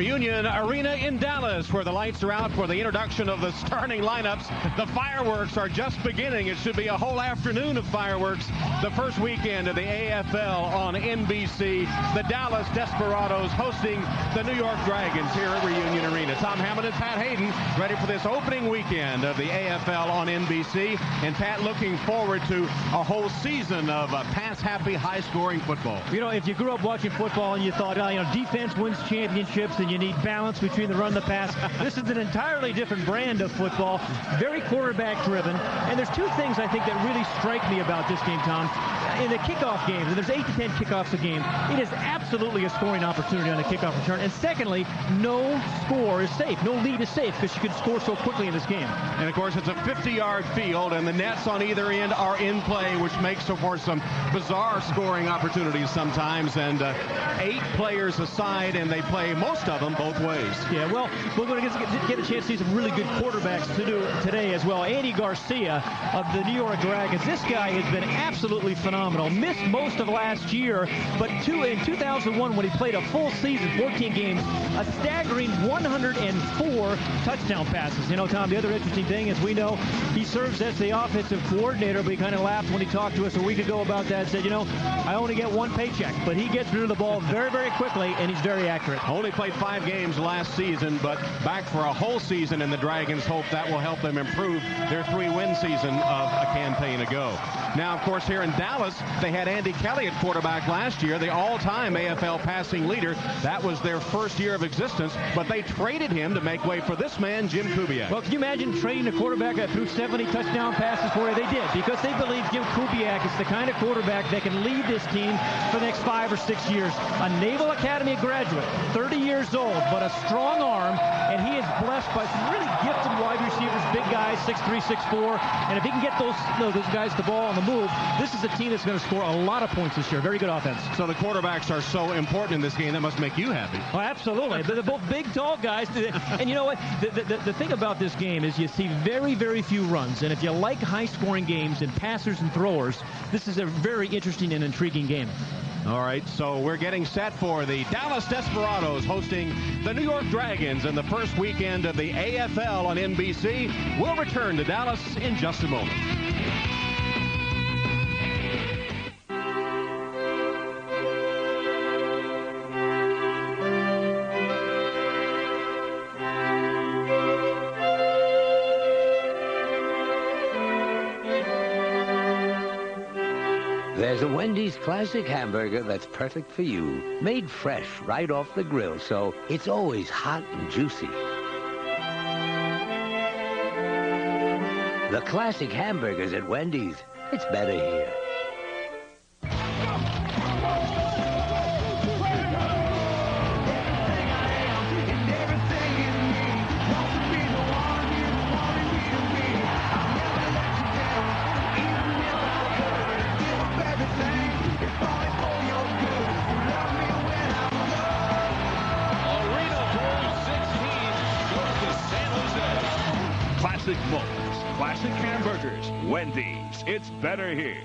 Reunion Arena in Dallas, where the lights are out for the introduction of the starting lineups. The fireworks are just beginning. It should be a whole afternoon of fireworks. The first weekend of the AFL on NBC. The Dallas Desperados hosting the New York Dragons here at Reunion Arena. Tom Hammond and Pat Haden ready for this opening weekend of the AFL on NBC. And Pat looking forward to a whole season of pass-happy, high-scoring football. You know, if you grew up watching football and you thought, defense wins championships and you need balance between the run and the pass, this is an entirely different brand of football, very quarterback-driven. And there's two things I think that really strike me about this game, Tom. In the kickoff games, and there's 8 to 10 kickoffs a game, it is absolutely a scoring opportunity on a kickoff return. And secondly, no score is safe. No lead is safe because you can score so quickly in this game. And, of course, it's a 50-yard field, and the nets on either end are in play, which makes for some bizarre scoring opportunities sometimes. And 8 players aside, and they play most of them both ways. Yeah, well, we're going to get a chance to see some really good quarterbacks to do today as well. Andy Garcia of the New York Dragons. This guy has been absolutely phenomenal. Missed most of last year, but in 2001, when he played a full season, 14 games, a staggering 104 touchdown passes. You know, Tom, the other interesting thing is we know he serves as the offensive coordinator, but he kind of laughed when he talked to us a week ago about that. Said, I only get one paycheck, but he gets rid of the ball very, very quickly, and he's very accurate. Only played 5 games last season, but back for a whole season, and the Dragons hope that will help them improve their 3-win season of a campaign ago. Now, of course, here in Dallas, they had Andy Kelly at quarterback last year, the all-time AFL passing leader. That was their first year of existence, but they traded him to make way for this man, Jim Kubiak. Well, can you imagine trading a quarterback that threw 70 touchdown passes for you? They did, because they believe Jim Kubiak is the kind of quarterback that can lead this team for the next 5 or 6 years. A Naval Academy graduate, 30 years old, but a strong arm, and he is blessed by some really gifted wide receivers, big guys, 6'3", 6'4", and if he can get those guys the ball on the move, this is a team that's going to score a lot of points this year. Very good offense. So the quarterbacks are so important in this game. That must make you happy. Oh, absolutely. They're both big, tall guys. And you know what? The thing about this game is you see very, very few runs. And if you like high-scoring games and passers and throwers, this is a very interesting and intriguing game. All right, so we're getting set for the Dallas Desperados hosting the New York Dragons in the first weekend of the AFL on NBC. We'll return to Dallas in just a moment. There's a Wendy's classic hamburger that's perfect for you. Made fresh right off the grill, so it's always hot and juicy. The classic hamburgers at Wendy's. It's better here. Classic moments, classic hamburgers, Wendy's. It's better here.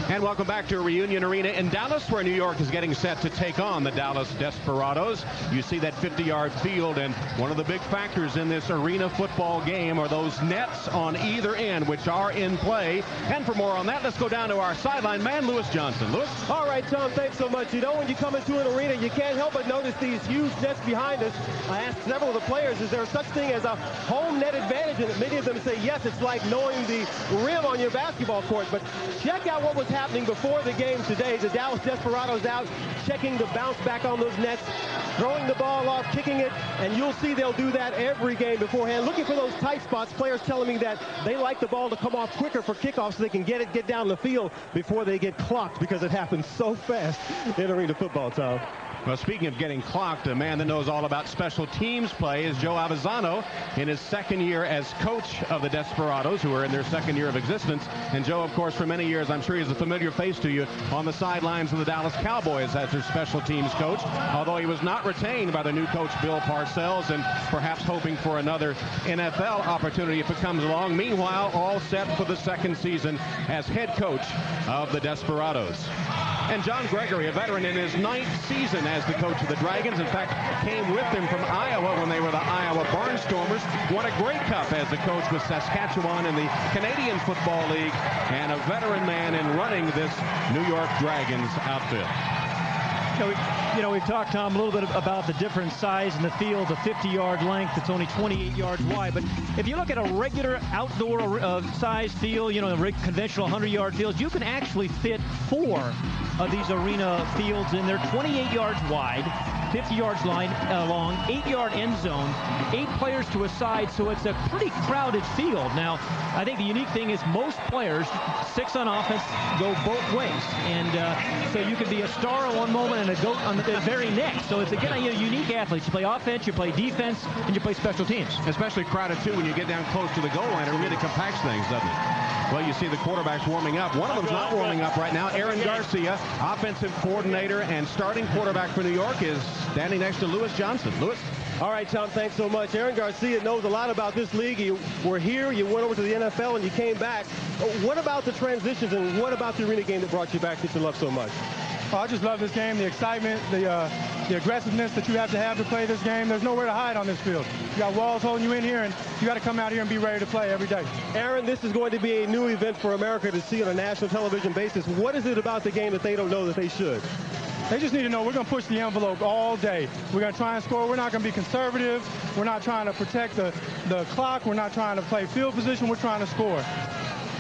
And welcome back to Reunion Arena in Dallas, where New York is getting set to take on the Dallas Desperados. You see that 50-yard field, and one of the big factors in this arena football game are those nets on either end, which are in play. And for more on that, let's go down to our sideline man, Lewis Johnson. Lewis? All right, Tom, thanks so much. When you come into an arena, you can't help but notice these huge nets behind us. I asked several of the players, is there such thing as a home net advantage? And many of them say, yes, it's like knowing the rim on your basketball court. But check out what was happening before the game today. The Dallas Desperados out checking the bounce back on those nets, throwing the ball off, kicking it, and you'll see they'll do that every game beforehand. Looking for those tight spots, players telling me that they like the ball to come off quicker for kickoffs so they can get down the field before they get clocked, because it happens so fast in arena football, Tom. Well, speaking of getting clocked, a man that knows all about special teams play is Joe Avezzano in his second year as coach of the Desperados, who are in their second year of existence. And Joe, of course, for many years, I'm sure he's a familiar face to you on the sidelines of the Dallas Cowboys as their special teams coach, although he was not retained by the new coach, Bill Parcells, and perhaps hoping for another NFL opportunity if it comes along. Meanwhile, all set for the second season as head coach of the Desperados. And John Gregory, a veteran in his 9th season as the coach of the Dragons, in fact, came with them from Iowa when they were the Iowa Barnstormers, won a Grey Cup as the coach with Saskatchewan in the Canadian Football League, and a veteran man in running this New York Dragons outfit. We've talked, Tom, a little bit about the different size in the field, the 50-yard length. It's only 28 yards wide. But if you look at a regular outdoor size field, the conventional 100-yard fields, you can actually fit 4 of these arena fields in there, 28 yards wide, 50 yards long, 8-yard end zone, 8 players to a side, so it's a pretty crowded field. Now, I think the unique thing is most players, 6 on offense, go both ways. And so you could be a star on one moment and a goat on the very next. So it's, again, a unique athlete. You play offense, you play defense, and you play special teams. Especially crowded, too, when you get down close to the goal line. It really compacts things, doesn't it? Well, you see the quarterbacks warming up. One of them's not warming up right now. Aaron Garcia, offensive coordinator and starting quarterback for New York, is standing next to Lewis Johnson. Lewis? All right, Tom, thanks so much. Aaron Garcia knows a lot about this league. You were here, you went over to the NFL, and you came back. What about the transitions, and what about the arena game that brought you back that you love so much? Oh, I just love this game, the excitement, the aggressiveness that you have to play this game. There's nowhere to hide on this field. You got walls holding you in here, and you got to come out here and be ready to play every day. Aaron, this is going to be a new event for America to see on a national television basis. What is it about the game that they don't know that they should? They just need to know we're going to push the envelope all day. We're going to try and score. We're not going to be conservative. We're not trying to protect the clock. We're not trying to play field position. We're trying to score.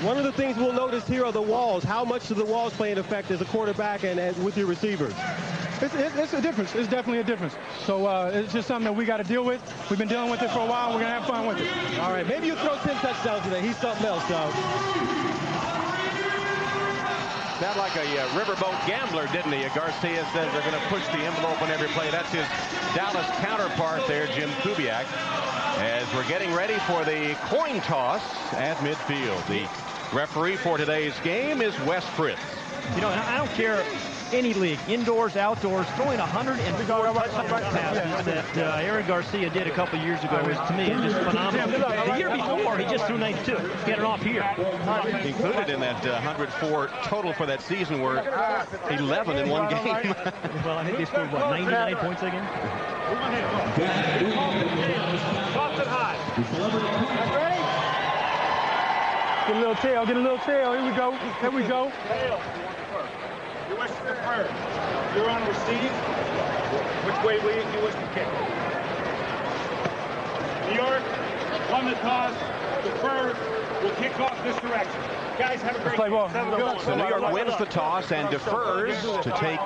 One of the things we'll notice here are the walls. How much do the walls play an effect as a quarterback and with your receivers? It's a difference. It's definitely a difference. So it's just something that we got to deal with. We've been dealing with it for a while. We're going to have fun with it. All right. Maybe you throw 10 touchdowns today. He's something else, though. Sound like a riverboat gambler, didn't he? Garcia says they're going to push the envelope on every play. That's his Dallas counterpart there, Jim Kubiak, as we're getting ready for the coin toss at midfield. The referee for today's game is Wes Fritz. I don't care any league, indoors, outdoors, throwing 104 passes that Aaron Garcia did a couple years ago is, to me, just phenomenal. The year before, he just threw 92. He had it off here. Included in that 104 total for that season were 11 in one game. Well, I think they scored, what, 99 points that game? Get a little tail, get a little tail. Here we go. Here we go. You wish to defer. You're on receiving. Which way will you wish to kick? New York won the toss. Defer. Will kick off this direction. Guys, have a great day. So New York wins the toss and defers to take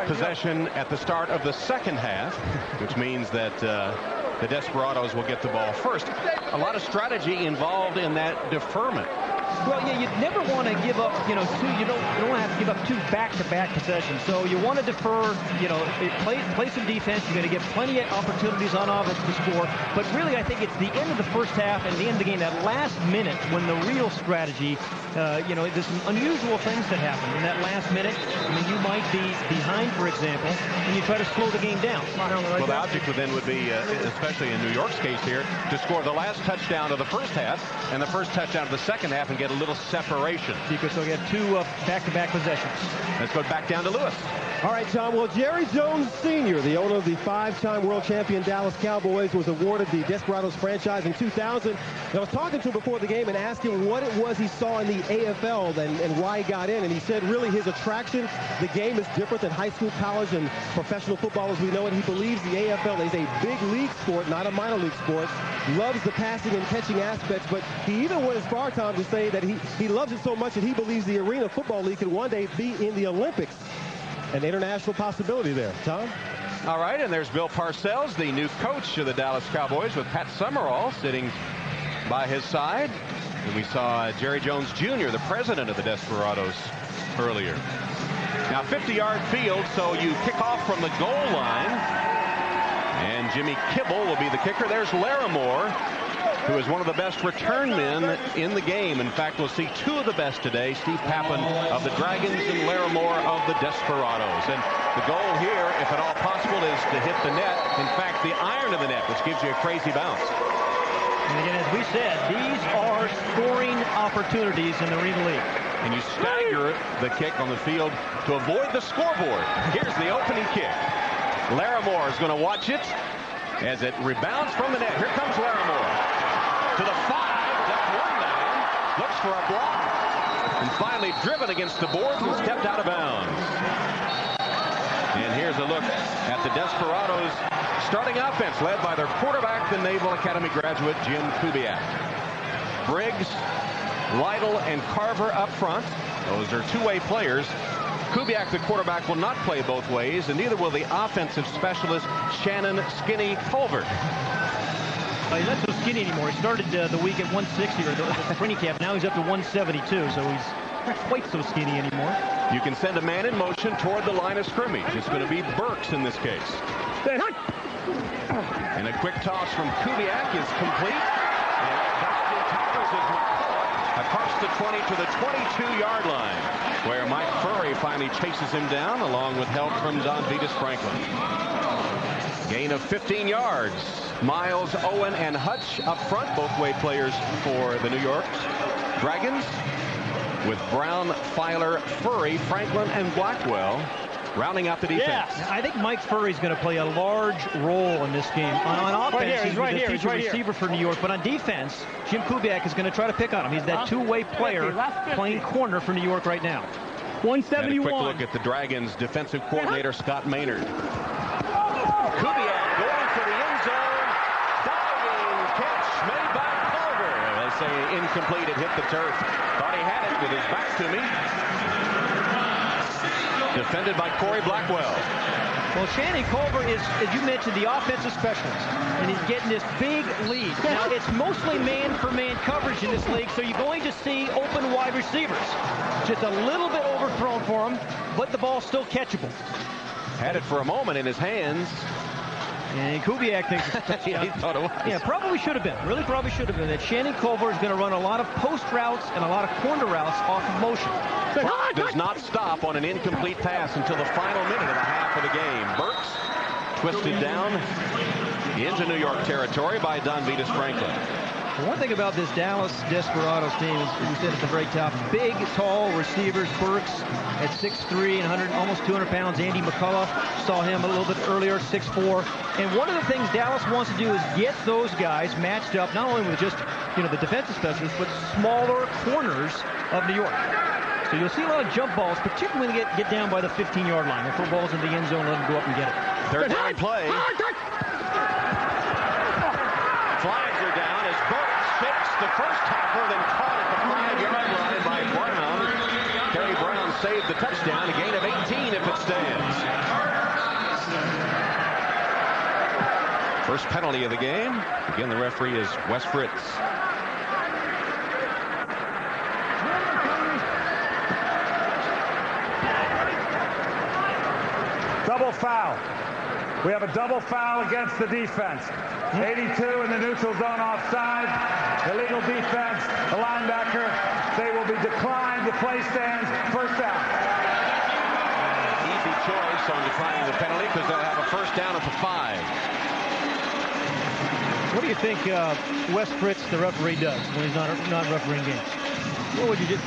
possession at the start of the second half, which means that the Desperados will get the ball first. A lot of strategy involved in that deferment. Well, yeah, you never want to give up, two. You don't want to have to give up 2 back-to-back possessions. So you want to defer, play some defense. You're going to get plenty of opportunities on offense to score. But really, I think it's the end of the first half and the end of the game, that last minute, when the real strategy, there's some unusual things that happen in that last minute. I mean, you might be behind, for example, and you try to slow the game down. Well, the object then would be, especially in New York's case here, to score the last touchdown of the first half and the first touchdown of the second half and get a little separation. Because they'll get 2 back-to-back possessions. Let's go back down to Lewis. All right, Tom. Well, Jerry Jones Sr., the owner of the 5-time world champion Dallas Cowboys, was awarded the Desperados franchise in 2000. And I was talking to him before the game and asked him what it was he saw in the AFL and why he got in. And he said really his attraction, the game is different than high school, college, and professional football as we know it. He believes the AFL is a big league sport, not a minor league sport. Loves the passing and catching aspects, but he even went as far, Tom, to say that he loves it so much that he believes the Arena Football League could one day be in the Olympics. An international possibility there. Tom? All right, and there's Bill Parcells, the new coach of the Dallas Cowboys, with Pat Summerall sitting by his side. And we saw Jerry Jones Jr., the president of the Desperados, earlier. Now, 50-yard field, so you kick off from the goal line. And Jimmy Kibble will be the kicker. There's Larimore, who is one of the best return men in the game. In fact, we'll see 2 of the best today, Steve Pappen of the Dragons and Larimore of the Desperados. And the goal here, if at all possible, is to hit the net. In fact, the iron of the net, which gives you a crazy bounce. And again, as we said, these are scoring opportunities in the Arena League. and you stagger the kick on the field to avoid the scoreboard. Here's the opening kick. Larimore is going to watch it as it rebounds from the net. Here comes Larimore to the 5, down one man, looks for a block, and finally driven against the boards and stepped out of bounds. And here's a look at the Desperados starting offense, led by their quarterback, the Naval Academy graduate Jim Kubiak. Briggs, Lytle, and Carver up front. Those are two-way players. Kubiak, the quarterback, will not play both ways, and neither will the offensive specialist Shannon Skinny Colbert. He's not so skinny anymore. He started the week at 160 or the training camp. Now he's up to 172, so he's not quite so skinny anymore. You can send a man in motion toward the line of scrimmage. It's going to be Burks in this case. And a quick toss from Kubiak is complete. And Dustin Towers is across the 20 to the 22-yard line, where Mike Furry finally chases him down, along with help from Don Vitas Franklin. Gain of 15 yards. Miles, Owen, and Hutch up front, both way players for the New York Dragons, with Brown, Filer, Furry, Franklin, and Blackwell rounding out the defense. Yeah, I think Mike Furry's going to play a large role in this game. On offense, he's a feature receiver for New York, but on defense, Jim Kubiak is going to try to pick on him. He's that two-way player playing corner for New York right now. 171. And a quick look at the Dragons' defensive coordinator, Scott Maynard. Kubiak going for the end zone. Diving catch made by Culver. They say incomplete. It hit the turf. Thought he had it with his back to me. Defended by Corey Blackwell. Well, Shannon Culver is, as you mentioned, the offensive specialist, and he's getting this big lead. Now, it's mostly man-for-man coverage in this league, so you're going to see open wide receivers. Just a little bit overthrown for him, but the ball's still catchable. Had it for a moment in his hands. And Kubiak thinks it's a touchdown. Yeah, he thought it was. Yeah, probably should have been. Really probably should have been. That Shannon Culver is going to run a lot of post routes and a lot of corner routes off of motion. Clock does not stop on an incomplete pass until the final minute of the half of the game. Burks twisted down into New York territory by Don Vitas Franklin. One thing about this Dallas Desperados team is, we said at the very top, big, tall receivers. Burks at 6'3" and almost 200 pounds. Andy McCullough, saw him a little bit earlier, 6'4". And one of the things Dallas wants to do is get those guys matched up, not only with just, the defensive specialists, but smaller corners of New York. So you'll see a lot of jump balls, particularly when they get down by the 15-yard line. They throw balls in the end zone and let them go up and get it. Third down play. Flags are down as Burks fakes the first tackle, then caught at the 5-yard line by Brown. Terry Brown saved the touchdown, a gain of 18 if it stands. First penalty of the game. Again, the referee is Wes Fritz. Double foul. We have a double foul against the defense. 82 in the neutral zone offside. Illegal defense. The linebacker. They will be declined. The play stands. First down. Easy choice on declining the penalty because they'll have a first down at the 5. What do you think Wes Fritz, the referee, does when he's not refereeing games? What do you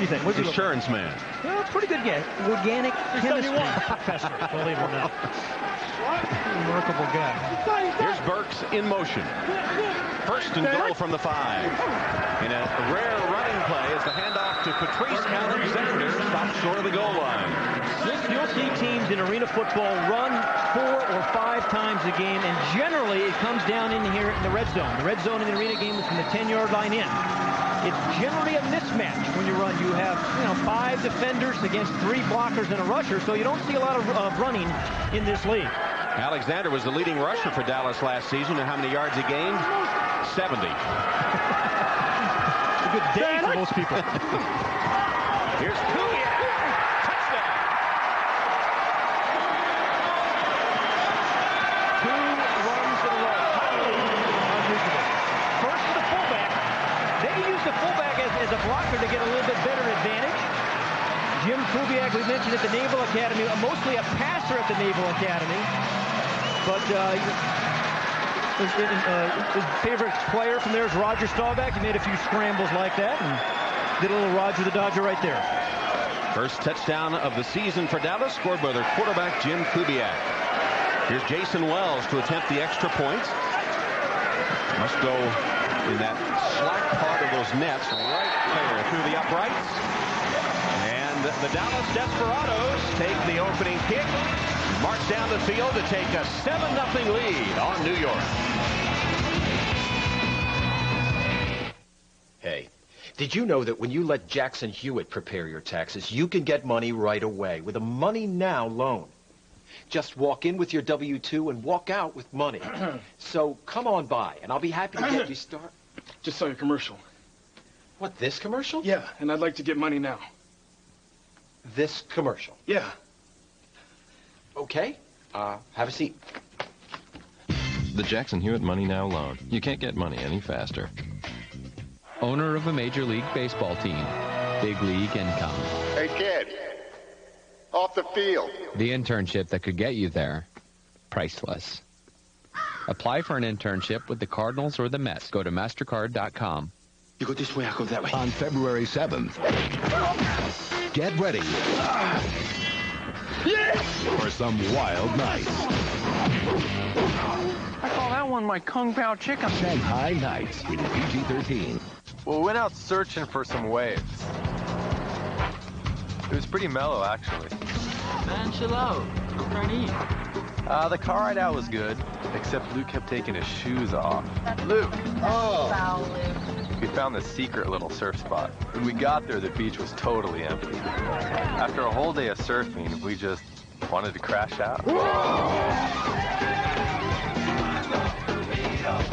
think? What's insurance man. Well, pretty good guy. Organic chemistry professor, believe it or not. Remarkable guy. Here's Burks in motion. First and goal from the 5. In a rare running play as the handoff to Patrice Alexander stops short of the goal line. You'll see teams in arena football run 4 or 5 times a game, and generally it comes down in here in the red zone. The red zone in the arena game is from the 10-yard line in. It's generally a mismatch when you run. You have 5 defenders against 3 blockers and a rusher, so you don't see a lot of running in this league. Alexander was the leading rusher for Dallas last season. And how many yards he gained? 70. A good day for most people. Here's Kubiak. Touchdown. 2 runs in a row. Highly unusual. First to the fullback. Then he used the fullback as a blocker to get a little bit better advantage. Jim Kubiak, we mentioned at the Naval Academy, mostly a passer at the Naval Academy. But his favorite player from there is Roger Staubach. He made a few scrambles like that. And did a little Roger the Dodger right there. First touchdown of the season for Dallas, scored by their quarterback, Jim Kubiak. Here's Jason Wells to attempt the extra point. Must go in that slack part of those nets, right there through the uprights. And the Dallas Desperados take the opening kick, march down the field to take a 7-0 lead on New York. Hey, did you know that when you let Jackson Hewitt prepare your taxes, you can get money right away with a Money Now loan? Just walk in with your W-2 and walk out with money. So come on by, and I'll be happy to get you started. Just saw your commercial. What, this commercial? Yeah, and I'd like to get money now. This commercial? Yeah. Okay. Have a seat. The Jackson Hewitt Money Now loan. You can't get money any faster. Owner of a Major League Baseball team. Big league income. Hey, kid. Off the field. The internship that could get you there. Priceless. Apply for an internship with the Cardinals or the Mets. Go to MasterCard.com. You go this way, I'll go that way. On February 7th, get ready for some wild nights. I call that one my Kung Pao chicken. Shanghai Nights, rated PG-13. Well, we went out searching for some waves. It was pretty mellow, actually. Man, chill out. I'm trying to eat. The car ride out was good, except Luke kept taking his shoes off. Luke! Oh! We found this secret little surf spot. When we got there, the beach was totally empty. After a whole day of surfing, we just wanted to crash out.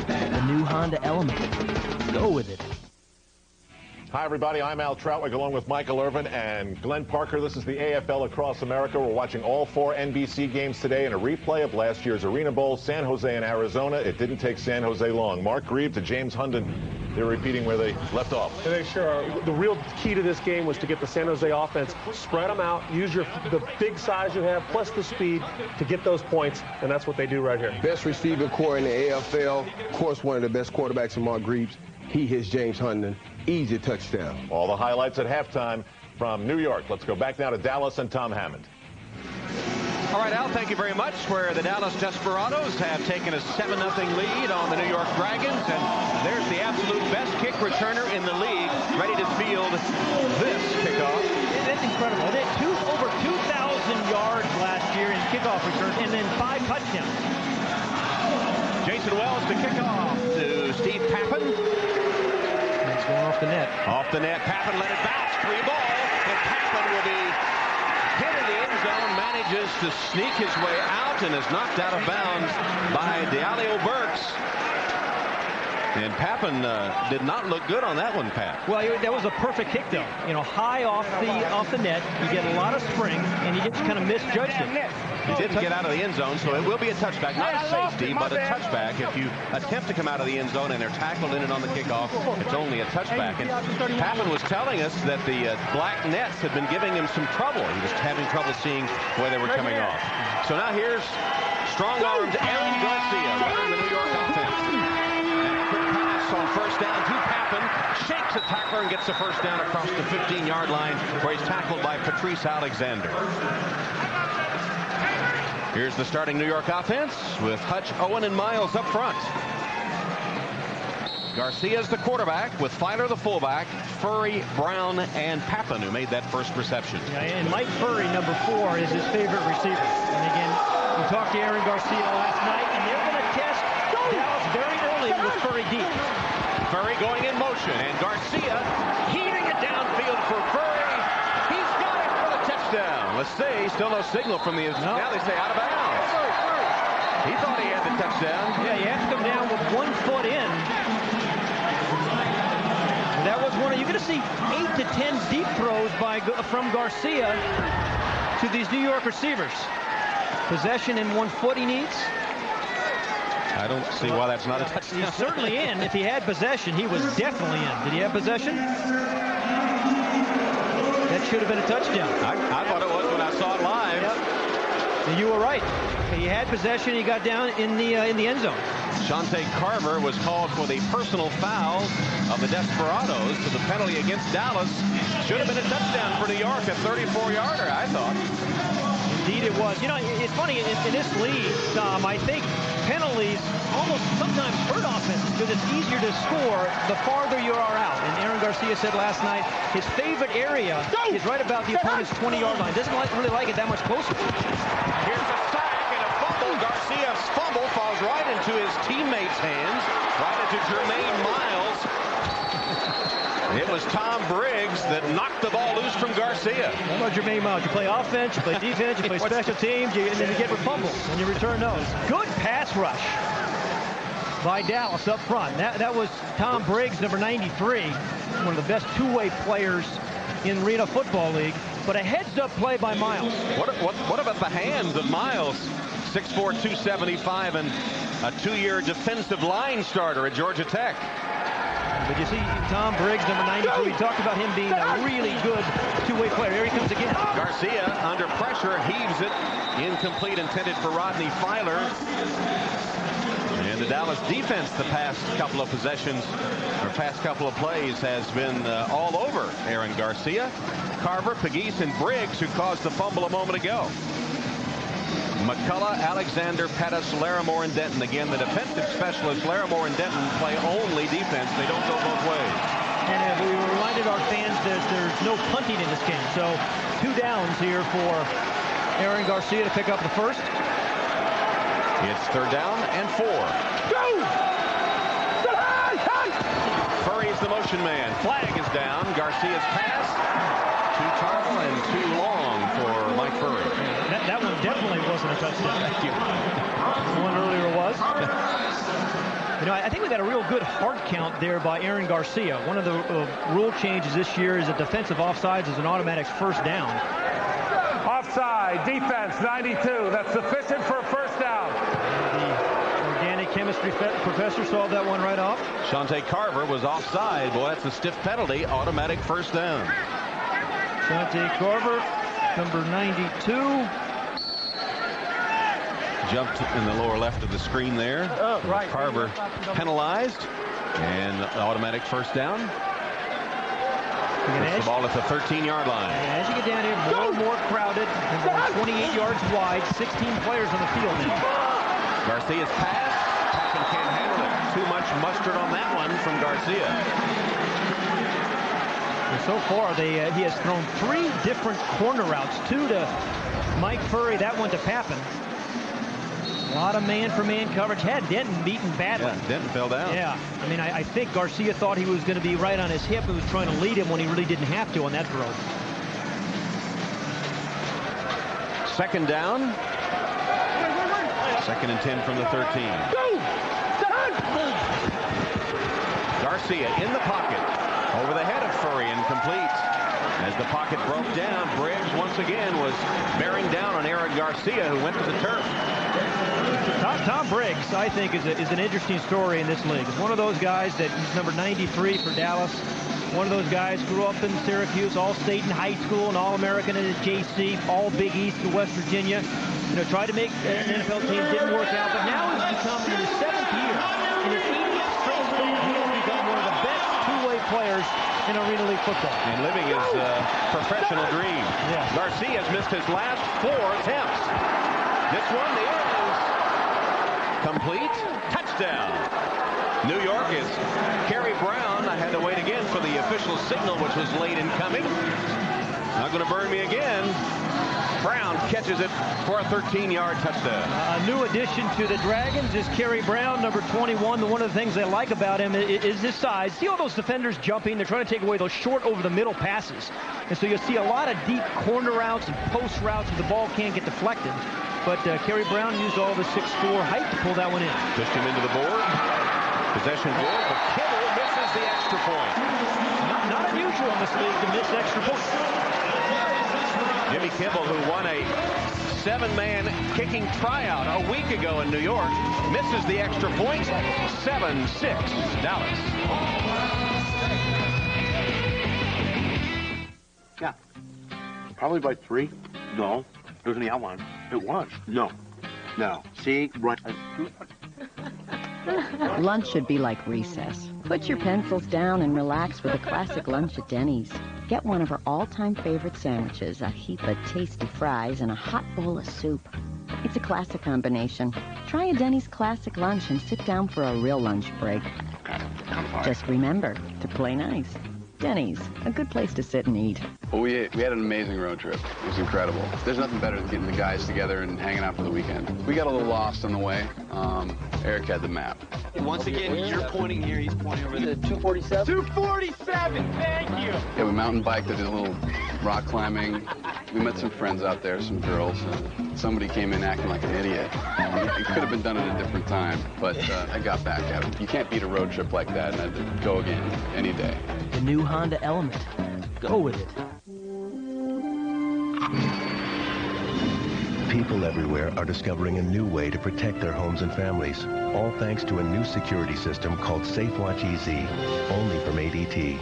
The new Honda Element. Go with it. Hi, everybody. I'm Al Troutwig, along with Michael Irvin and Glenn Parker. This is the AFL Across America. We're watching all 4 NBC games today and a replay of last year's Arena Bowl, San Jose and Arizona. It didn't take San Jose long. Mark Grieve to James Hunden. They're repeating where they left off. They sure are. The real key to this game was to get the San Jose offense, spread them out, use the big size you have, plus the speed to get those points, and that's what they do right here. Best receiving core in the AFL. Of course, one of the best quarterbacks in Mark Grieve. He hits James Hunden. Easy touchdown. All the highlights at halftime from New York. Let's go back now to Dallas and Tom Hammond. All right, Al, thank you very much. Where the Dallas Desperados have taken a 7-0 lead on the New York Dragons. And there's the absolute best kick returner in the league, ready to field this kickoff. That's incredible. They had over 2,000 yards last year in kickoff return and then 5 touchdowns. Jason Wells to kick off to Steve Pappen. It's going off the net. Off the net. Pappen let it bounce. Free ball. And Pappen will be hit in the end zone. Manages to sneak his way out and is knocked out of bounds by Diallo Burks. And Pappen did not look good on that one, Pat. Well, that was a perfect kick, though. You know, high off the net. You get a lot of spring, and you just kind of misjudged it. He didn't get out of the end zone, so it will be a touchback. Not a safety, but a touchback. If you attempt to come out of the end zone and they're tackled in it on the kickoff, it's only a touchback. And Pappen was telling us that the black nets had been giving him some trouble. He was having trouble seeing where they were coming off. So now here's strong-armed Aaron Garcia running the New York offense. And a quick pass on first down to Pappen. Shakes a tackler and gets the first down across the 15-yard line where he's tackled by Patrice Alexander. Here's the starting New York offense with Hutch, Owen, and Miles up front. Garcia's the quarterback with Filer the fullback, Furry, Brown, and Pappen, who made that first reception. Yeah, and Mike Furry, number 4, is his favorite receiver. And again, we talked to Aaron Garcia last night, and they're going to test Dallas very early with Furry deep. Furry going in motion, and Garcia heaving it downfield for Furry. He's got it for the touchdown. Let's see, still no signal from the... No. Now they say out of bounds. He thought he had the touchdown. Yeah, you have to come down with 1 foot in. That was one of, you're going to see 8 to 10 deep throws from Garcia to these New York receivers. Possession in 1 foot he needs. I don't see why that's not a touchdown. He's certainly in. If he had possession, he was definitely in. Did he have possession? That should have been a touchdown. I thought it was when I saw it live. Yep. You were right. He had possession. He got down in the end zone. Shante Carver was called for the personal foul of the Desperados. So the penalty against Dallas should have been a touchdown for New York, a 34-yarder, I thought. Indeed it was. You know, it's funny, in this league, Tom, I think penalties almost sometimes hurt offenses because it's easier to score the farther you are out. And Aaron Garcia said last night his favorite area is right about the opponent's 20-yard line. Doesn't really like it that much closer. Here's a sack and a fumble. Garcia's fumble falls right into his teammates' hands, right into Jermaine Miles. It was Tom Briggs that knocked the ball loose from Garcia. How about Jermaine Miles? You play offense, you play defense, you play special teams, and then you get fumbles, and you return those. Good pass rush by Dallas up front. That was Tom Briggs, number 93, one of the best two-way players in Arena Football League. But a heads-up play by Miles. What about the hands of Miles? 6'4", 275, and a 2-year defensive line starter at Georgia Tech. But you see Tom Briggs, number 92, we talked about him being a really good two-way player. Here he comes again. Garcia, under pressure, heaves it. Incomplete, intended for Rodney Filer. And the Dallas defense the past couple of possessions, or past couple of plays, has been all over Aaron Garcia. Carver, Pegues, and Briggs, who caused the fumble a moment ago. McCullough, Alexander, Pettis, Larimore, and Denton. Again, the defensive specialists, Larimore and Denton, play only defense. They don't go both ways. And we reminded our fans that there's no punting in this game. So 2 downs here for Aaron Garcia to pick up the first. It's 3rd down and 4. Go! Furry's the motion man. Flag is down. Garcia's pass. Too tall and too long for Mike Furry. That one definitely wasn't a touchdown. Thank you. The one earlier was. You know, I think we got a real good hard count there by Aaron Garcia. One of the rule changes this year is that defensive offsides is an automatic first down. Offside, defense, 92. That's sufficient for a first down. The organic chemistry professor saw that one right off. Shante Carver was offside. Boy, that's a stiff penalty. Automatic first down. Shante Carver, number 92. Jumped in the lower left of the screen there. Oh, right. Carver penalized. And automatic first down. Puts the ball at the 13-yard line. And as you get down here, more and more crowded. And more 28 yards wide. 16 players on the field now. Garcia's pass. Packin can't handle it. Too much mustard on that one from Garcia. And so far, he has thrown 3 different corner routes. 2 to Mike Furry, that one to Pappin. A lot of man-for-man coverage. Had Denton beaten badly. Yeah, Denton fell down. Yeah. I mean, I think Garcia thought he was going to be right on his hip and was trying to lead him when he really didn't have to on that throw. 2nd down. 2nd and 10 from the 13. Garcia in the pocket. Over the head of Furry, incomplete. As the pocket broke down, Briggs once again was bearing down on Aaron Garcia, who went to the turf. Tom Briggs, I think, is an interesting story in this league. He's one of those guys that he's number 93 for Dallas. One of those guys grew up in Syracuse, All-State in high school, and All-American in the JC, all Big East in West Virginia. You know, tried to make an NFL team, didn't work out, but now he's become in his 7th year. In his 80th straight season, he has become one of the best two-way players in Arena League football. And living his professional dream. Yeah. Garcia has missed his last 4 attempts. This one, the Airlines. Complete. Touchdown. New York is Kerry Brown. I had to wait again for the official signal, which was late in coming. Not going to burn me again. Brown catches it for a 13-yard touchdown. A new addition to the Dragons is Kerry Brown, number 21. One of the things I like about him is his size. See all those defenders jumping? They're trying to take away those short over-the-middle passes. And so you'll see a lot of deep corner routes and post routes and the ball can't get deflected. But Kerry Brown used all the 6'4" height to pull that one in. Pushed him into the board. Possession board, but Kibble misses the extra point. Not unusual in this league to miss extra points. Jimmy Kimball, who won a 7-man kicking tryout a week ago in New York, misses the extra point. 7-6, Dallas. Yeah. Probably by 3. No. It was me. I won. It was. No. No. See? Right. Lunch should be like recess. Put your pencils down and relax with a classic lunch at Denny's. Get one of her all-time favorite sandwiches, a heap of tasty fries, and a hot bowl of soup. It's a classic combination. Try a Denny's classic lunch and sit down for a real lunch break. Just remember to play nice. Denny's, a good place to sit and eat. Well, we had an amazing road trip. It was incredible. There's nothing better than getting the guys together and hanging out for the weekend. We got a little lost on the way. Eric had the map. Once again, you're pointing here, he's pointing over there. 247? 247! Thank you! Yeah, we mountain biked, did a little rock climbing. We met some friends out there, some girls. Somebody came in acting like an idiot. It could have been done at a different time, but I got back at it. You can't beat a road trip like that, and I'd go again any day. The new Honda Element. Go with it. People everywhere are discovering a new way to protect their homes and families, all thanks to a new security system called SafeWatch EZ, only from ADT.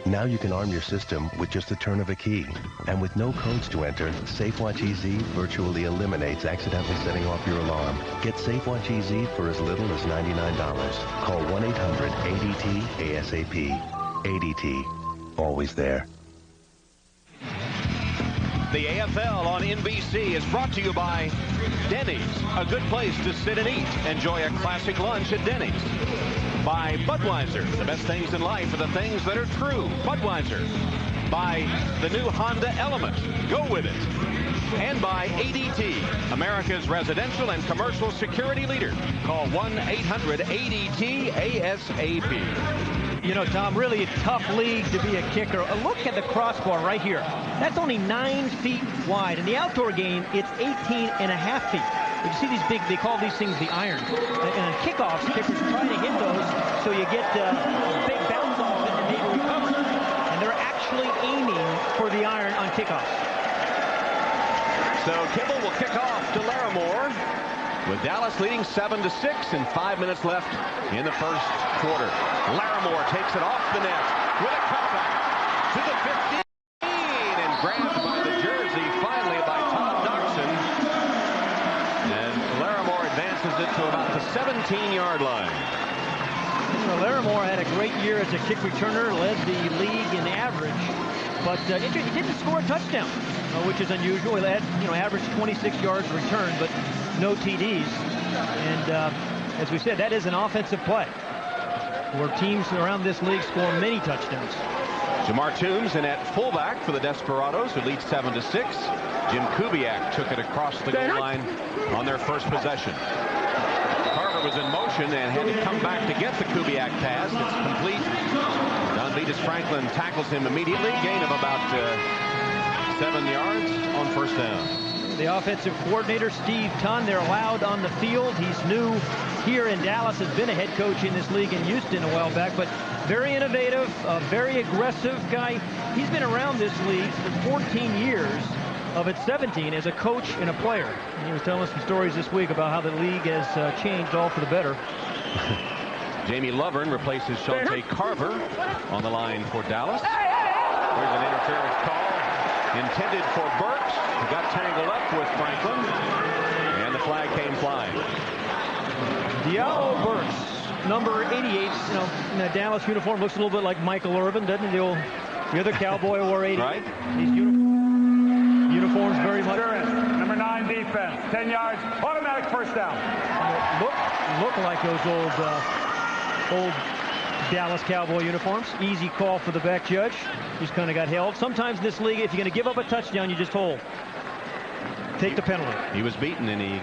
Now you can arm your system with just the turn of a key. And with no codes to enter, SafeWatch EZ virtually eliminates accidentally setting off your alarm. Get SafeWatch EZ for as little as $99. Call 1-800-ADT-ASAP. ADT, always there. The AFL on NBC is brought to you by Denny's, a good place to sit and eat. Enjoy a classic lunch at Denny's. By Budweiser, the best things in life are the things that are true. Budweiser. By the new Honda Element. Go with it. And by ADT, America's residential and commercial security leader. Call 1-800-ADT-ASAP. You know, Tom, really a tough league to be a kicker. Look at the crossbar right here. That's only 9 feet wide. In the outdoor game, it's 18.5 feet. You see these big, they call these things the irons. And on kickoffs, kickers try to hit those so you get a big bounce off it and maybe recover. And they're actually aiming for the iron on kickoffs. So Kibble will kick off to Larimore, with Dallas leading 7-6 and 5 minutes left in the first quarter. Larimore takes it off the net with a cutback to the 15 and grabbed by the jersey finally by Tom Dodson. And Larimore advances it to about the 17-yard line. Well, Larimore had a great year as a kick returner, led the league in average, but he didn't score a touchdown, which is unusual. He had, averaged 26 yards return, but no TDs. And as we said, that is an offensive play where teams around this league score many touchdowns. Jamar Toombs in at fullback for the Desperados, who lead 7-6. Jim Kubiak took it across the goal line on their first possession. Carver was in motion and had to come back to get the Kubiak pass. It's complete. Don Vitas Franklin tackles him immediately. Gain of about 7 yards on first down. The offensive coordinator, Steve Tunn, they're allowed on the field. He's new here in Dallas, has been a head coach in this league in Houston a while back, but very innovative, very aggressive guy. He's been around this league for 14 years of its 17 as a coach and a player. And he was telling us some stories this week about how the league has changed all for the better. Jamie Lovern replaces Shante Carver on the line for Dallas. There's an interference call intended for Burks. He got tangled up with Franklin, and the flag came flying. Diallo Burks, number 88, in a Dallas uniform, looks a little bit like Michael Irvin, doesn't he? The other Cowboy wore 80. Right. These uniforms very much. Number 9 defense, 10 yards, automatic first down. Look like those old Dallas Cowboy uniforms. Easy call for the back judge. He's kind of got held. Sometimes in this league, if you're going to give up a touchdown, you just hold. Take the penalty. He was beaten and he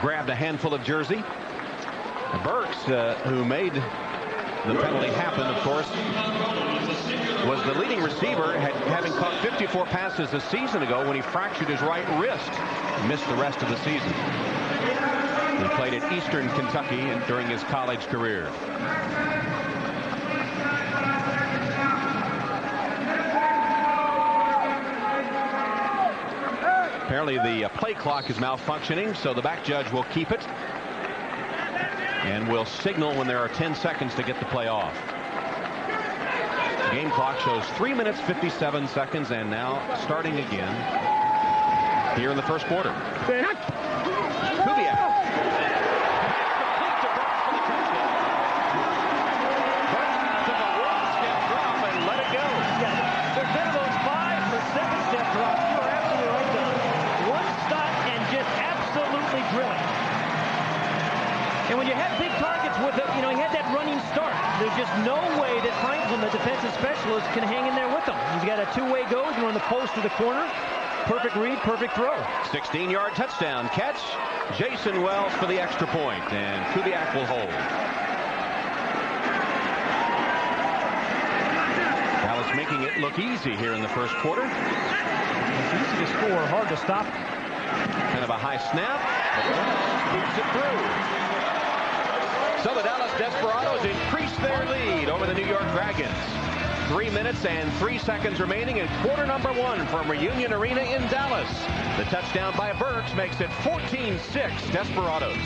grabbed a handful of jersey. Burks, who made the penalty happen, of course, was the leading receiver, having caught 54 passes a season ago when he fractured his right wrist and missed the rest of the season. He played at Eastern Kentucky during his college career. Apparently the play clock is malfunctioning, so the back judge will keep it and will signal when there are 10 seconds to get the play off. The game clock shows 3 minutes 57 seconds, and now starting again. here in the first quarter. Kubiak. And when you have big targets with it, you know, he had that running start. There's just no way that Franklin, the defensive specialist, can hang in there with him. He's got a two-way go, going the post to the corner. Perfect read, perfect throw. 16-yard touchdown catch. Jason Wells for the extra point, and Kubiak will hold. Dallas making it look easy here in the first quarter. It's easy to score, hard to stop. Kind of a high snap, but keeps it through. So the Dallas Desperados increase their lead over the New York Dragons. 3 minutes and 3 seconds remaining in quarter number 1 from Reunion Arena in Dallas. The touchdown by Burks makes it 14-6 Desperados.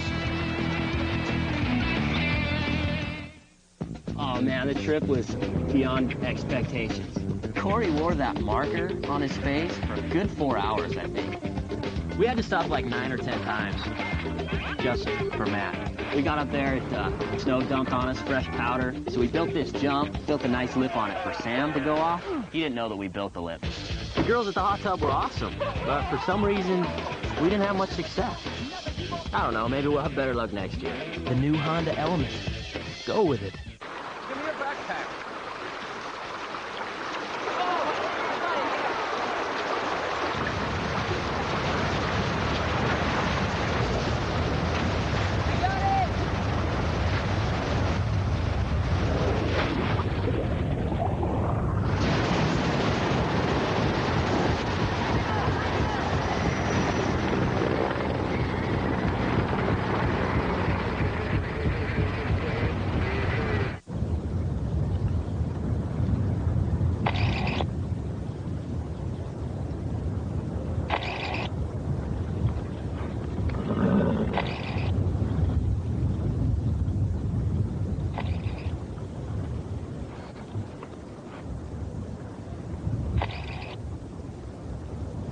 Oh man, the trip was beyond expectations. Corey wore that marker on his face for a good 4 hours, I think. We had to stop like 9 or 10 times just for Matt. We got up there, it snow dumped on us, fresh powder. So we built this jump, built a nice lip on it for Sam to go off. He didn't know that we built the lip. The girls at the hot tub were awesome, but for some reason, we didn't have much success. I don't know, maybe we'll have better luck next year. The new Honda Element. Go with it. Give me your backpack.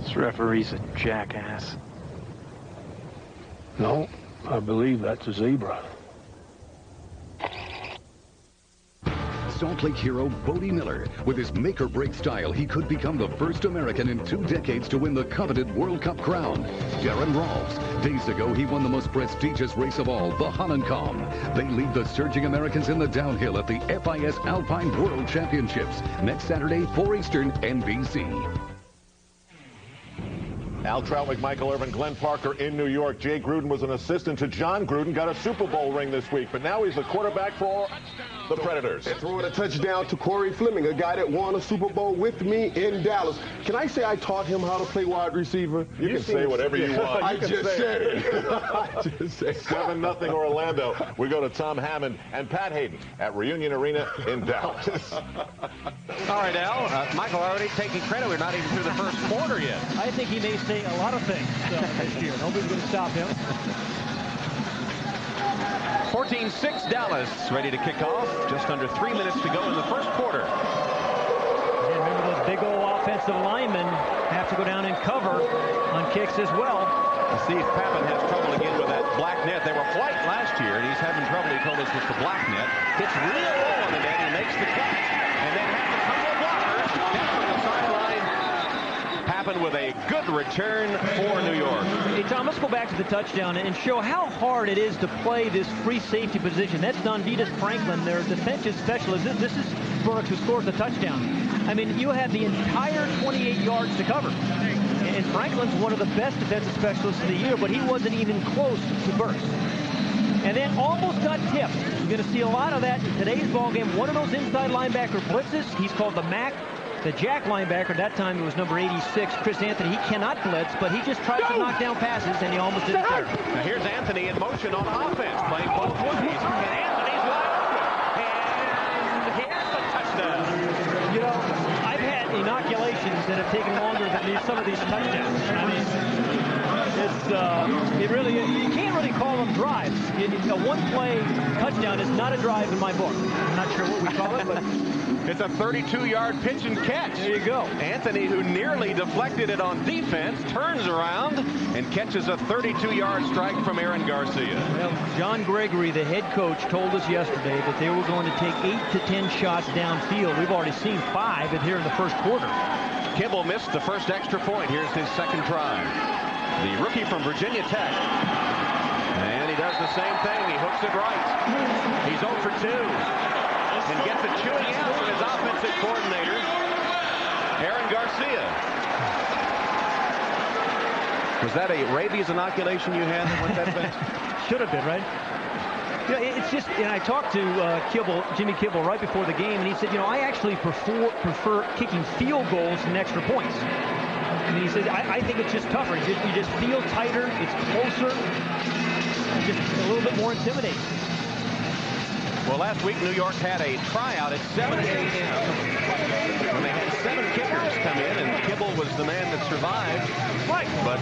This referee's a jackass. No, I believe that's a zebra. Salt Lake hero Bodie Miller. With his make-or-break style, he could become the first American in 2 decades to win the coveted World Cup crown. Darren Rolfs. Days ago, he won the most prestigious race of all, the Hammond. They lead the surging Americans in the downhill at the FIS Alpine World Championships. Next Saturday, 4 Eastern, NBC. Al Troutwig, Michael Irvin, Glenn Parker in New York. Jay Gruden was an assistant to John Gruden, got a Super Bowl ring this week, but now he's the quarterback for the Predators. And throwing a touchdown to Corey Fleming, a guy that won a Super Bowl with me in Dallas. Can I say I taught him how to play wide receiver? You can say whatever you want. I just said it. 7-0 Orlando. We go to Tom Hammond and Pat Haden at Reunion Arena in Dallas. All right, Al. Michael already taking credit. We're not even through the first quarter yet. I think he may say a lot of things this year. Nobody's going to stop him. 14-6 Dallas, ready to kick off. Just under 3 minutes to go in the first quarter. And remember, those big old offensive linemen have to go down and cover on kicks as well. Steve Pappan has trouble again with that black net. They were white last year, and he's having trouble, he told us, with the black net. Hits real low on the net. He makes the catch, and then has a couple of blockers. Catch from the sideline. Pappan with a good return for New York. Hey, Tom, let's go back to the touchdown and show how hard it is to play this free safety position. That's Donvitas Franklin, their defensive specialist. This is Burks who scores the touchdown. I mean, you have the entire 28 yards to cover. And Franklin's one of the best defensive specialists of the year, but he wasn't even close to Burks. And then almost got tipped. You're going to see a lot of that in today's ballgame. One of those inside linebacker blitzes, he's called the MAC. The Jack linebacker, that time it was number 86, Chris Anthony. He cannot blitz, but he just tries to knock down passes, and he almost did it there. Now here's Anthony in motion on offense, playing both ways. And Anthony's wide open. And he has the touchdown. You know, I've had inoculations that have taken longer than some of these touchdowns. I mean, it really, you can't really call them drives. A one-play touchdown is not a drive in my book. I'm not sure what we call it, but it's a 32-yard pitch and catch. There you go. Anthony, who nearly deflected it on defense, turns around and catches a 32-yard strike from Aaron Garcia. Well, John Gregory, the head coach, told us yesterday that they were going to take 8 to 10 shots downfield. We've already seen 5 here in the first quarter. Kibble missed the first extra point. Here's his second try. The rookie from Virginia Tech. And he does the same thing. He hooks it right. He's 0 for 2. And gets a chewing out from his offensive coordinator, Aaron Garcia. Was that a rabies inoculation you had that went that fast? Should have been, right? It's just, and I talked to Jimmy Kibble right before the game, and he said, I actually prefer kicking field goals than extra points. And he says, I think it's just tougher. You just feel tighter. It's closer. Just a little bit more intimidating. Well, last week, New York had a tryout at 7 a.m. when they had 7 kickers come in, and Kibble was the man that survived. Right. But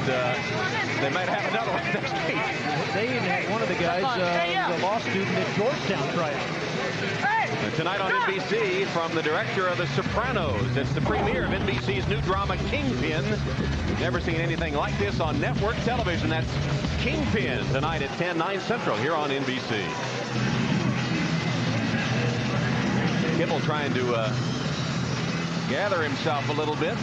they might have another one next week. They even had one of the guys, the law student at Georgetown, tried. Tonight on NBC, from the director of The Sopranos, it's the premiere of NBC's new drama, Kingpin. You've never seen anything like this on network television. That's Kingpin, tonight at 10, 9 Central, here on NBC. Kibble trying to gather himself a little bit.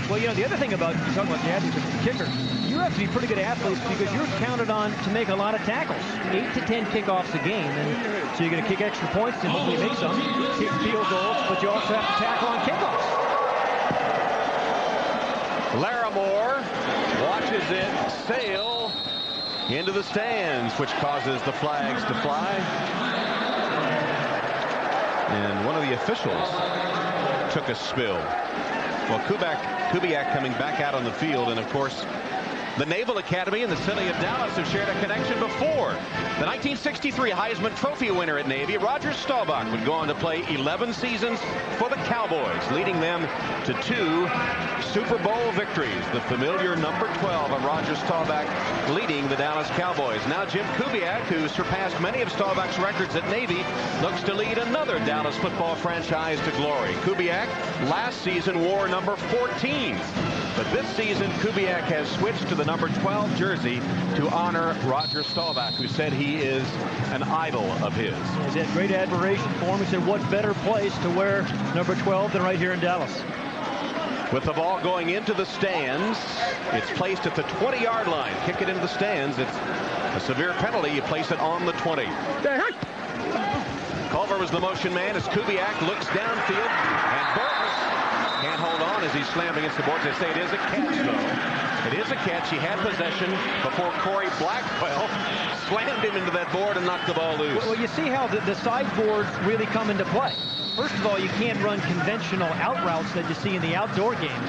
Well, the other thing about, you talk about the athletes and kickers, you have to be pretty good athletes because you're counted on to make a lot of tackles. 8 to 10 kickoffs a game. And so you're going to kick extra points and hopefully make some. Kick field goals, but you also have to tackle on kickoffs. Larimore watches it sail into the stands, which causes the flags to fly. And one of the officials took a spill. Well, Kubiak coming back out on the field, and of course the Naval Academy and the city of Dallas have shared a connection before. The 1963 Heisman Trophy winner at Navy, Roger Staubach, would go on to play 11 seasons for the Cowboys, leading them to 2 Super Bowl victories. The familiar number 12 of Roger Staubach leading the Dallas Cowboys. Now Jim Kubiak, who surpassed many of Staubach's records at Navy, looks to lead another Dallas football franchise to glory. Kubiak last season wore number 14. But this season, Kubiak has switched to the number 12 jersey to honor Roger Staubach, who said he is an idol of his. He's had great admiration for him. He said, what better place to wear number 12 than right here in Dallas? With the ball going into the stands, it's placed at the 20-yard line. Kick it into the stands. It's a severe penalty. You place it on the 20. Culver was the motion man as Kubiak looks downfield, and Burks can't hold on as he's slammed against the boards. They say it is a catch, though. It is a catch. He had possession before Corey Blackwell slammed him into that board and knocked the ball loose. Well, you see how the sideboards really come into play. First of all, you can't run conventional out routes that you see in the outdoor game.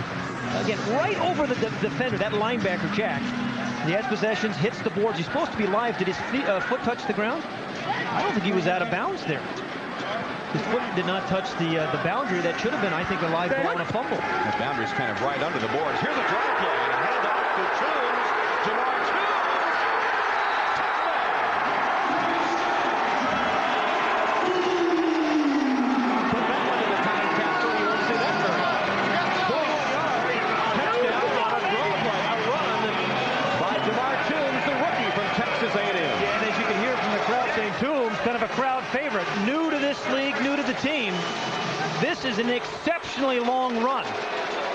Again, right over the defender, that linebacker, Jack. He has possessions, hits the boards. He's supposed to be live. Did his foot touch the ground? I don't think he was out of bounds there. His foot did not touch the boundary. That should have been, I think, a live ball and a fumble. That boundary's kind of right under the boards. Here's a drive play and a handoff to Toombs. Jamar Toombs. Put that one in the time capsule. You won't see that very much. 41 yards. Touchdown on a draw play. A run by Jamar Toombs, the rookie from Texas A&M. Yeah, and as you can hear from the crowd saying, Toombs, kind of a crowd favorite. New to this league, new to the team. This is an exceptionally long run.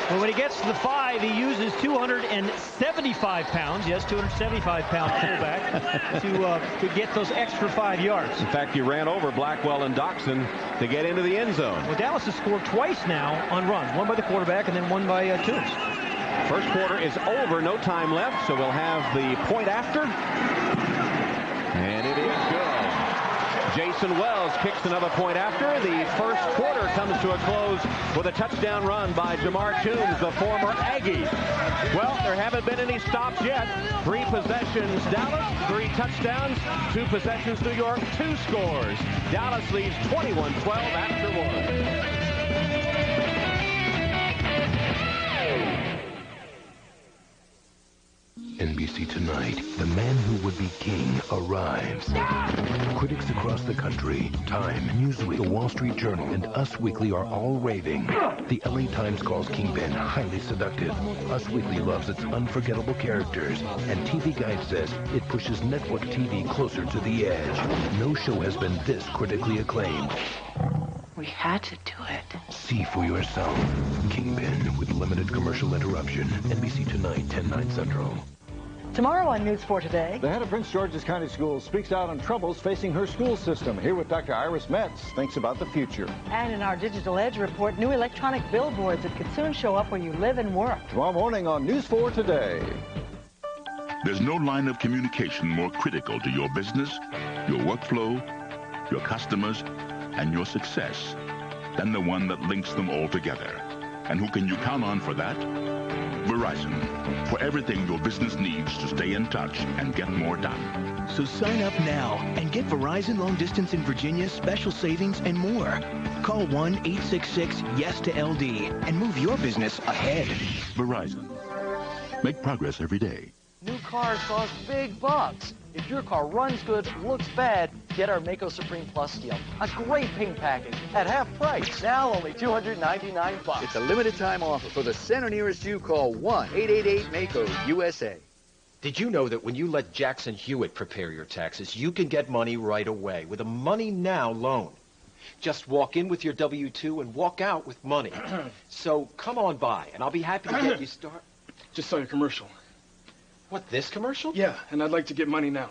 But when he gets to the 5, he uses 275 pounds, yes, 275-pound fullback, to get those extra 5 yards. In fact, he ran over Blackwell and Doxson to get into the end zone. Well, Dallas has scored twice now on runs, one by the quarterback and then one by Toombs. First quarter is over, no time left, so we'll have the point after. And it is good. Jason Wells kicks another point after. The first quarter comes to a close with a touchdown run by Jamar Toombs, the former Aggie. Well, there haven't been any stops yet. 3 possessions Dallas, 3 touchdowns, 2 possessions New York, 2 scores. Dallas leads 21-12 after 1. NBC Tonight, the man who would be king arrives. Critics across the country, Time, Newsweek, The Wall Street Journal, and Us Weekly are all raving. The LA Times calls Kingpin highly seductive. Us Weekly loves its unforgettable characters. And TV Guide says it pushes network TV closer to the edge. No show has been this critically acclaimed. We had to do it. See for yourself. Kingpin with limited commercial interruption. NBC Tonight, 10/9 Central. Tomorrow on News 4 Today. The head of Prince George's County Schools speaks out on troubles facing her school system. Here with Dr. Iris Metz thinks about the future. And in our Digital Edge report, new electronic billboards that could soon show up where you live and work. Tomorrow morning on News 4 Today. There's no line of communication more critical to your business, your workflow, your customers, and your success than the one that links them all together. And who can you count on for that? Verizon. For everything your business needs to stay in touch and get more done. So sign up now and get Verizon Long Distance in Virginia, special savings, and more. Call 1-866-YES-TO-LD and move your business ahead. Verizon. Make progress every day. New cars cost big bucks. If your car runs good, looks bad, get our Mako Supreme Plus deal. A great paint package at half price. Now only $299. It's a limited time offer. For the center nearest you, call 1-888-MAKO-USA. Did you know that when you let Jackson Hewitt prepare your taxes, you can get money right away with a Money Now loan? Just walk in with your W-2 and walk out with money. So come on by, and I'll be happy to get you started. Just saw your commercial. What, this commercial? Yeah, and I'd like to get money now.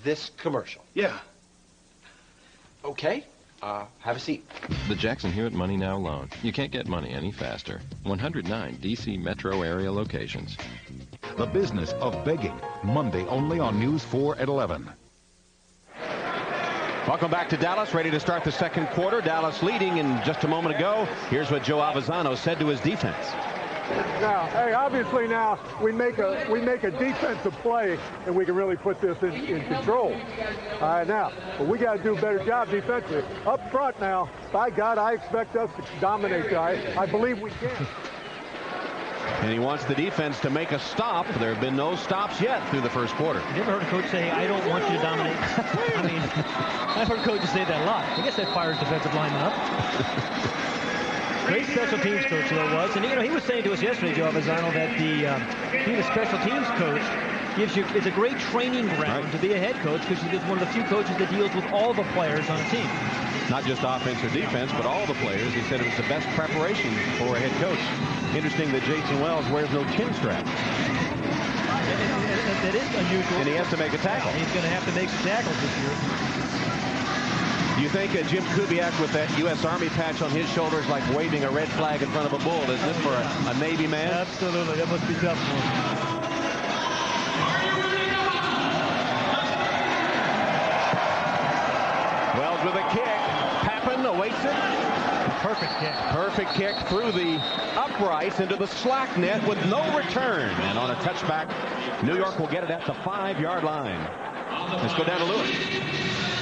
This commercial? Yeah. Okay. Have a seat. The Jackson Hewitt Money Now loan. You can't get money any faster. 109 D.C. metro area locations. The Business of Begging. Monday only on News 4 at 11. Welcome back to Dallas, ready to start the second quarter. Dallas leading in just a moment ago. Here's what Joe Avezzano said to his defense. Now, hey, obviously now we make a defensive play and we can really put this in control. All right, now, but we got to do a better job defensively. Up front now, by God, I expect us to dominate, guys. I believe we can. And he wants the defense to make a stop. There have been no stops yet through the first quarter. You ever heard a coach say, I don't want you to dominate? I mean, I've heard coaches say that a lot. I guess that fires defensive linemen up. Great special teams coach, though, was. And, you know, he was saying to us yesterday, Joe Avezzano, that being a special teams coach is a great training ground to be a head coach because he's one of the few coaches that deals with all the players on a team. Not just offense or defense, but all the players. He said it was the best preparation for a head coach. Interesting that Jason Wells wears no chin strap. That is unusual. And he has to make a tackle. He's going to have to make some tackles this year. Do you think Jim Kubiak with that U.S. Army patch on his shoulder is like waving a red flag in front of a bull, isn't it, for a Navy man? Absolutely. That must be tough for him. Wells with a kick. Pappen awaits it. Perfect kick. Perfect kick through the uprights into the slack net with no return. And on a touchback, New York will get it at the 5-yard line. Let's go down to Lewis.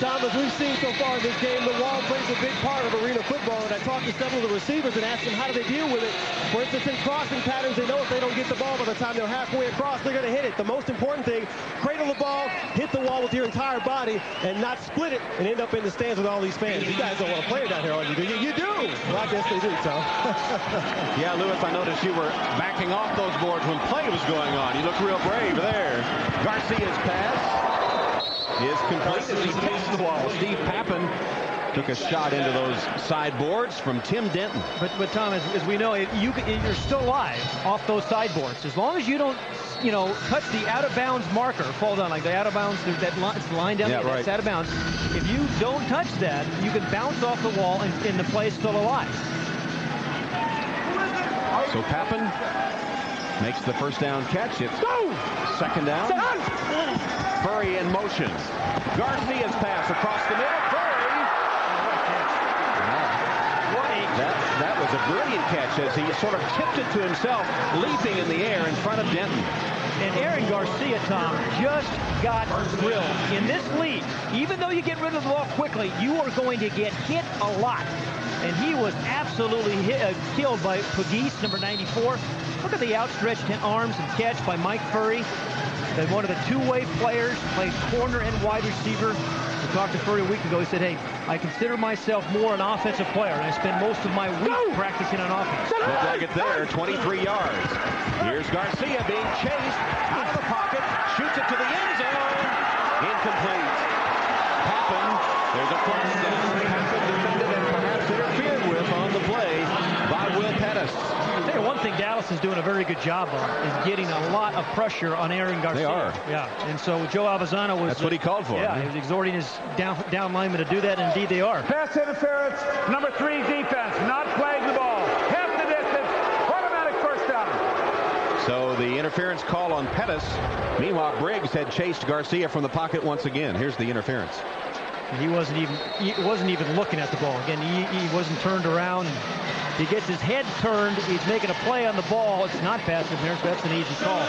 Tom, as we've seen so far in this game, the wall plays a big part of arena football, and I talked to several of the receivers and asked them how do they deal with it. For instance, in crossing patterns, they know if they don't get the ball by the time they're halfway across, they're going to hit it. The most important thing, cradle the ball, hit the wall with your entire body, and not split it and end up in the stands with all these fans. You guys don't want to play it down here, do you? You do! Well, I guess they do, Tom. Yeah, Lewis, I noticed you were backing off those boards when play was going on. You looked real brave there. Garcia's pass is complete as he kicks the ball. Steve Pappen took a shot into those sideboards from Tim Denton. But Tom, as we know, you're still alive off those sideboards. As long as you don't, touch the out-of-bounds marker, fall down like the out-of-bounds, it's the line down there, that's out of bounds. If you don't touch that, you can bounce off the wall and the play's still alive. So Pappen makes the first down catch. It's second down. Furry in motion. Garcia's pass across the middle. Furry. That was a brilliant catch as he sort of tipped it to himself, leaping in the air in front of Denton. And Aaron Garcia, Tom, just got drilled. In this league, even though you get rid of the ball quickly, you are going to get hit a lot. And he was absolutely killed by Pugliese, number 94. Look at the outstretched arms and catch by Mike Furry. Then one of the two-way players, plays corner and wide receiver. We talked to Furry a week ago. He said, hey, I consider myself more an offensive player, and I spend most of my week practicing on offense. Looked like it there, 23 yards. Here's Garcia being chased out of the pocket, shoots it to the end zone. Incomplete. Hammond, there's a flag down. Hammond defended and perhaps interfered with on the play by Will Pettis. I tell you one thing Dallas is doing a very good job of is getting a lot of pressure on Aaron Garcia. They are. Yeah, and so Joe Alvazano was... That's what he called for. Yeah, he was exhorting his down linemen to do that, and indeed they are. Pass interference, number 3 defense, not flagging the ball. Half the distance, automatic first down. So the interference call on Pettis. Meanwhile, Briggs had chased Garcia from the pocket once again. Here's the interference. He wasn't even looking at the ball. Again, he wasn't turned around. He gets his head turned. He's making a play on the ball. It's not pass interference. That's an easy call.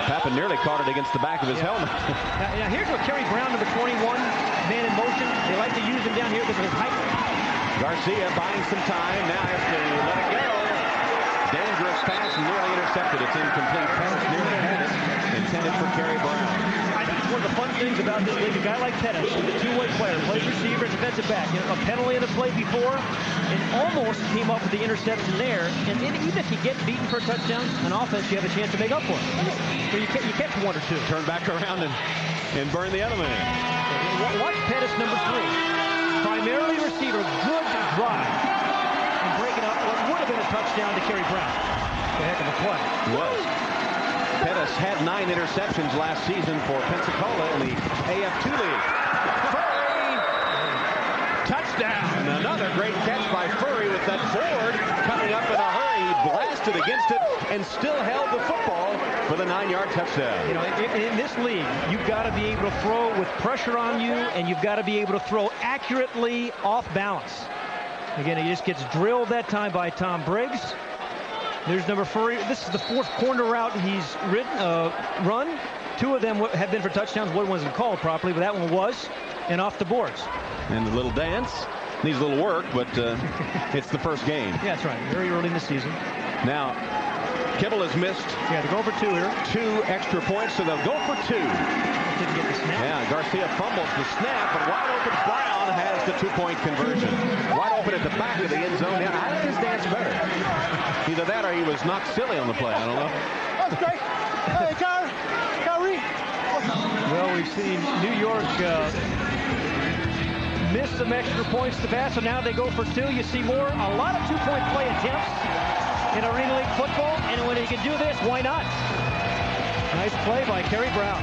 Pappen nearly caught it against the back of his helmet. Now here's what Kerry Brown, number 21, man in motion. They like to use him down here because of his height. Garcia buying some time. Now has to let it go. Dangerous pass and nearly intercepted. It's incomplete. Pettis nearly had it. Intended for Kerry Brown. I think it's one of the fun things about this league. A guy like Pettis, the two-way player, plays receiver, defensive back. You know, a penalty in the play before, and almost came up with the interception there. And even if you get beaten for a touchdown, on offense, you have a chance to make up for it. So you catch one or two. Turn back around and burn the other man. Watch Pettis, number 3. Primarily receiver, good drive. And breaking up what would have been a touchdown to Kerry Brown. A heck of a play. It was. Pettis had 9 interceptions last season for Pensacola in the AF2 League. Furry! Touchdown! Another great catch by Furry with that board coming up in a hurry. He blasted against it and still held the football for the 9-yard touchdown. You know, in this league, you've got to be able to throw with pressure on you, and you've got to be able to throw accurately off balance. Again, he just gets drilled that time by Tom Briggs. There's number 4. This is the 4th corner route he's run. 2 of them have been for touchdowns. One wasn't called properly, but that one was. And off the boards. And the little dance. Needs a little work, but it's the first game. Yeah, that's right. Very early in the season. Now, Kibble has missed. Yeah, to go for 2 here. 2 extra points, so they'll go for 2. Didn't get the snap. Yeah, Garcia fumbles the snap, but wide open Brown has the 2-point conversion. Wide open at the back of the end zone. Yeah, I like his dance better. Either that or he was knocked silly on the play. I don't know. That's great. Hey, Kyrie. Well, we've seen New York miss some extra points to pass, so now they go for 2. You see more, a lot of 2-point play attempts in Arena League football, and when he can do this, why not? Nice play by Kerry Brown.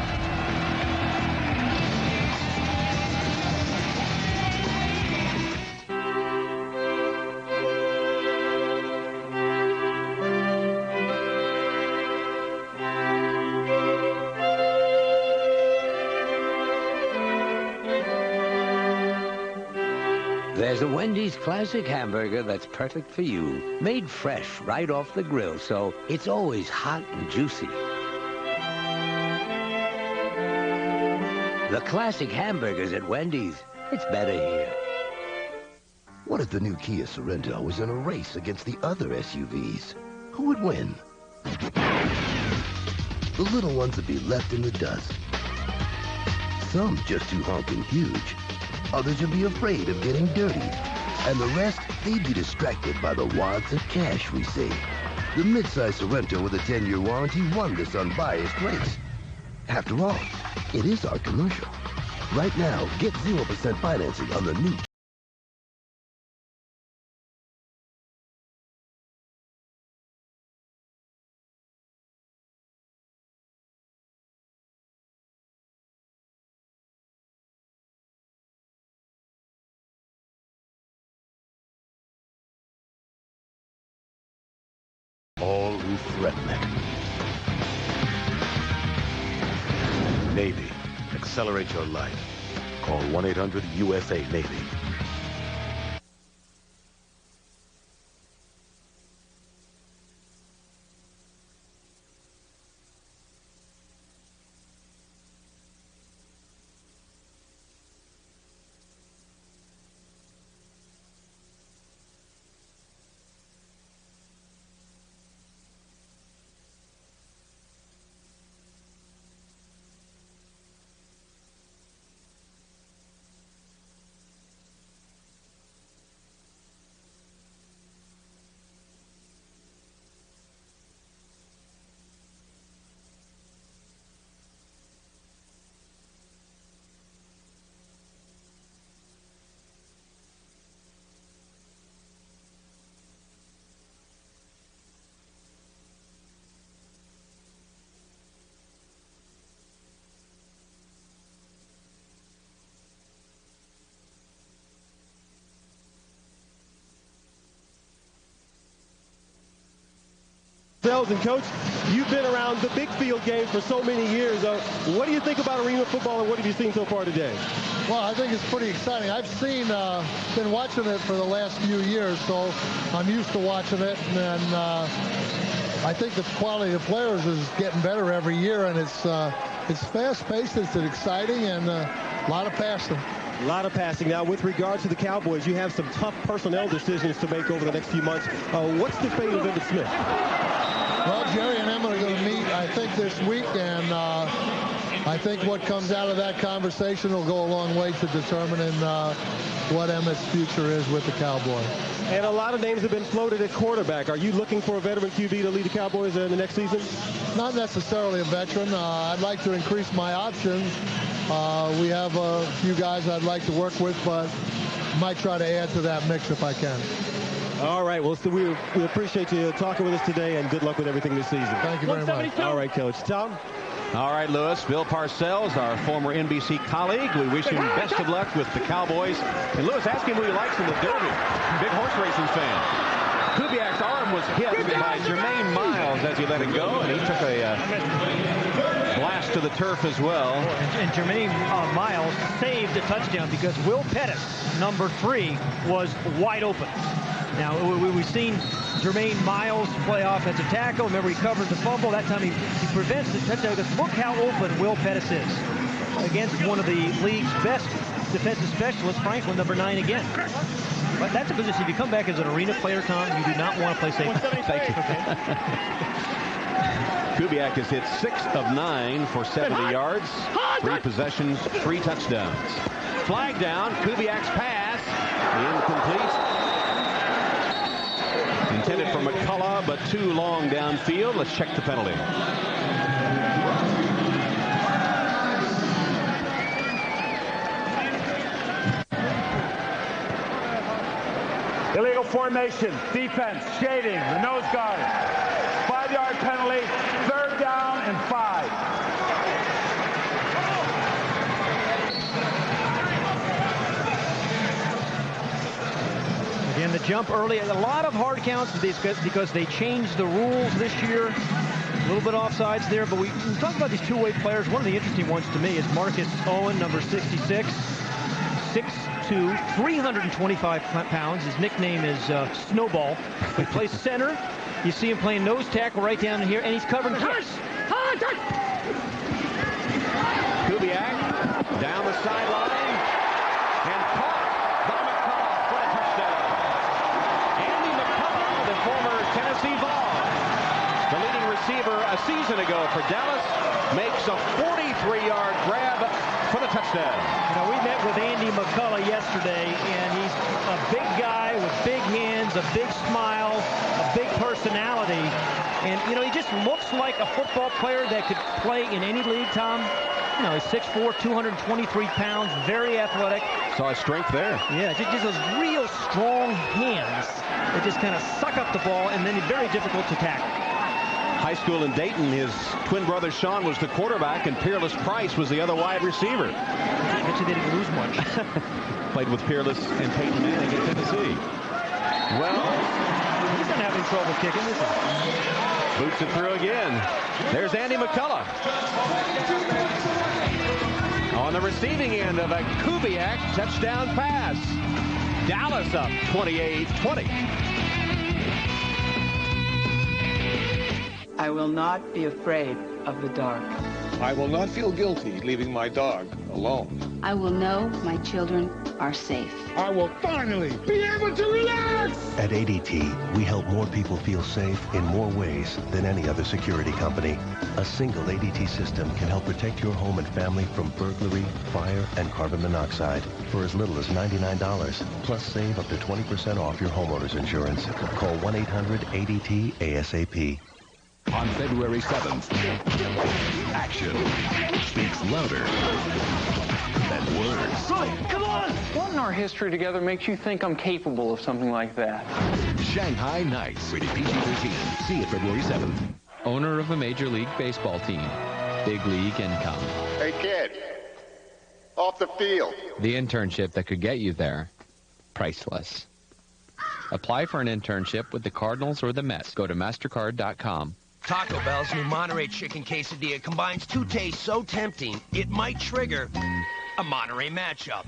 There's a Wendy's classic hamburger that's perfect for you. Made fresh right off the grill, so it's always hot and juicy. The classic hamburgers at Wendy's. It's better here. What if the new Kia Sorento was in a race against the other SUVs? Who would win? The little ones would be left in the dust. Some just too honking huge. Others would be afraid of getting dirty. And the rest, they'd be distracted by the wads of cash we save. The midsize Sorento with a 10-year warranty won this unbiased race. After all, it is our commercial. Right now, get 0% financing on the new all who threaten it. Navy, accelerate your life. Call 1-800-USA-NAVY. Parcells. And, Coach, you've been around the big field game for so many years. What do you think about arena football, and what have you seen so far today? Well, I think it's pretty exciting. I've been watching it for the last few years, so I'm used to watching it. And I think the quality of the players is getting better every year, and it's fast-paced, it's exciting, and a lot of passing. A lot of passing. Now, with regards to the Cowboys, you have some tough personnel decisions to make over the next few months. What's the fate of Emmitt Smith? Well, Jerry and Emmitt are going to meet, I think, this week, and I think what comes out of that conversation will go a long way to determining what Emmitt's future is with the Cowboys. And a lot of names have been floated at quarterback. Are you looking for a veteran QB to lead the Cowboys in the next season? Not necessarily a veteran. I'd like to increase my options. We have a few guys I'd like to work with, but might try to add to that mix if I can. All right. Well, so we appreciate you talking with us today, and good luck with everything this season. Thank you very much. All right, Coach. Tom? All right, Lewis. Bill Parcells, our former NBC colleague. We wish him best of luck with the Cowboys. And Lewis, ask him who he likes in the Derby. Big horse racing fan. Kubiak's arm was hit by Jermaine Miles as he let it go, and he took a blast to the turf as well. And Jermaine Miles saved a touchdown because Will Pettis, number 3, was wide open. Now, we've seen Jermaine Miles play offensive tackle. Remember, he covered the fumble. That time he prevents the touchdown because look how open Will Pettis is against one of the league's best defensive specialists, Franklin, number 9 again. But that's a position. If you come back as an arena player, Tom, you do not want to play safety. Thank you. Kubiak has hit 6 of 9 for 70 yards, 3 possessions, 3 touchdowns. Flag down. Kubiak's pass. Incomplete. Intended for McCullough, but too long downfield. Let's check the penalty. Illegal formation, defense, shading, the nose guard. 5-yard penalty, 3rd down and 5. Again, the jump early. A lot of hard counts because they changed the rules this year. A little bit offsides there, but we talk about these two-way players. One of the interesting ones to me is Marcus Owen, number 66. 6'2", 325 pounds. His nickname is Snowball. He plays center. You see him playing nose tackle right down here, and he's covering kicks. Kubiak down the sideline and caught by McCullough for a touchdown. Andy McCullough, the former Tennessee Vol, the leading receiver a season ago for Dallas, makes a 43-yard grab for the touchdown. You know, we met with Andy McCullough yesterday, and he's a big guy with big hands, a big smile, a big personality. And, you know, he just looks like a football player that could play in any league, Tom. You know, he's 6'4", 223 pounds, very athletic. Saw his strength there. Yeah, just those real strong hands that just kind of suck up the ball, and then he's very difficult to tackle. High school in Dayton, his twin brother Sean was the quarterback, and Peerless Price was the other wide receiver. I bet you they didn't lose much. Played with Peerless and Peyton Manning in Tennessee. Well, he's not having trouble kicking, is he? Boots it through again. There's Andy McCullough. On the receiving end of a Kubiak touchdown pass. Dallas up 28-20. I will not be afraid of the dark. I will not feel guilty leaving my dog alone. I will know my children are safe. I will finally be able to relax! At ADT, we help more people feel safe in more ways than any other security company. A single ADT system can help protect your home and family from burglary, fire, and carbon monoxide for as little as $99. Plus, save up to 20% off your homeowner's insurance. Call 1-800-ADT-ASAP. On February 7th, action speaks louder than words. Come on! What in our history together makes you think I'm capable of something like that? Shanghai Nights, rated PG-13. See it February 7th. Owner of a Major League Baseball team. Big league income. Hey, kid. Off the field. The internship that could get you there. Priceless. Apply for an internship with the Cardinals or the Mets. Go to MasterCard.com. Taco Bell's new Monterey Chicken Quesadilla combines two tastes so tempting, it might trigger a Monterey matchup.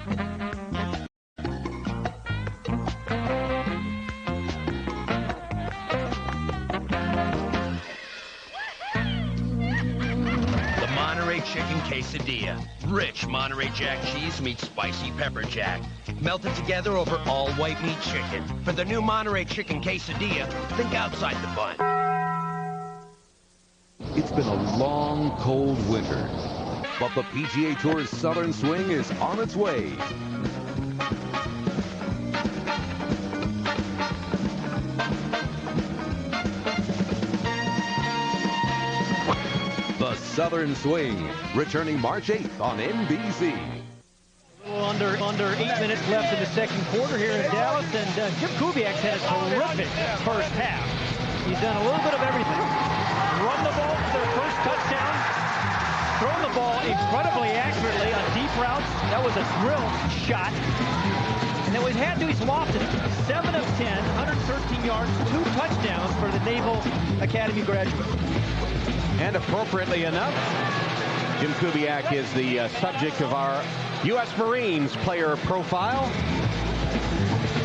The Monterey Chicken Quesadilla. Rich Monterey Jack cheese meets spicy pepper jack. Melted together over all white meat chicken. For the new Monterey Chicken Quesadilla, think outside the bun. It's been a long, cold winter, but the PGA Tour's Southern Swing is on its way. The Southern Swing, returning March 8th on NBC. A little under 8 minutes left in the second quarter here in Dallas, and Jim Kubiak's had a terrific first half. He's done a little bit of everything. Run the ball for their first touchdown, thrown the ball incredibly accurately on deep routes. That was a drill shot. And then what he's had to do, he's lofted it. 7 of 10, 113 yards, 2 touchdowns for the Naval Academy graduate. And appropriately enough, Jim Kubiak is the subject of our U.S. Marines player profile.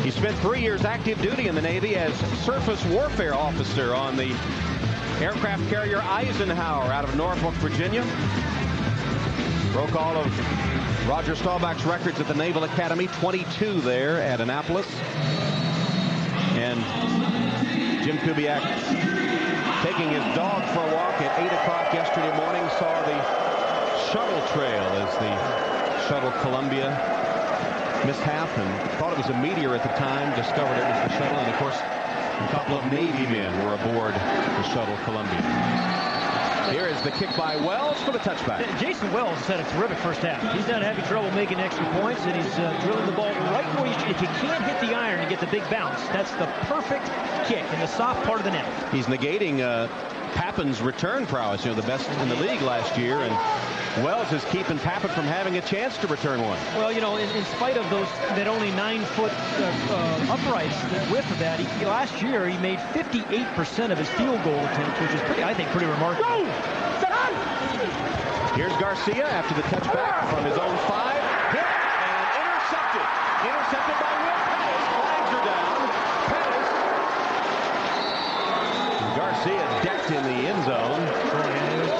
He spent 3 years active duty in the Navy as surface warfare officer on the aircraft carrier Eisenhower out of Norfolk, Virginia. Broke all of Roger Staubach's records at the Naval Academy, 22 there at Annapolis. And Jim Kubiak, taking his dog for a walk at 8 o'clock yesterday morning, saw the shuttle trail as the shuttle Columbia mishap and thought it was a meteor at the time, discovered it was the shuttle, and of course a couple of Navy men were aboard the shuttle Columbia. Here is the kick by Wells for the touchback. Jason Wells has had a terrific first half. He's not having trouble making extra points, and he's drilling the ball right where if you can't hit the iron and get the big bounce, that's the perfect kick in the soft part of the net. He's negating Papin's return prowess, the best in the league last year, and Wells is keeping Papin from having a chance to return one. Well, in spite of that only 9-foot uprights, the width of that, last year he made 58% of his field goal attempts, which is I think pretty remarkable. Go! Here's Garcia after the touchback from his own 5. Hit and intercepted. Intercepted by Will Pettis. Flags are down. Pettis. Garcia decked in the end zone.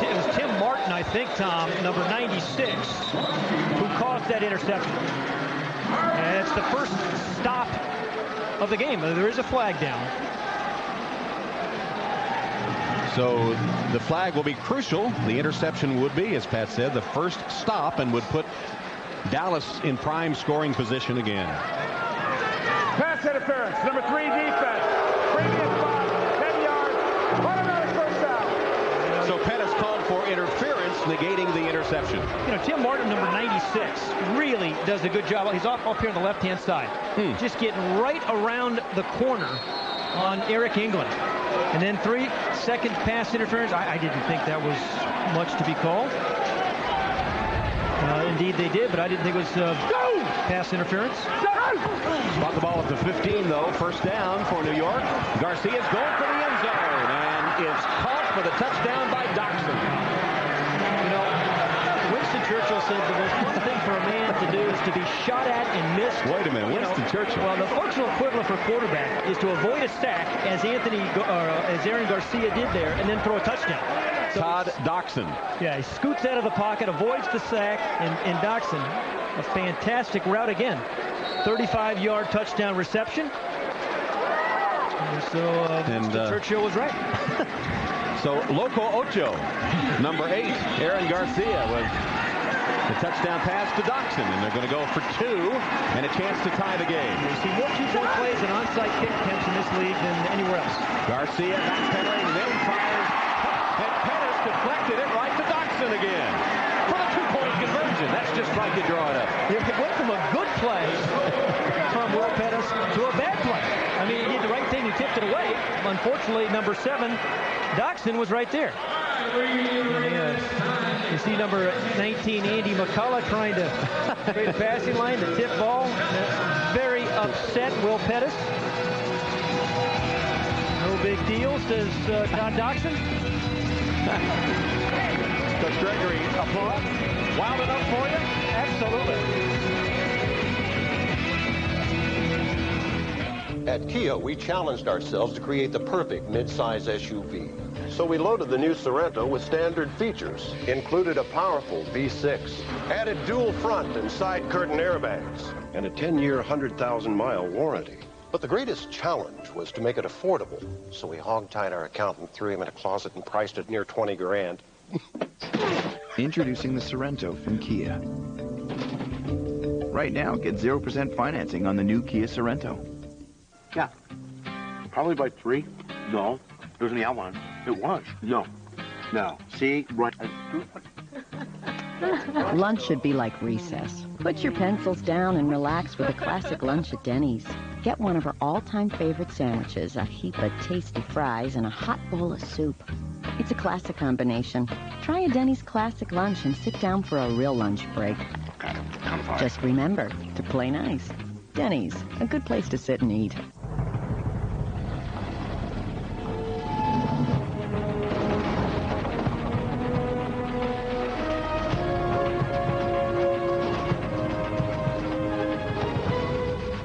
It was Tim Martin, I think, Tom, number 96, who caused that interception. And it's the first stop of the game. There is a flag down. So the flag will be crucial. The interception would be, as Pat said, the first stop and would put Dallas in prime scoring position again. Pass interference, number 3 defense. Previous 5, 10 yards, automatic first down. So Pettis called for interference, negating the interception. Tim Martin, number 96, really does a good job. He's up here on the left-hand side. Just getting right around the corner on Eric England. And then 3 second pass interference. I didn't think that was much to be called. Indeed they did, but I didn't think it was pass interference. Spot the ball at the 15, though. First down for New York. Garcia's going for the end zone and is caught for the touchdown by Doxson. Winston Churchill said the most important thing for a man to do is to be shot at and missed. Wait a minute, Winston Churchill. Well, the functional equivalent for a quarterback is to avoid a sack, as Aaron Garcia did there, and then throw a touchdown. So Todd Doxson. Yeah, he scoots out of the pocket, avoids the sack, and Doxson, a fantastic route again. 35-yard touchdown reception. And so Churchill was right. So Loco Ocho, number 8, Aaron Garcia with the touchdown pass to Doxson, and they're going to go for 2 and a chance to tie the game. You see more 2-point plays and onside kick attempts in this league than anywhere else. Garcia backpedaling, then fires, and Pettis deflected it right to Doxson again for the 2-point conversion. That's just like you draw it up. It went from a good play from Will Pettis to a bad play. I mean, he did the right thing. He tipped it away. Unfortunately, number 7, Doxson, was right there. You see number 19, Andy McCullough, trying to create a passing line, the tip ball. Very upset, Will Pettis. No big deal, says Todd Doxson. Coach Gregory, applause. Wild enough for you? Absolutely. At Kia, we challenged ourselves to create the perfect mid-size SUV. So we loaded the new Sorento with standard features, included a powerful V6, added dual front and side curtain airbags, and a 10-year, 100,000-mile warranty. But the greatest challenge was to make it affordable. So we hog-tied our accountant, threw him in a closet, and priced it near 20 grand. Introducing the Sorento from Kia. Right now, get 0% financing on the new Kia Sorento. Yeah. Probably by 3. No. It was in the outline. It was. No. No. See? Right. Lunch should be like recess. Put your pencils down and relax with a classic lunch at Denny's. Get one of our all-time favorite sandwiches, a heap of tasty fries, and a hot bowl of soup. It's a classic combination. Try a Denny's classic lunch and sit down for a real lunch break. Just remember to play nice. Denny's, a good place to sit and eat.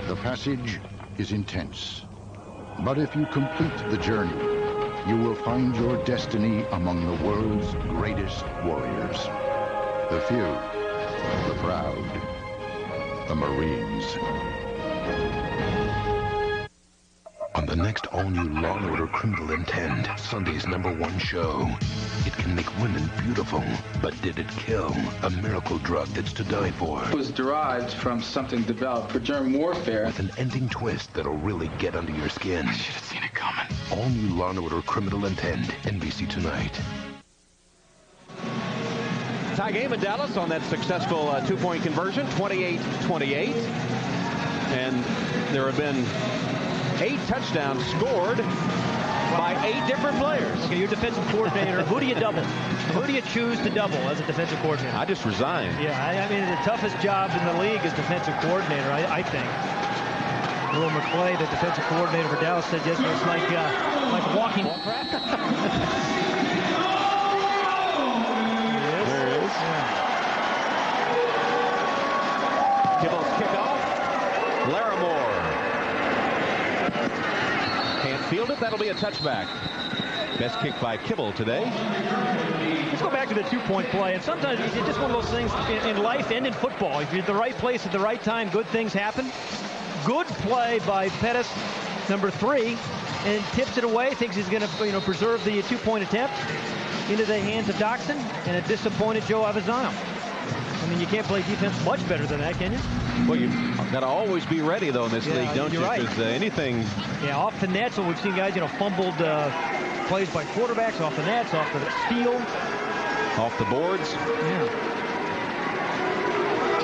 The passage is intense, but if you complete the journey, you will find your destiny among the world's greatest warriors. The few, the proud, the Marines. On the next all-new Law & Order Criminal Intent, Sunday's #1 show. It can make women beautiful, but did it kill? A miracle drug that's to die for. It was derived from something developed for germ warfare. With an ending twist that'll really get under your skin. I should have seen it coming. All-new Law & Order Criminal Intent, NBC tonight. Tie game in Dallas on that successful two-point conversion, 28-28. And there have been 8 touchdowns scored by 8 different players. Okay, your defensive coordinator, who do you double? Who do you choose to double as a defensive coordinator? I just resigned. Yeah, I mean, the toughest job in the league is defensive coordinator, I think. Will McClay, the defensive coordinator for Dallas, said yesterday it's like walking. There it is. Kibble's kickoff. Larimore. Can't field it. That'll be a touchback. Best kick by Kibble today. Let's go back to the two-point play. And sometimes it's just one of those things in life and in football. If you're at the right place at the right time, good things happen. Good play by Pettis, number 3, and tips it away. Thinks he's going to, preserve the two-point attempt into the hands of Doxson and a disappointed Joe Avezzano. I mean, you can't play defense much better than that, can you? Well, you've got to always be ready, though, in this league, don't you? You're right. Because anything... Yeah, off the nets, we've seen guys, fumbled plays by quarterbacks, off the nets, off the steal. Off the boards. Yeah.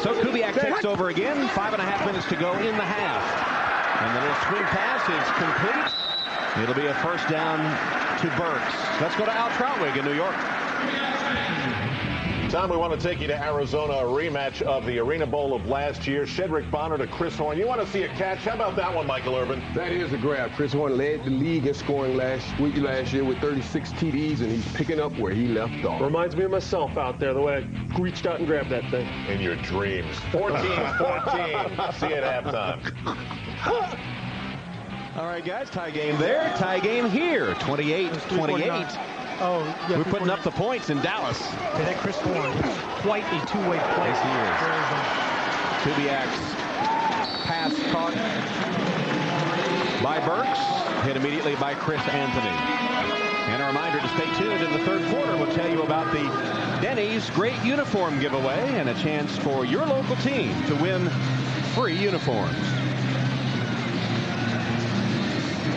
So Kubiak takes over again. 5.5 minutes to go in the half. And the little swing pass is complete. It'll be a first down to Burks. Let's go to Al Trautwig in New York. Tom, we want to take you to Arizona, a rematch of the Arena Bowl of last year. Shedrick Bonner to Chris Horn. You want to see a catch? How about that one, Michael Urban? That is a grab. Chris Horn led the league in scoring last year with 36 TDs, and he's picking up where he left off. Reminds me of myself out there, the way I reached out and grabbed that thing. In your dreams. 14-14. See you at halftime. All right, guys, tie game there, tie game here, 28-28. Oh, yeah, we're putting up the points in Dallas. Okay, that Chris Horn is quite a two-way play. Yes, he is. Kubiak's pass caught by Burks, hit immediately by Chris Anthony. And a reminder to stay tuned in the third quarter. We'll tell you about the Denny's Great Uniform Giveaway and a chance for your local team to win free uniforms.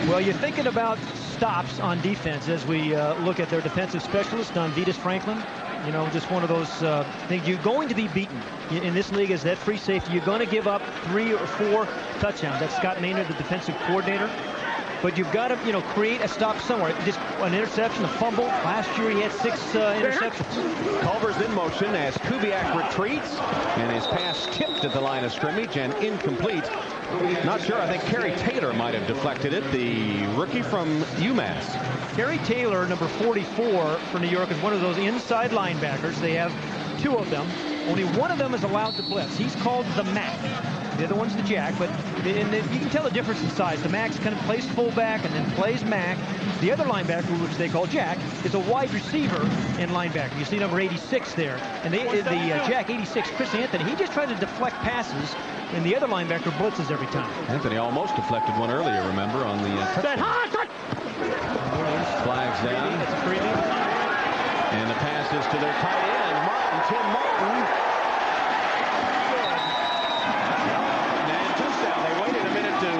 Well, you're thinking about stops on defense as we look at their defensive specialist on Vitas Franklin. Just one of those things. You're going to be beaten in this league as that free safety. You're going to give up 3 or 4 touchdowns. That's Scott Maynard, the defensive coordinator. but you've got to, create a stop somewhere. Just an interception, a fumble. Last year he had 6 interceptions. Culver's in motion as Kubiak retreats, and his pass tipped at the line of scrimmage and incomplete. Not sure. I think Kerry Taylor might have deflected it, the rookie from UMass. Kerry Taylor, number 44 for New York, is one of those inside linebackers. They have 2 of them. Only one of them is allowed to blitz. He's called the Mac. The other one's the Jack, but you can tell the difference in size. The Mac's kind of plays fullback and then plays Mac. The other linebacker, which they call Jack, is a wide receiver and linebacker. You see number 86 there. And the Jack, 86, Chris Anthony, he just tried to deflect passes, and the other linebacker blitzes every time. Anthony almost deflected one earlier, remember, on the touchdown. Flags down. And the pass is to their tight end, Tim Martin. And touchdown. They waited a minute to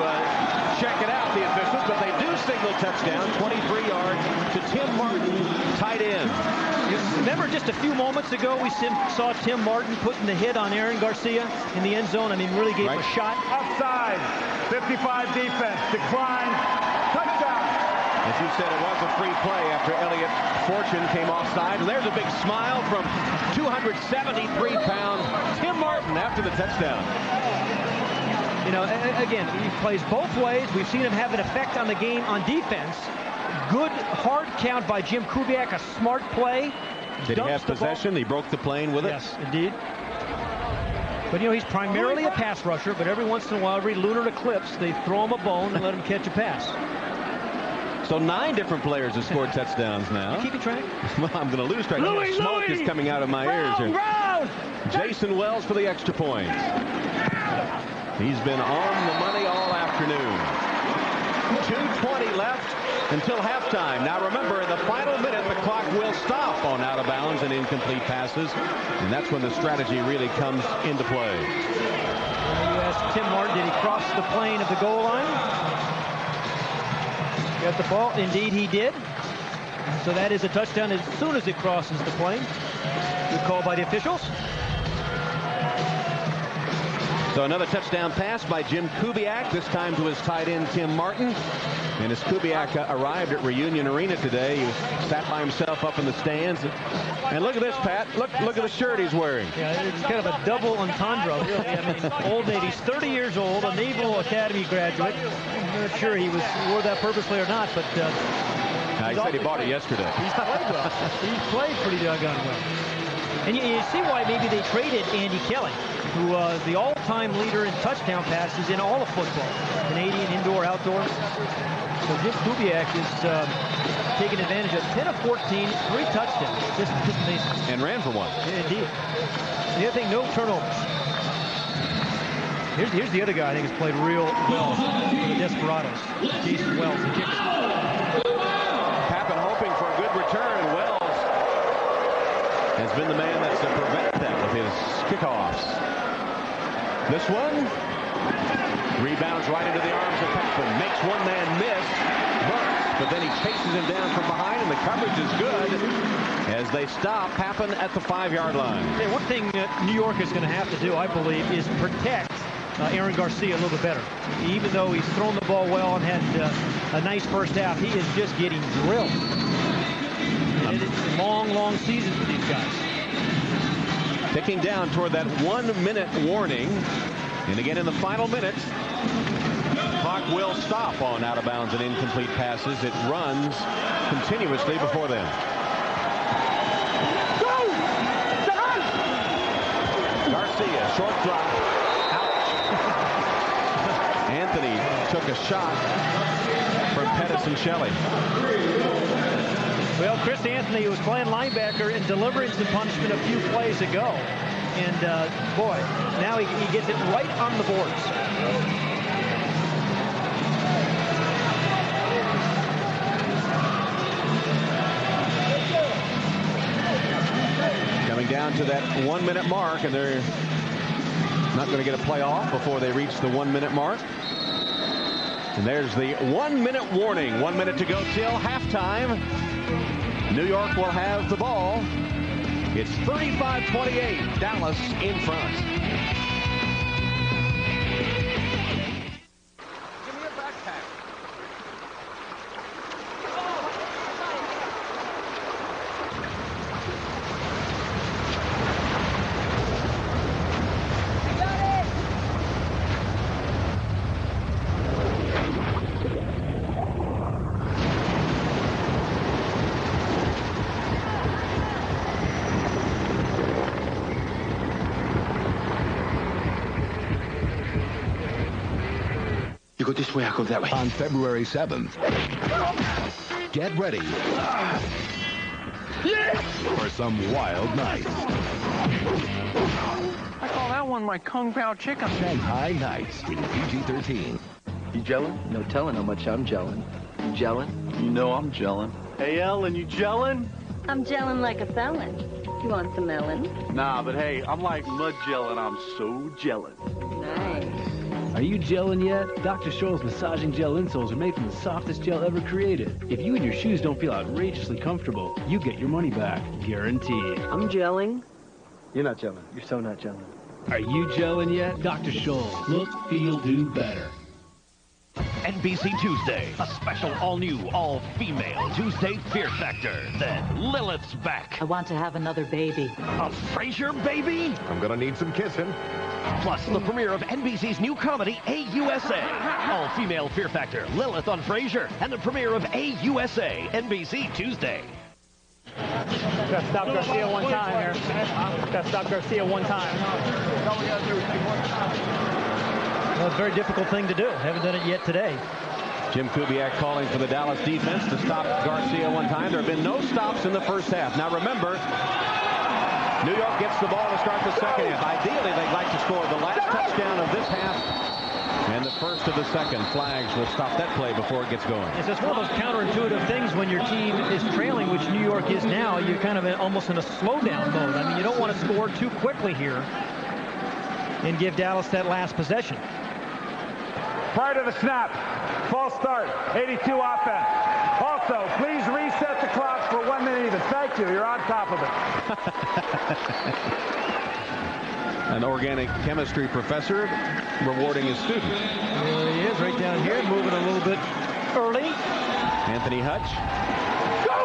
check it out, the officials, but they do signal touchdown. 23 yards to Tim Martin, tight end. Remember just a few moments ago we saw Tim Martin putting the hit on Aaron Garcia in the end zone. I mean, really gave him a shot. Offside. 55 defense. Decline. Touchdown. As you said, it was a free play after Elliott Fortune came offside. And there's a big smile from 273-pound Tim Martin after the touchdown. Again, he plays both ways. We've seen him have an effect on the game on defense. Good hard count by Jim Kubiak, a smart play. Did he have possession? He broke the plane with it? Yes, indeed. But, he's primarily a pass rusher, but every once in a while, every lunar eclipse, they throw him a bone and let him catch a pass. So 9 different players have scored touchdowns now. You keeping track? Well, I'm going to lose track. Smoke is coming out of my ears here. Jason Wells for the extra point. He's been on the money all afternoon. 2:20 left until halftime. Now remember, in the final minute, the clock will stop on out of bounds and incomplete passes. And that's when the strategy really comes into play. You asked Tim Martin, did he cross the plane of the goal line? Got the ball. Indeed, he did. So that is a touchdown as soon as it crosses the plane. Good call by the officials. So another touchdown pass by Jim Kubiak, this time to his tight end, Tim Martin. And as Kubiak arrived at Reunion Arena today, he sat by himself up in the stands. And look at this, Pat. Look at the shirt he's wearing. Yeah, it's kind of a double entendre, really. I mean, old Navy. He's 30 years old, a Naval Academy graduate. I'm not sure he wore that purposely or not, but... he said he bought it yesterday. He's played well. He's played pretty doggone well. And you see why maybe they traded Andy Kelly, who the all-time leader in touchdown passes in all of football, Canadian, indoor, outdoor. So Jim Kubiak is taking advantage of 10 of 14, 3 touchdowns. Just amazing. And ran for one. Yeah, indeed. The other thing, no turnovers. Here's the other guy I think has played real well for the Desperados. Jason Wells, the kicker. Pappen hoping for a good return. Wells has been the man that's prevented that with his kickoffs. This one rebounds right into the arms of Pappen. Makes one man miss. Burks, but then he chases him down from behind, and the coverage is good as they stop Pappen at the 5-yard line. Yeah, one thing New York is going to have to do, I believe, is protect Aaron Garcia a little bit better. Even though he's thrown the ball well and had a nice first half, he is just getting drilled. It's a long season for these guys. Ticking down toward that 1-minute warning. And again, in the final minutes, clock will stop on out of bounds and incomplete passes. It runs continuously before them. Garcia, short drop. Anthony took a shot from Pettis and Shelley. Well, Chris Anthony was playing linebacker and delivering some punishment a few plays ago. And, boy, now he gets it right on the boards. Coming down to that 1-minute mark, and they're not going to get a play off before they reach the 1-minute mark. And there's the 1-minute warning. 1 minute to go till halftime. New York will have the ball. It's 35-28. Dallas in front. Give me a backpack. You go this way, I'll go that way. On February 7th, get ready for some wild nights. I call that one my Kung Pao chicken. Shanghai Nights, rated PG-13. You gelling? No telling how much I'm gelling. You gelling? You know I'm gelling. Hey, Ellen, you gelling? I'm gelling like a felon. You want some melon? Nah, but hey, I'm like mud gelling. I'm so gelling. Nice. Are you gelling yet? Dr. Scholl's massaging gel insoles are made from the softest gel ever created. If you and your shoes don't feel outrageously comfortable, you get your money back. Guaranteed. I'm gelling. You're not gelling. You're so not gelling. Are you gelling yet? Dr. Scholl. Look, feel, do better. NBC Tuesday, a special all-new, all-female Tuesday Fear Factor. Then Lilith's back. I want to have another baby. A Frasier baby? I'm gonna need some kissing. Plus the premiere of NBC's new comedy, AUSA. All-female Fear Factor, Lilith on Frasier, and the premiere of AUSA, NBC Tuesday. Gotta stop Garcia one time here. Gotta stop Garcia one time. Well, it's a very difficult thing to do. Haven't done it yet today. Jim Kubiak calling for the Dallas defense to stop Garcia one time. There have been no stops in the first half. Now remember, New York gets the ball to start the second half. Ideally, they'd like to score the last touchdown of this half and the first of the second. Flags will stop that play before it gets going. It's just one of those counterintuitive things when your team is trailing, which New York is now. You're kind of almost in a slowdown mode. I mean, you don't want to score too quickly here and give Dallas that last possession. Prior to the snap, false start, 82 offense. Also, please reset the clock for 1 minute even. Thank you. You're on top of it. An organic chemistry professor rewarding his student. There he is, right down here, moving a little bit early. Anthony Hutch.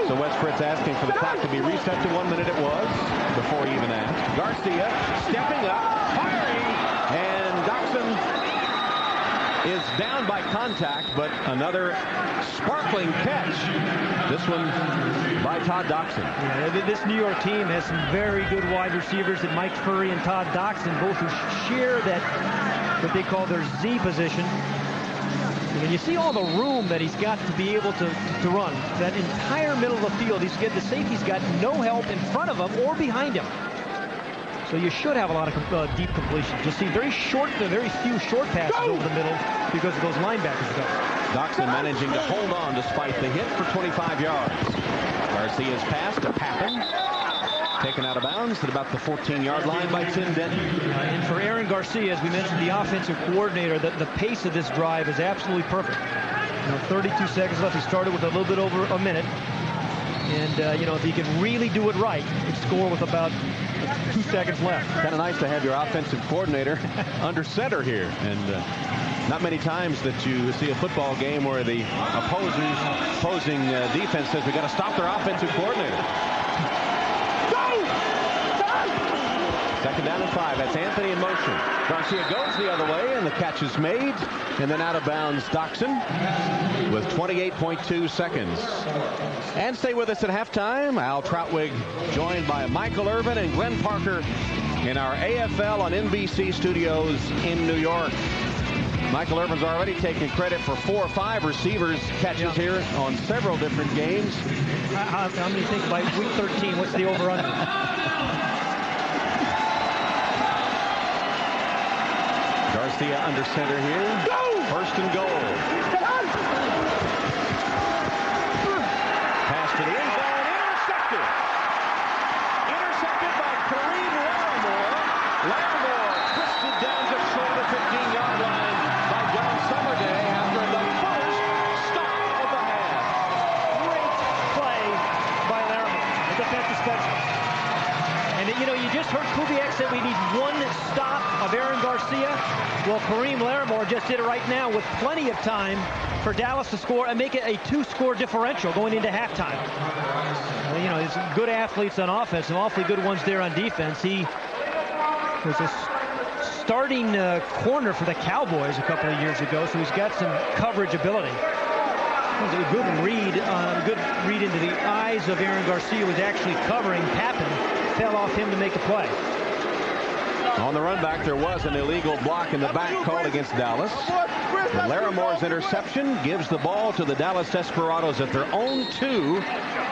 So Wes Fritz asking for the clock to be reset to 1 minute. It was before he even asked. Garcia stepping up, firing, and Doxson is down by contact, but another sparkling catch. This one by Todd Doxson. Yeah, this New York team has some very good wide receivers, and Mike Furry and Todd Doxson, both who share that, what they call their Z position. And you see all the room that he's got to be able to run. That entire middle of the field, the safety's got no help in front of him or behind him. So you should have a lot of deep completions. You'll see very few short passes over the middle because of those linebackers go. Doxson managing to hold on despite the hit for 25 yards. Garcia's pass to Pappen. Taken out of bounds at about the 14-yard line by Tim Denton. And for Aaron Garcia, as we mentioned, the offensive coordinator, the pace of this drive is absolutely perfect. 32 seconds left. He started with a little bit over a minute. And, if he can really do it right, he could score with about 2 seconds left. Kind of nice to have your offensive coordinator under center here. And not many times that you see a football game where the opposing defense says we got to stop their offensive coordinator. Second down and 5. That's Anthony in motion. Garcia goes the other way, and the catch is made. And then out of bounds, Doxson with 28.2 seconds. And stay with us at halftime. Al Trautwig joined by Michael Irvin and Glenn Parker in our AFL on NBC studios in New York. Michael Irvin's already taken credit for 4 or 5 receivers catches here on several different games. How many think by week 13? What's the over-under? Garcia under center here. First and goal. Pass to the end zone. Intercepted. Intercepted by Kareem Larimore. Larimore twisted down just short of the 15-yard line by John Summerday after the first stop of the half. Great play by Larimore, the defensive specialist. And, you just heard Kubiak say we need one stop of Aaron Garcia. Well, Kareem Larimore just did it right now with plenty of time for Dallas to score and make it a 2-score differential going into halftime. Well, he's good athletes on offense and awfully good ones there on defense. He was a starting corner for the Cowboys a couple of years ago, so he's got some coverage ability. It was a good read into the eyes of Aaron Garcia, was actually covering Pappen. Fell off him to make the play. On the run back, there was an illegal block in the back called against Dallas. But Laramore's interception gives the ball to the Dallas Desperados at their own 2.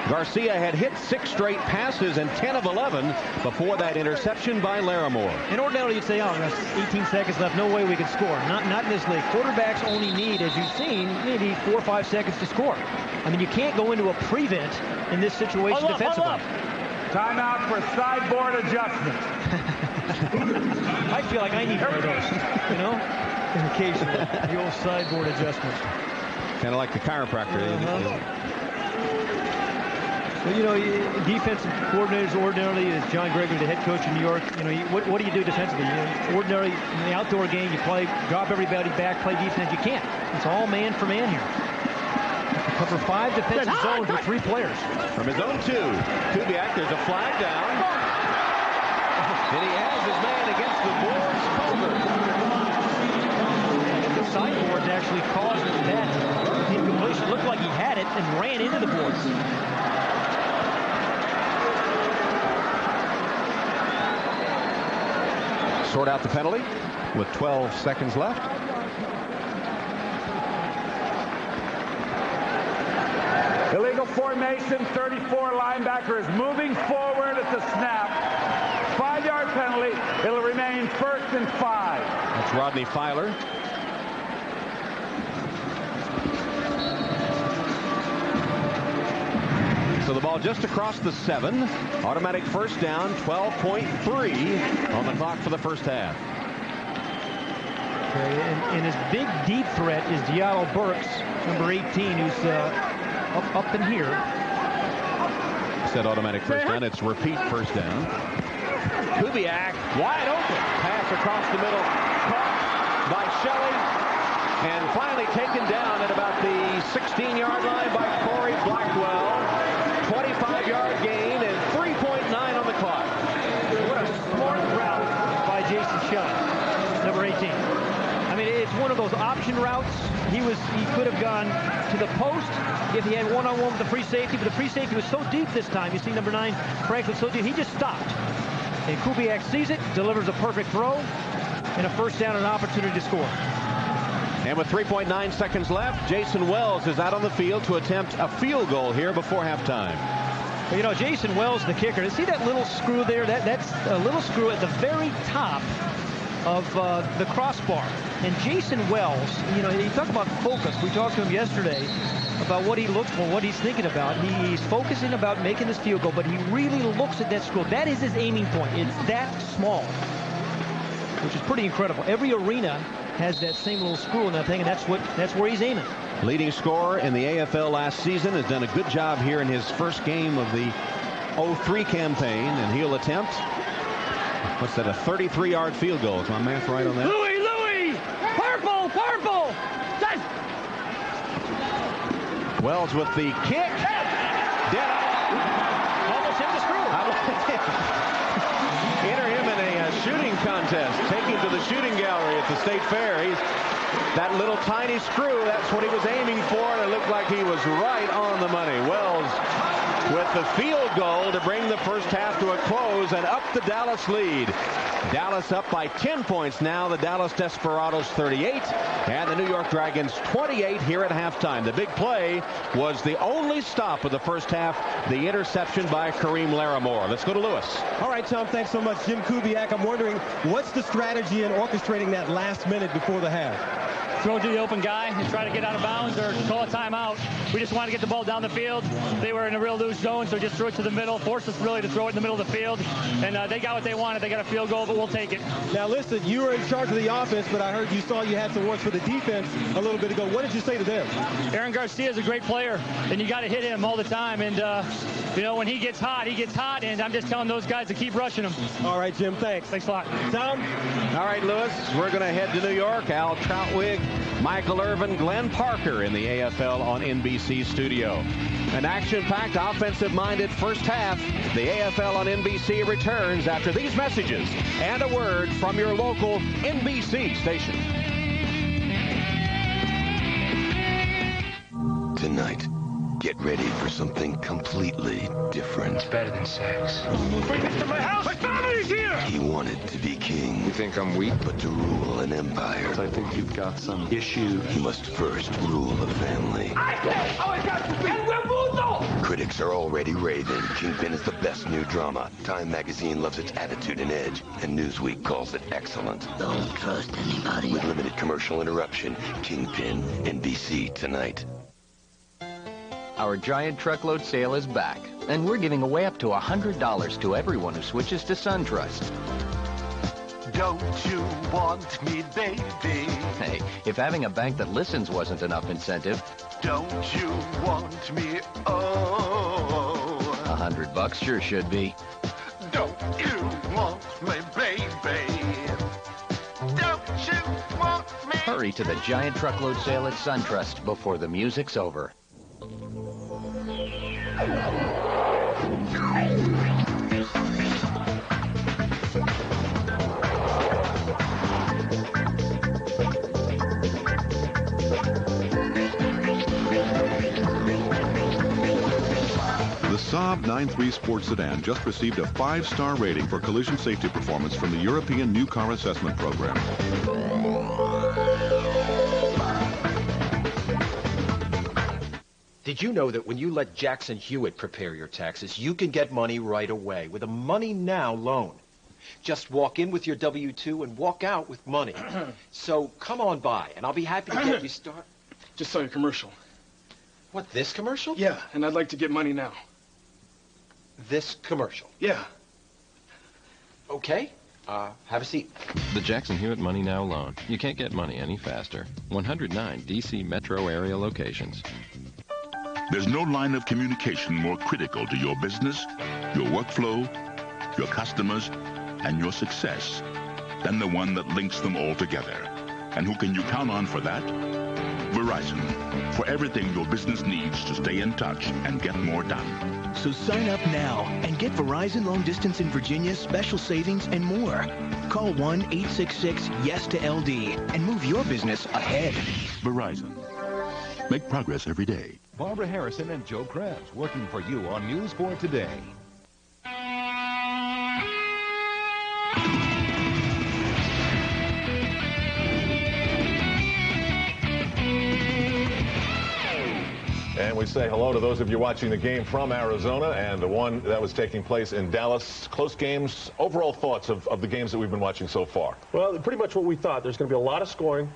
Garcia had hit 6 straight passes and 10 of 11 before that interception by Laramore. And ordinarily you'd say, oh, there's 18 seconds left, no way we can score. Not in this league. Quarterbacks only need, as you've seen, maybe 4 or 5 seconds to score. I mean, you can't go into a prevent in this situation defensively. Timeout for sideboard adjustment. I feel like I need one of those, you know, occasionally. The old sideboard adjustment. Kind of like the chiropractor. Well, you know, defensive coordinators ordinarily, as John Gregory, the head coach in New York, you know, what do you do defensively? You know, ordinarily, in the outdoor game, you play, drop everybody back, play defense. You can't. It's all man for man here. Cover 5 defensive zones with 3 players. From his own 2, Kubiak, there's a flag down. And he has his man against the boards. And the sideboards actually caused that incompletion. Looked like he had it and ran into the boards. Sort out the penalty with 12 seconds left. Illegal formation, 34 linebacker is moving forward at the snap. 5-yard penalty. It'll remain 1st and 5. That's Rodney Filer. So the ball just across the 7. Automatic first down, 12.3 on the clock for the first half. Okay, and his big deep threat is Diallo Burks, number 18, who's up in here. Said automatic first down. It's repeat first down. Kubiak wide open. Pass across the middle. Caught by Shelley. And finally taken down at about the 16-yard line by Corey Blackwell. 25-yard gain and 3.9 on the clock. What a smart route by Jason Shelley, number 18. I mean, it's one of those option routes. He could have gone to the post if he had one-on-one with the free safety, but the free safety was so deep this time. You see number 9, Franklin, so deep. He just stopped. And Kubiak sees it, delivers a perfect throw, and a first down and an opportunity to score. And with 3.9 seconds left, Jason Wells is out on the field to attempt a field goal here before halftime. Well, you know, Jason Wells, the kicker. See that little screw there? That's a little screw at the very top of the crossbar. And Jason Wells, you know, he talked about focus. We talked to him yesterday about what he looks for, what he's thinking about. He's focusing about making this field goal, but he really looks at that screw. That is his aiming point. It's that small, which is pretty incredible. Every arena has that same little screw in that thing, and that's where he's aiming. Leading scorer in the AFL last season, has done a good job here in his first game of the 03 campaign, and he'll attempt, what's that, a 33-yard field goal. Is my math right on that? Louis! Purple! Wells with the kick. Dead on. Almost hit the screw. Enter him in a shooting contest. Take him to the shooting gallery at the State Fair. That little tiny screw, that's what he was aiming for, and it looked like he was right on the money. Wells with the field goal to bring the first half to a close and up the Dallas lead. Dallas up by 10 points now. The Dallas Desperados 38 and the New York Dragons 28 here at halftime. The big play was the only stop of the first half, the interception by Kareem Laramore. Let's go to Lewis. All right, Tom, thanks so much. Jim Kubiak, I'm wondering, what's the strategy in orchestrating that last minute before the half? Throw to the open guy and try to get out of bounds or call a timeout. We just wanted to get the ball down the field. They were in a real loose zone, so just threw it to the middle, forced us really to throw it in the middle of the field. And they got what they wanted. They got a field goal, but we'll take it. Now, listen, you were in charge of the offense, but I heard you had some words for the defense a little bit ago. What did you say to them? Aaron Garcia is a great player, and you got to hit him all the time. And, you know, when he gets hot, and I'm just telling those guys to keep rushing him. All right, Jim, thanks. Thanks a lot. Tom? All right, Lewis, we're going to head to New York. Al Troutwig, Michael Irvin, Glenn Parker in the AFL on NBC studio. An action-packed, offensive-minded first half. The AFL on NBC returns after these messages and a word from your local NBC station. Tonight, Get ready for something completely different. It's better than sex. Bring this to my house! My family's here! He wanted to be king. You think I'm weak? But to rule an empire, I think you've got some issues. he must first rule a family. I said I got to be El Rebuzo! Critics are already raving. Kingpin is the best new drama. Time magazine loves its attitude and edge, and Newsweek calls it excellent. Don't trust anybody. With limited commercial interruption, Kingpin, NBC tonight. Our giant truckload sale is back, and we're giving away up to $100 to everyone who switches to SunTrust. Don't you want me, baby? Hey, if having a bank that listens wasn't enough incentive, Don't you want me? Oh. $100 sure should be. Don't you want me, baby? Don't you want me? Hurry to the giant truckload sale at SunTrust before the music's over. The Saab 9.3 Sports Sedan just received a 5-star rating for collision safety performance from the European New Car Assessment Program. Did you know that when you let Jackson Hewitt prepare your taxes, you can get money right away with a Money Now loan? Just walk in with your W-2 and walk out with money. So come on by, and I'll be happy to get you started. Just saw your commercial. What, this commercial? Yeah, and I'd like to get money now. This commercial? Yeah. Okay. Have a seat. The Jackson Hewitt Money Now loan. You can't get money any faster. 109 D.C. metro area locations. There's no line of communication more critical to your business, your workflow, your customers, and your success than the one that links them all together. And who can you count on for that? Verizon. For everything your business needs to stay in touch and get more done. So sign up now and get Verizon Long Distance in Virginia, special savings, and more. Call 1-866-YES-to-LD and move your business ahead. Verizon. Make progress every day. Barbara Harrison and Joe Krebs working for you on News 4 Today. And we say hello to those of you watching the game from Arizona and the one that was taking place in Dallas. Close games. Overall thoughts of the games that we've been watching so far? Well, pretty much what we thought. There's going to be a lot of scoring.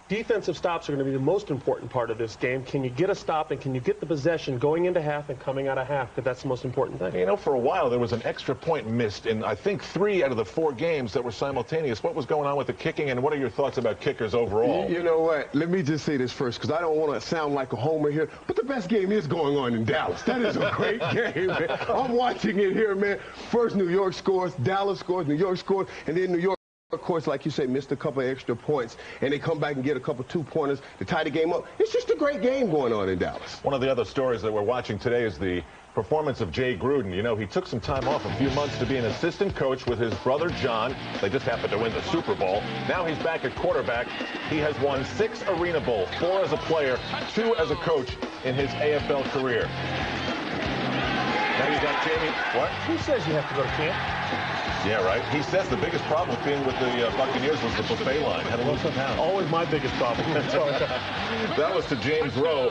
Defensive stops are going to be the most important part of this game. Can you get a stop, and can you get the possession going into half and coming out of half? Because that's the most important thing. You know, for a while there was an extra point missed in, I think, 3 out of the 4 games that were simultaneous. What was going on with the kicking, and what are your thoughts about kickers overall? You know what? Let me just say this first, because I don't want to sound like a homer here, but the best game is going on in Dallas. That is a great game, man. I'm watching it here, man. First New York scores, Dallas scores, New York scores, and then New York, of course, like you say, missed a couple of extra points, and they come back and get a couple 2-pointers to tie the game up. It's just a great game going on in Dallas. One of the other stories that we're watching today is the performance of Jay Gruden. You know, he took some time off, a few months, to be an assistant coach with his brother John. They just happened to win the Super Bowl. Now he's back at quarterback. He has won 6 Arena Bowls, 4 as a player, 2 as a coach in his AFL career. Now you got Jamie. What? Who says you have to go to camp? Yeah, right. He says the biggest problem being with the Buccaneers was the buffet line. Had to lose some pounds. Always my biggest problem. That was to James Rowe.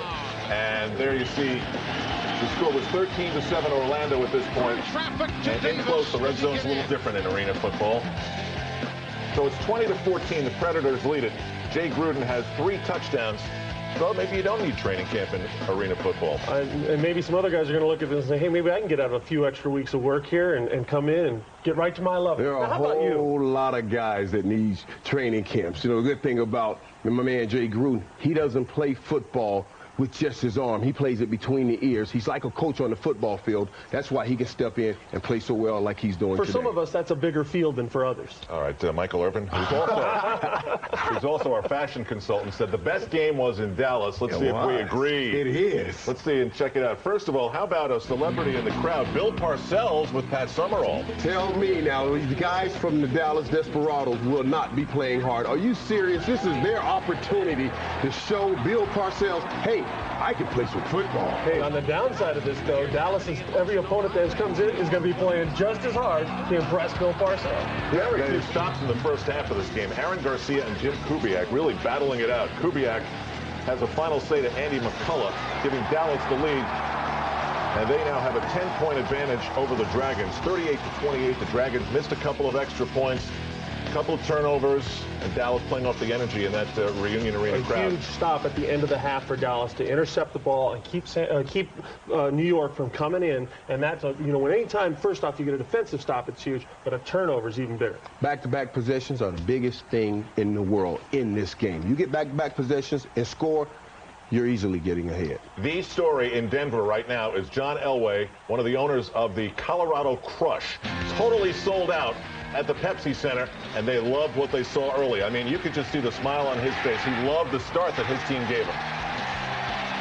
And there you see the score was 13-7 Orlando at this point. And in close, the red zone's a little different in arena football. So it's 20-14. The Predators lead it. Jay Gruden has 3 touchdowns. So maybe you don't need training camp in arena football. And maybe some other guys are going to look at this and say, hey, maybe I can get out a few extra weeks of work here and come in and get right to my level. There are a whole lot of guys that need training camps. You know, the good thing about my man Jay Gruden, he doesn't play football with just his arm. He plays it between the ears. He's like a coach on the football field. That's why he can step in and play so well like he's doing for today. Some of us, that's a bigger field than for others. All right, Michael Irvin, who's also our fashion consultant, said the best game was in Dallas. Let's see if we agree. It is. Let's see and check it out. First of all, how about a celebrity in the crowd, Bill Parcells with Pat Summerall? Tell me now, these guys from the Dallas Desperados will not be playing hard. Are you serious? This is their opportunity to show Bill Parcells, hey, I can play some football. Hey, on the downside of this, though, Dallas is, every opponent that comes in is going to be playing just as hard to impress Bill Parcells. There were two stops in the first half of this game. Aaron Garcia and Jim Kubiak really battling it out. Kubiak has a final say to Andy McCullough, giving Dallas the lead. And they now have a 10-point advantage over the Dragons. 38-28. The Dragons missed a couple of extra points, a couple of turnovers, and Dallas playing off the energy in that Reunion Arena crowd. A huge stop at the end of the half for Dallas to intercept the ball and keep New York from coming in. And that's, when any time, first off, you get a defensive stop, it's huge, but a turnover is even bigger. Back-to-back possessions are the biggest thing in the world in this game. You get back-to-back possessions and score, you're easily getting ahead. The story in Denver right now is John Elway, one of the owners of the Colorado Crush, totally sold out at the Pepsi Center, and they loved what they saw early. I mean, you could just see the smile on his face. He loved the start that his team gave him.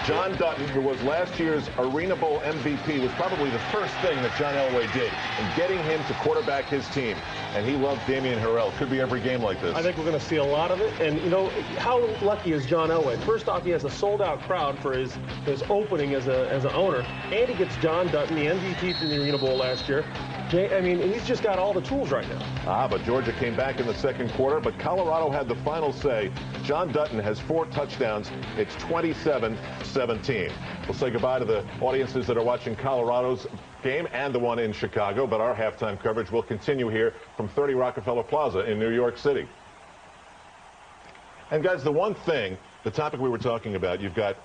John Dutton, who was last year's Arena Bowl MVP, was probably the first thing that John Elway did in getting him to quarterback his team. And he loved Damian Harrell. Could be every game like this. I think we're going to see a lot of it. And, how lucky is John Elway? First off, he has a sold-out crowd for his opening as an owner. And he gets John Dutton, the MVP from the Arena Bowl last year. I mean, he's just got all the tools right now. But Georgia came back in the second quarter, but Colorado had the final say. John Dutton has 4 touchdowns. It's 27-17. We'll say goodbye to the audiences that are watching Colorado's game and the one in Chicago, but our halftime coverage will continue here from 30 Rockefeller Plaza in New York City. And guys, the one thing, the topic we were talking about, you've got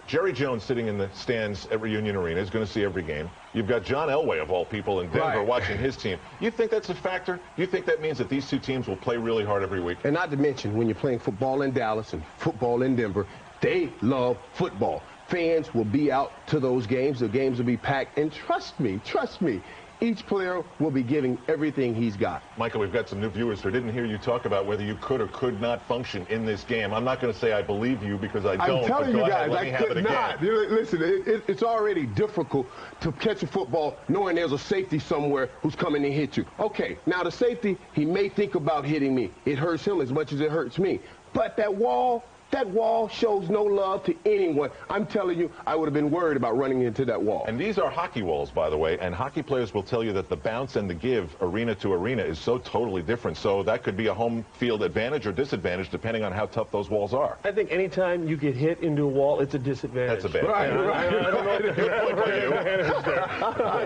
Jerry Jones sitting in the stands at Reunion Arena. He's going to see every game. You've got John Elway, of all people, in Denver watching his team. You think that's a factor? You think that means that these two teams will play really hard every week? And not to mention, when you're playing football in Dallas and football in Denver, they love football. Fans will be out to those games. The games will be packed. And trust me, each player will be giving everything he's got. Michael, we've got some new viewers who didn't hear you talk about whether you could or could not function in this game. I'm not going to say I believe you because I don't. I'm telling you guys, I could not. Listen, it's already difficult to catch a football knowing there's a safety somewhere who's coming to hit you. Okay, now the safety, he may think about hitting me. It hurts him as much as it hurts me. But that wall shows no love to anyone. I'm telling you, I would have been worried about running into that wall. And these are hockey walls, by the way, and hockey players will tell you that the bounce and the give arena to arena is so totally different. So that could be a home field advantage or disadvantage depending on how tough those walls are. I think anytime you get hit into a wall, it's a disadvantage. That's a bad Right. I don't know if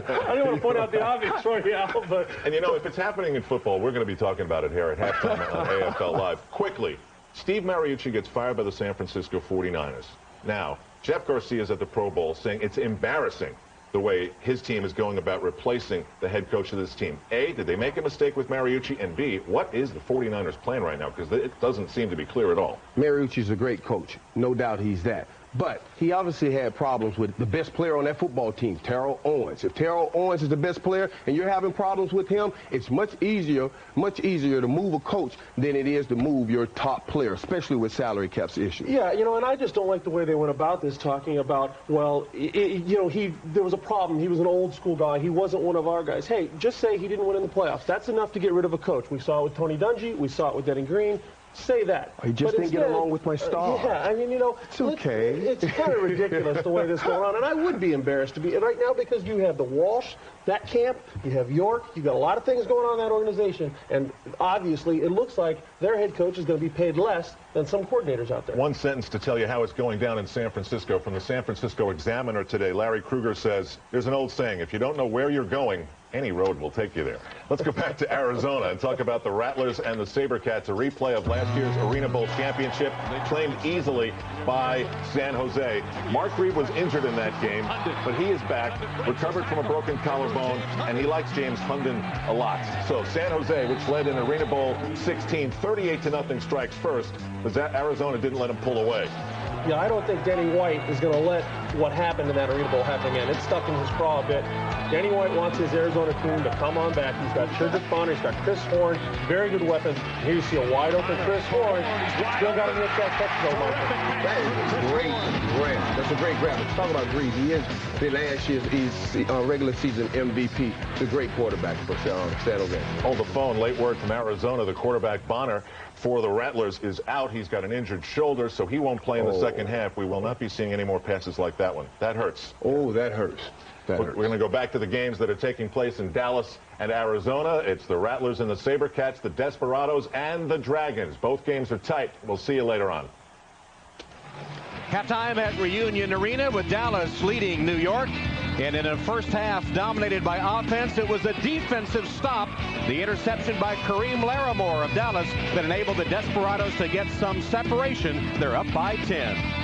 I didn't want to point out the obvious for you, Al, but... And if it's happening in football, we're going to be talking about it here at halftime on AFL Live. Quickly. Steve Mariucci gets fired by the San Francisco 49ers. Now, Jeff Garcia is at the Pro Bowl saying it's embarrassing the way his team is going about replacing the head coach of this team. A, did they make a mistake with Mariucci? And B, what is the 49ers plan right now? Because it doesn't seem to be clear at all. Mariucci's a great coach. No doubt he's that. But he obviously had problems with the best player on that football team, Terrell Owens. If Terrell Owens is the best player and you're having problems with him, it's much easier to move a coach than it is to move your top player, especially with salary caps issues. Yeah, and I just don't like the way they went about this, talking about, well, there was a problem. He was an old school guy. He wasn't one of our guys. Hey, just say he didn't win in the playoffs. That's enough to get rid of a coach. We saw it with Tony Dungy. We saw it with Denny Green. Say that. He just didn't get along with my star. Yeah, I mean, it's okay. It's kind of ridiculous the way this is going on, and I would be embarrassed to be right now because you have the Walsh, that camp, you have York, you got a lot of things going on in that organization, and obviously it looks like their head coach is going to be paid less than some coordinators out there. One sentence to tell you how it's going down in San Francisco. From the San Francisco Examiner today, Larry Krueger says, there's an old saying, if you don't know where you're going, any road will take you there. Let's go back to Arizona and talk about the Rattlers and the Sabercats, a replay of last year's Arena Bowl championship, claimed easily by San Jose. Mark Reed was injured in that game, but he is back, recovered from a broken collarbone, and he likes James Hunden a lot. So San Jose, which led in Arena Bowl 16, 38-0 strikes first, but Arizona didn't let him pull away. Yeah, I don't think Denny White is going to let what happened in that Arena Bowl happen again. It's stuck in his craw a bit. Denny White wants his Arizona team to come on back. He's got Chidrick Bonner, he's got Chris Horn, very good weapons. Here you see a wide open Chris Horn. Still got to make that catch though, Michael. That is a great grab. That's a great grab. Let's talk about Reed. He is the last year's regular season MVP. The great quarterback for San Jose. On the phone, late word from Arizona. The quarterback Bonner for the Rattlers is out. He's got an injured shoulder, so he won't play in the second second half, we will not be seeing any more passes like that one. That hurts. Oh, that hurts. We're going to go back to the games that are taking place in Dallas and Arizona. It's the Rattlers and the SaberCats, the Desperados and the Dragons. Both games are tight. We'll see you later on. Halftime at Reunion Arena with Dallas leading New York. And in a first half dominated by offense, it was a defensive stop. The interception by Kareem Larimore of Dallas that enabled the Desperados to get some separation. They're up by 10.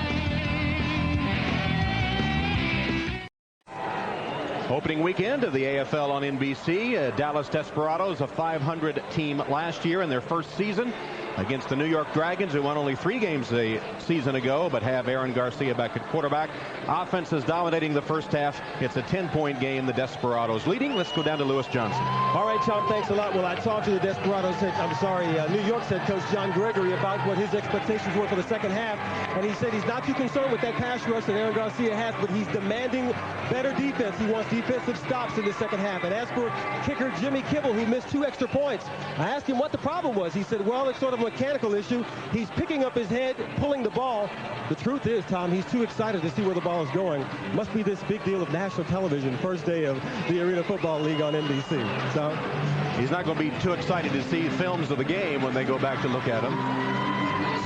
Opening weekend of the AFL on NBC. Dallas Desperados, a 500 team last year in their first season against the New York Dragons, who won only 3 games a season ago, but have Aaron Garcia back at quarterback. Offense is dominating the first half. It's a 10-point game. The Desperados leading. Let's go down to Lewis Johnson. All right, Tom, thanks a lot. Well, I talked to the Desperados, New York's head coach John Gregory about what his expectations were for the second half, and he said he's not too concerned with that pass rush that Aaron Garcia has, but he's demanding better defense. He wants defensive stops in the second half. And as for kicker Jimmy Kibble, who missed 2 extra points, I asked him what the problem was. He said, well, it's sort of a mechanical issue. He's picking up his head, pulling the ball. The truth is, Tom, he's too excited to see where the ball is going. Must be this big deal of national television, first day of the Arena Football League on NBC. So he's not going to be too excited to see films of the game when they go back to look at them,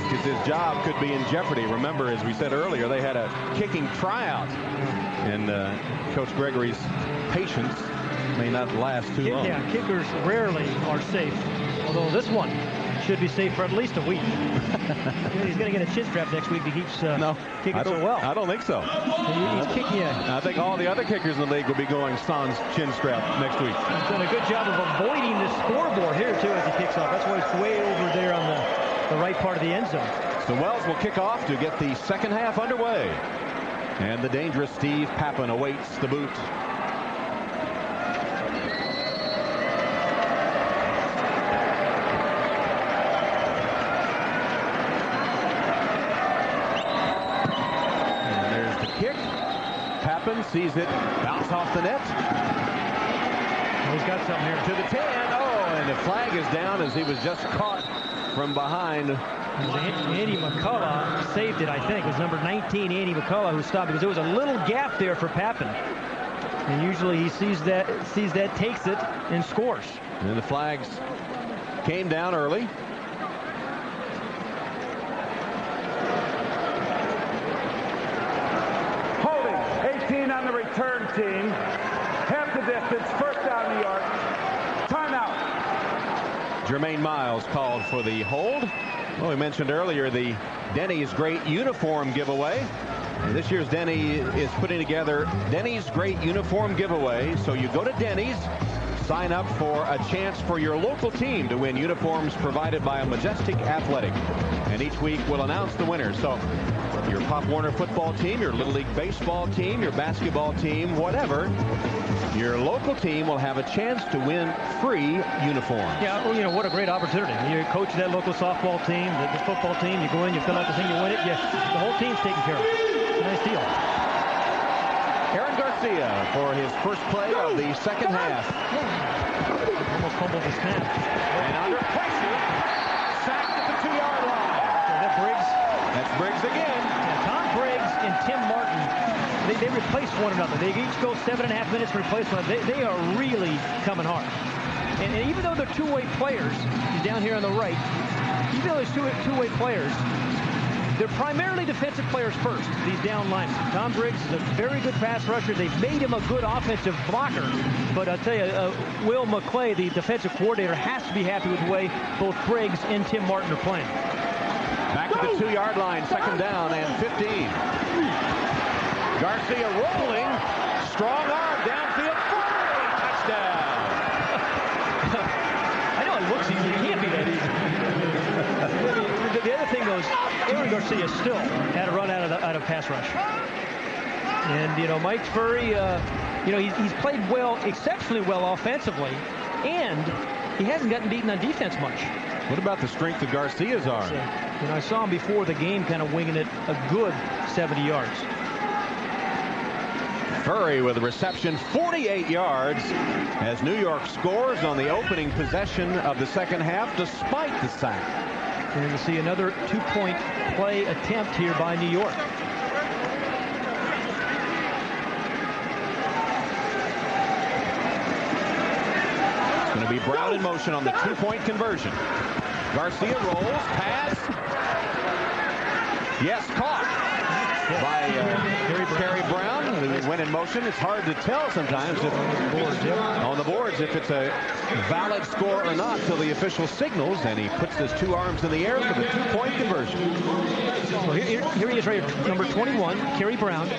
because his job could be in jeopardy. Remember, as we said earlier, they had a kicking tryout, and Coach Gregory's patience may not last too long. Yeah, kickers rarely are safe, although this one should be safe for at least a week. He's going to get a chin strap next week if he keeps kicking so well. I don't think so. He's kicking. I think all the other kickers in the league will be going sans chin strap next week. He's done a good job of avoiding the scoreboard here, too, as he kicks off. That's why he's way over there on the right part of the end zone. So Wells will kick off to get the second half underway. And the dangerous Steve Pappen awaits the boot. And there's the kick. Pappen sees it bounce off the net. He's got something here. To the 10. Oh, and the flag is down as he was just caught from behind. Andy McCullough saved it, I think. It was number 19, Andy McCullough, who stopped, because there was a little gap there for Pappen. And usually he sees that, takes it, and scores. And the flags came down early. Holding, 18 on the return team. Half the distance, first down New York. Timeout. Jermaine Miles called for the hold. Well, we mentioned earlier the Denny's Great Uniform Giveaway. And this year's Denny is putting together Denny's Great Uniform Giveaway. So you go to Denny's, sign up for a chance for your local team to win uniforms provided by a Majestic Athletic. And each week we'll announce the winner. So your Pop Warner football team, your Little League baseball team, your basketball team, whatever, your local team will have a chance to win free uniforms. Yeah, well, you know, what a great opportunity. You coach that local softball team, the football team, you go in, you fill out the thing, you win it, the whole team's taken care of. It's a nice deal. Aaron Garcia for his first play of the second half. Almost fumbled the snap. And under pressure, sacked at the 2-yard line. So that Briggs. That's Briggs again. Yeah, Tom Briggs and Tim Martin, they replace one another. They each go 7.5 minutes to replace one another. They are really coming hard. And even though they're two-way players, he's down here on the right, even though there's two-way players, they're primarily defensive players first, these down linemen. Tom Briggs is a very good pass rusher. They've made him a good offensive blocker. But I'll tell you, Will McClay, the defensive coordinator, has to be happy with the way both Briggs and Tim Martin are playing. Back to the 2-yard line, second down and 15. Garcia rolling, strong arm, downfield, touchdown. I know it looks easy. It can't be that easy. The other thing, though, is Aaron Garcia still had a run out of pass rush. And, you know, Mike Furry, you know, he's played well, exceptionally well offensively, and he hasn't gotten beaten on defense much. What about the strength of Garcia's arm? So, you know, I saw him before the game kind of winging it a good 70 yards. Furry with a reception, 48 yards, as New York scores on the opening possession of the second half despite the sack. And you'll see another two-point play attempt here by New York. It's going to be Brown in motion on the two-point conversion. Garcia rolls, pass. Yes, caught by Kerry Brown, who went in motion. It's hard to tell sometimes if on the boards if it's a valid score or not till the official signals, and he puts his two arms in the air for the two-point conversion. Well, here he is right here, number 21, Kerry Brown.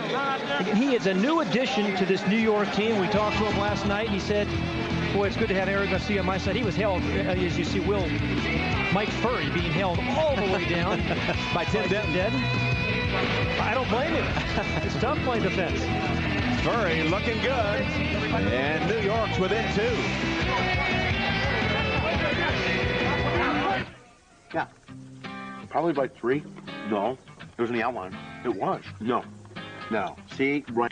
He is a new addition to this New York team. We talked to him last night. He said, boy, it's good to have Eric Garcia on my side. He was held, as you see, Mike Furry being held all the way down by Tim Denton. I don't blame him. It's tough playing defense. Furry looking good, and New York's within 2. Yeah, probably by 3. No, it was in the outline. It was. No. See, right.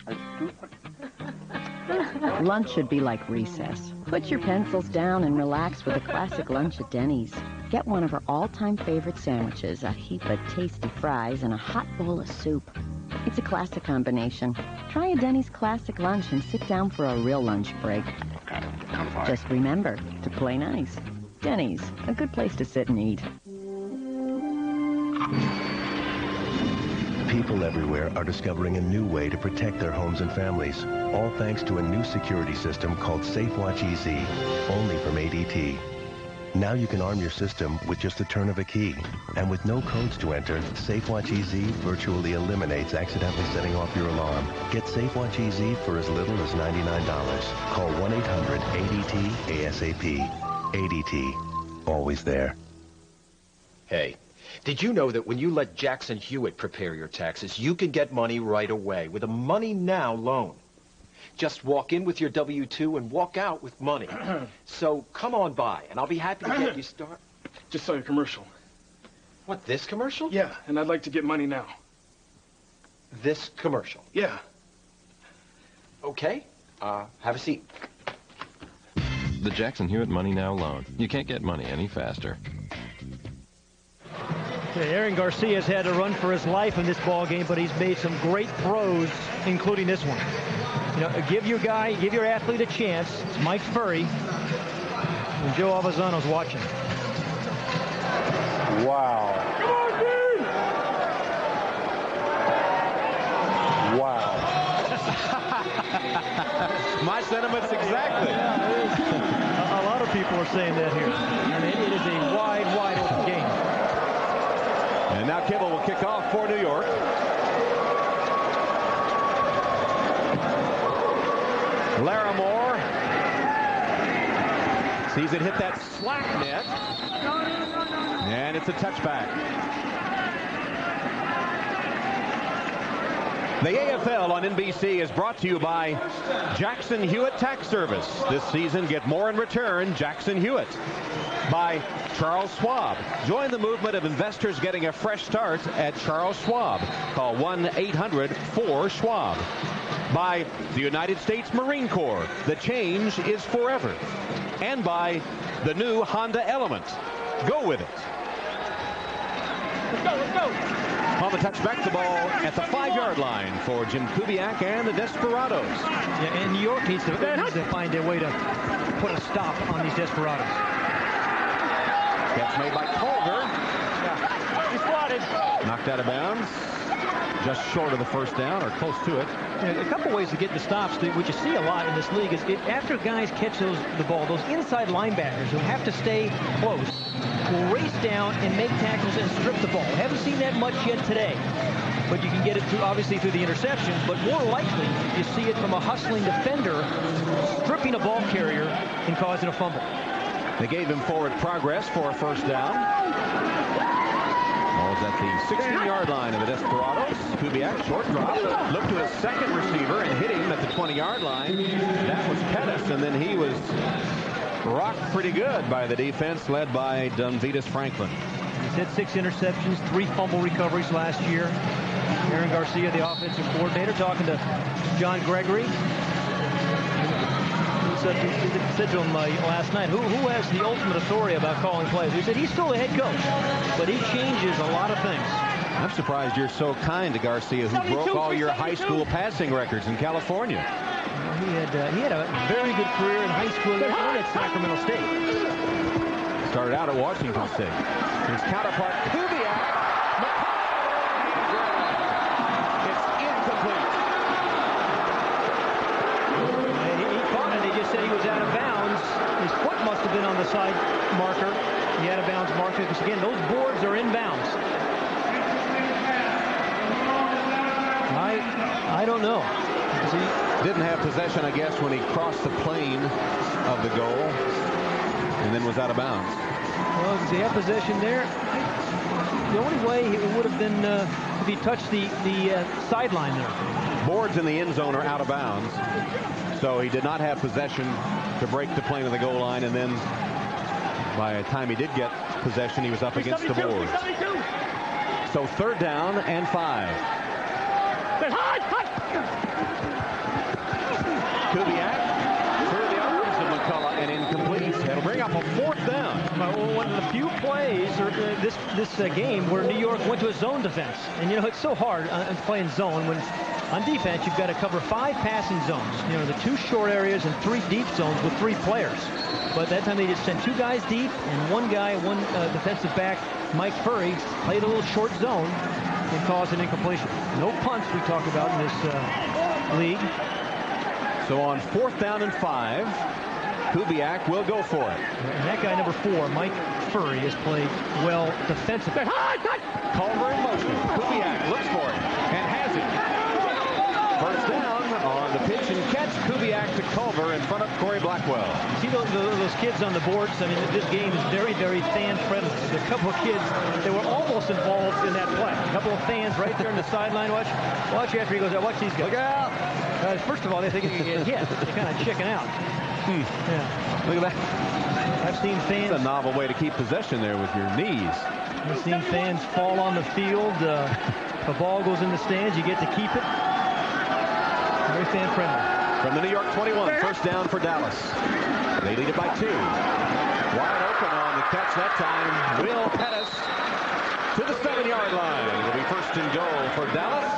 Lunch should be like recess. Put your pencils down and relax with a classic lunch at Denny's. Get one of our all-time favorite sandwiches, a heap of tasty fries, and a hot bowl of soup. It's a classic combination. Try a Denny's classic lunch and sit down for a real lunch break. Okay, count of 5. Just remember to play nice. Denny's, a good place to sit and eat. People everywhere are discovering a new way to protect their homes and families, all thanks to a new security system called SafeWatch EZ, only from ADT. Now you can arm your system with just the turn of a key. And with no codes to enter, SafeWatch EZ virtually eliminates accidentally setting off your alarm. Get SafeWatch EZ for as little as $99. Call 1-800-ADT-ASAP. ADT. Always there. Hey, did you know that when you let Jackson Hewitt prepare your taxes, you can get money right away with a Money Now loan? Just walk in with your W-2 and walk out with money. So come on by, and I'll be happy to get you started. Just saw your commercial. What, this commercial? Yeah, and I'd like to get money now. This commercial? Yeah. Okay. Have a seat. The Jackson Hewitt Money Now loan. You can't get money any faster. Okay, Aaron Garcia has had to run for his life in this ball game, but he's made some great throws, including this one. You know, give your athlete a chance. It's Mike Furry. And Joe Alvazano's watching. Wow. Come on, dude! Wow. My sentiments exactly. A lot of people are saying that here. I mean, it is a wide open game. And now Kibble will kick off for New York. Larimore sees it hit that slack net. And it's a touchback. The AFL on NBC is brought to you by Jackson Hewitt Tax Service. This season, get more in return, Jackson Hewitt. By Charles Schwab. Join the movement of investors getting a fresh start at Charles Schwab. Call 1-800-4-SCHWAB. By the United States Marine Corps. The change is forever. And by the new Honda Element. Go with it. Let's go. On the touchback, the ball at the 5-yard line for Jim Kubiak and the Desperados. Yeah, and New York needs to find a way to put a stop on these Desperados. Catch made by Culver. He swatted. Knocked out of bounds. Just short of the first down, or close to it. Yeah, a couple ways to get the stops. What you see a lot in this league is after guys catch the ball, those inside linebackers who have to stay close will race down and make tackles and strip the ball. Haven't seen that much yet today. But you can get it obviously through the interceptions, but more likely you see it from a hustling defender stripping a ball carrier and causing a fumble. They gave him forward progress for a first down. Ball's at the 16-yard line of the Desperados. Kubiak, short drop. Looked to his second receiver and hit him at the 20-yard line. That was Pettis, and then he was rocked pretty good by the defense led by Dunvetus Franklin. He's had 6 interceptions, 3 fumble recoveries last year. Aaron Garcia, the offensive coordinator, talking to John Gregory. said to him last night, who has the ultimate authority about calling plays? He said he's still the head coach, but he changes a lot of things. I'm surprised you're so kind to Garcia, who broke all your high school passing records in California. Well, he had a very good career in high school and at Sacramento State. Started out at Washington State. His counterpart, Kubiak. It's incomplete. He caught it. He just said he was out of bounds. His foot must have been on the side marker. The out of bounds marker, because again, those boards are in bounds. I don't know. He didn't have possession, I guess, when he crossed the plane of the goal and then was out of bounds. Well, does he have possession there? The only way it would have been if he touched the sideline there. Boards in the end zone are out of bounds, so he did not have possession to break the plane of the goal line, and then by the time he did get possession, he was up against the boards. So 3rd down and 5. Kubiak through the arms of McCullough and incomplete. It'll bring up a 4th down. One of the few plays this game where New York went to a zone defense. And, you know, it's so hard on playing zone when on defense you've got to cover 5 passing zones. You know, the 2 short areas and 3 deep zones with 3 players. But that time they just sent 2 guys deep and one defensive back, Mike Furry, played a little short zone and caused an incompletion. No punts we talk about in this league. So on 4th down and 5, Kubiak will go for it. And that guy, number 4, Mike Furry, has played well defensively. Culver in motion. Kubiak looks for it and has it. 1st down on the pitch and catch. Kubiak to Culver in front of Corey Blackwell. See those kids on the boards? I mean, this game is very, very fan-friendly. There's a couple of kids that were almost involved in that play. A couple of fans right there in the sideline. Watch after he goes out. Watch these guys. Look out! First of all, they think he can get hit. They kind of chicken out. Yeah. Look at that. I've seen fans. It's a novel way to keep possession there with your knees. I've seen fans fall on the field. If a ball goes in the stands, you get to keep it. Very fan-friendly. From the New York 21, 1st down for Dallas. They lead it by 2. Wide open on the catch that time. Will Pettis to the 7-yard line. It'll be 1st and goal for Dallas.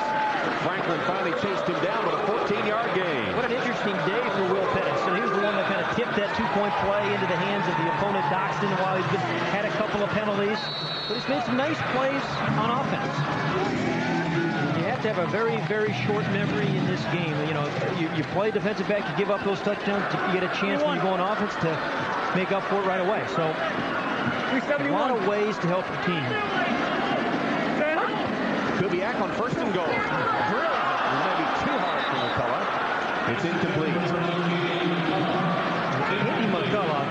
Franklin finally chased him down with a 14-yard gain. What an interesting day for Will Pettis. So he was the one that kind of tipped that 2-point play into the hands of the opponent, Doxton, while he's had a couple of penalties. But he's made some nice plays on offense. You have to have a very, very short memory in this game. You know, you play defensive back, you give up those touchdowns, you get a chance when you go on offense to make up for it right away. So a lot of ways to help your team. Kubiak on 1st and goal. Drills it. Maybe too hard for McCullough. It's incomplete. Andy McCullough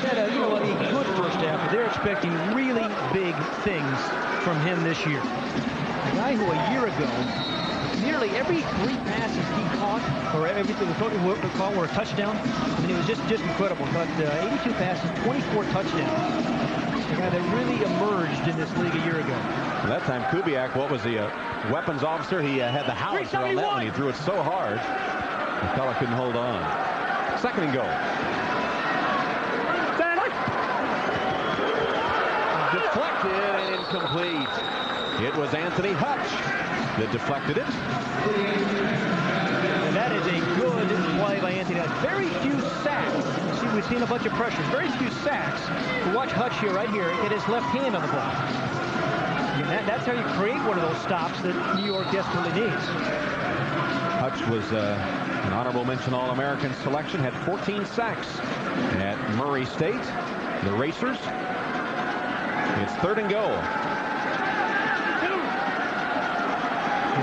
had a good first half, but they're expecting really big things from him this year. A guy who a year ago, nearly every 3 passes he caught, or everything we caught were a touchdown. I mean, it was just incredible. Caught 82 passes, 24 touchdowns. A guy that really emerged in this league a year ago. Well, that time, Kubiak, what was he, a weapons officer? He had the howitzer on that one. He threw it so hard, McCullough couldn't hold on. 2nd and goal. Deflected and incomplete. It was Anthony Hutch that deflected it. And that is a good play by Anthony Hutch. Very few sacks. See, we've seen a bunch of pressures. Very few sacks. But watch Hutch here, right here, get his left hand on the ball. And that's how you create one of those stops that New York desperately needs. Hutch was an honorable mention All-American selection, had 14 sacks at Murray State. The Racers. It's 3rd and goal.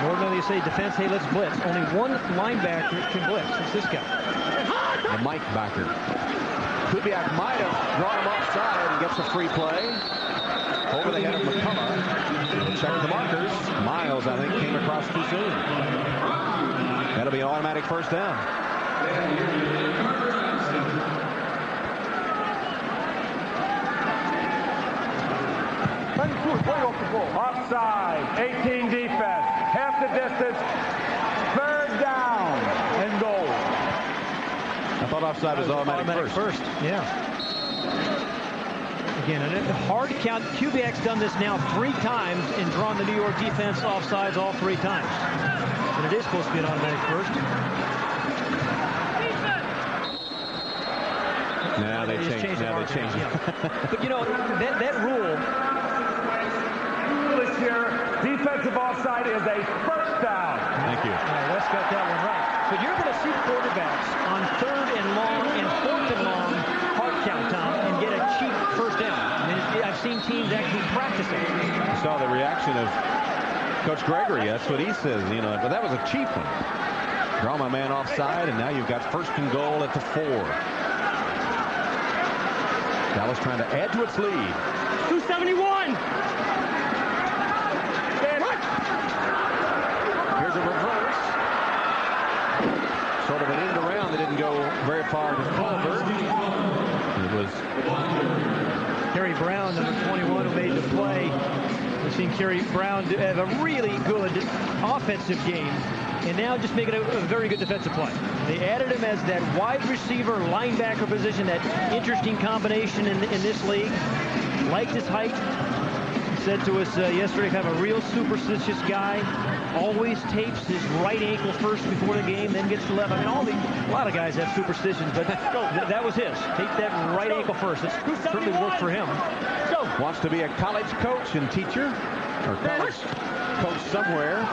Ordinarily you say defense, hey, let's blitz. Only one linebacker can blitz. It's this guy. The Mike backer. Kubiak might have brought him offside and gets a free play. Over the head of McCullough. Check the markers. Miles, I think, came across too soon. That'll be an automatic 1st down. Offside, 18 defense, half the distance, 3rd down and goal. I thought offside was automatic first. Yeah. Again, a hard count. Kubiak's done this now 3 times and drawn the New York defense offsides all 3 times. And it is supposed to be an automatic first. Now they changed. Now they changed. But you know, that rule. This year, defensive offside is a first down. Thank you. Wes got that one right. But you're going to see quarterbacks on 3rd and long and 4th and long hard count, Tom, and get a cheap first down. I mean, I've seen teams actually practicing. I saw the reaction of Coach Gregory. That's what he says. You know, but that was a cheap one. Draw my man offside, and now you've got 1st and goal at the 4. Dallas trying to add to its lead. 271. Here's a reverse. Sort of an end around that didn't go very far to Culver. It was Kerry Brown, number 21, who made the play. We've seen Kerry Brown have a really good offensive game, and now just making a very good defensive play. They added him as that wide receiver linebacker position, that interesting combination in this league. Liked his height. Said to us yesterday, kind of a real superstitious guy. Always tapes his right ankle first before the game, then gets to left. I mean, a lot of guys have superstitions, but that was his. Tape that right ankle first. It's certainly worked for him. Wants to be a college coach and teacher, or college coach somewhere.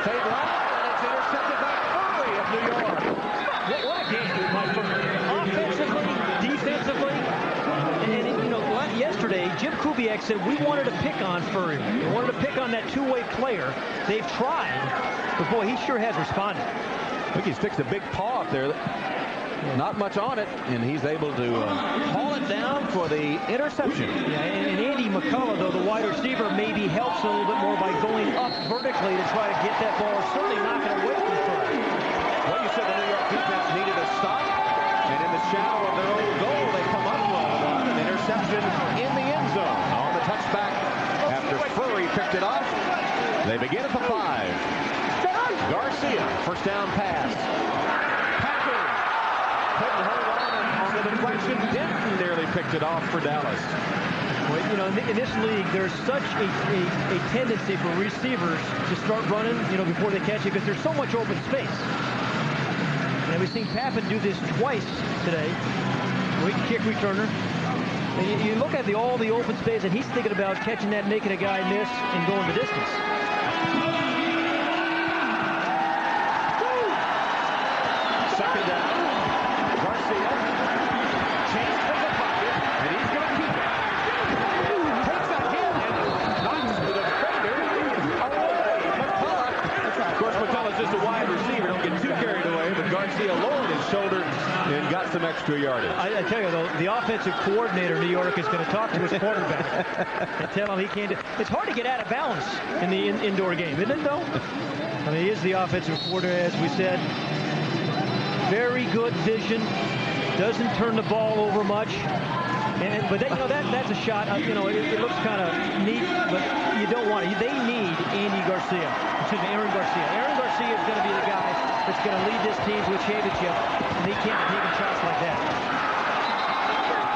Fade left, and it's intercepted by Furley of New York. What a game, Mike. Offensively, defensively. And, you know, yesterday, Jim Kubiak said we wanted to pick on Furley. We wanted to pick on that two-way player. They've tried, but boy, he sure has responded. I think he sticks a big paw up there. Not much on it, and he's able to haul it down for the interception. Yeah, and Andy McCullough, though, the wide receiver, maybe helps a little bit more by going up vertically to try to get that ball, certainly knocking away from Furley. Well, you said the New York defense needed a stop, and in the shadow of their own goal, they come up with an interception in the end zone. On the touchback, after Furley picked it off, they begin at the 5. Garcia, first down pass. Couldn't hold on the deflection. Denton nearly picked it off for Dallas. Well, you know, in this league, there's such a tendency for receivers to start running, you know, before they catch it, because there's so much open space. And we've seen Pappen do this twice today. Great kick returner. And you look at all the open space, and he's thinking about catching that, making a guy miss, and going the distance. Second down. Garcia. Chase from the pocket, and he's going to keep it. Takes a hit and knocks the defender away. McCullough. Of course, McCullough's just a wide receiver. Don't get too carried away, but Garcia lowered his shoulder and got some extra yardage. I tell you, though, the offensive coordinator, New York, is going to talk to his quarterback and tell him he can't do. It's hard to get out of balance in the indoor game, isn't it, though? I mean, he is the offensive coordinator, as we said. Very good vision. Doesn't turn the ball over much. But that, you know, that's a shot. You know, it looks kind of neat, but you don't want it. They need Aaron Garcia. Aaron Garcia is going to be the guy that's going to lead this team to a championship, and they can't be taking shots like that.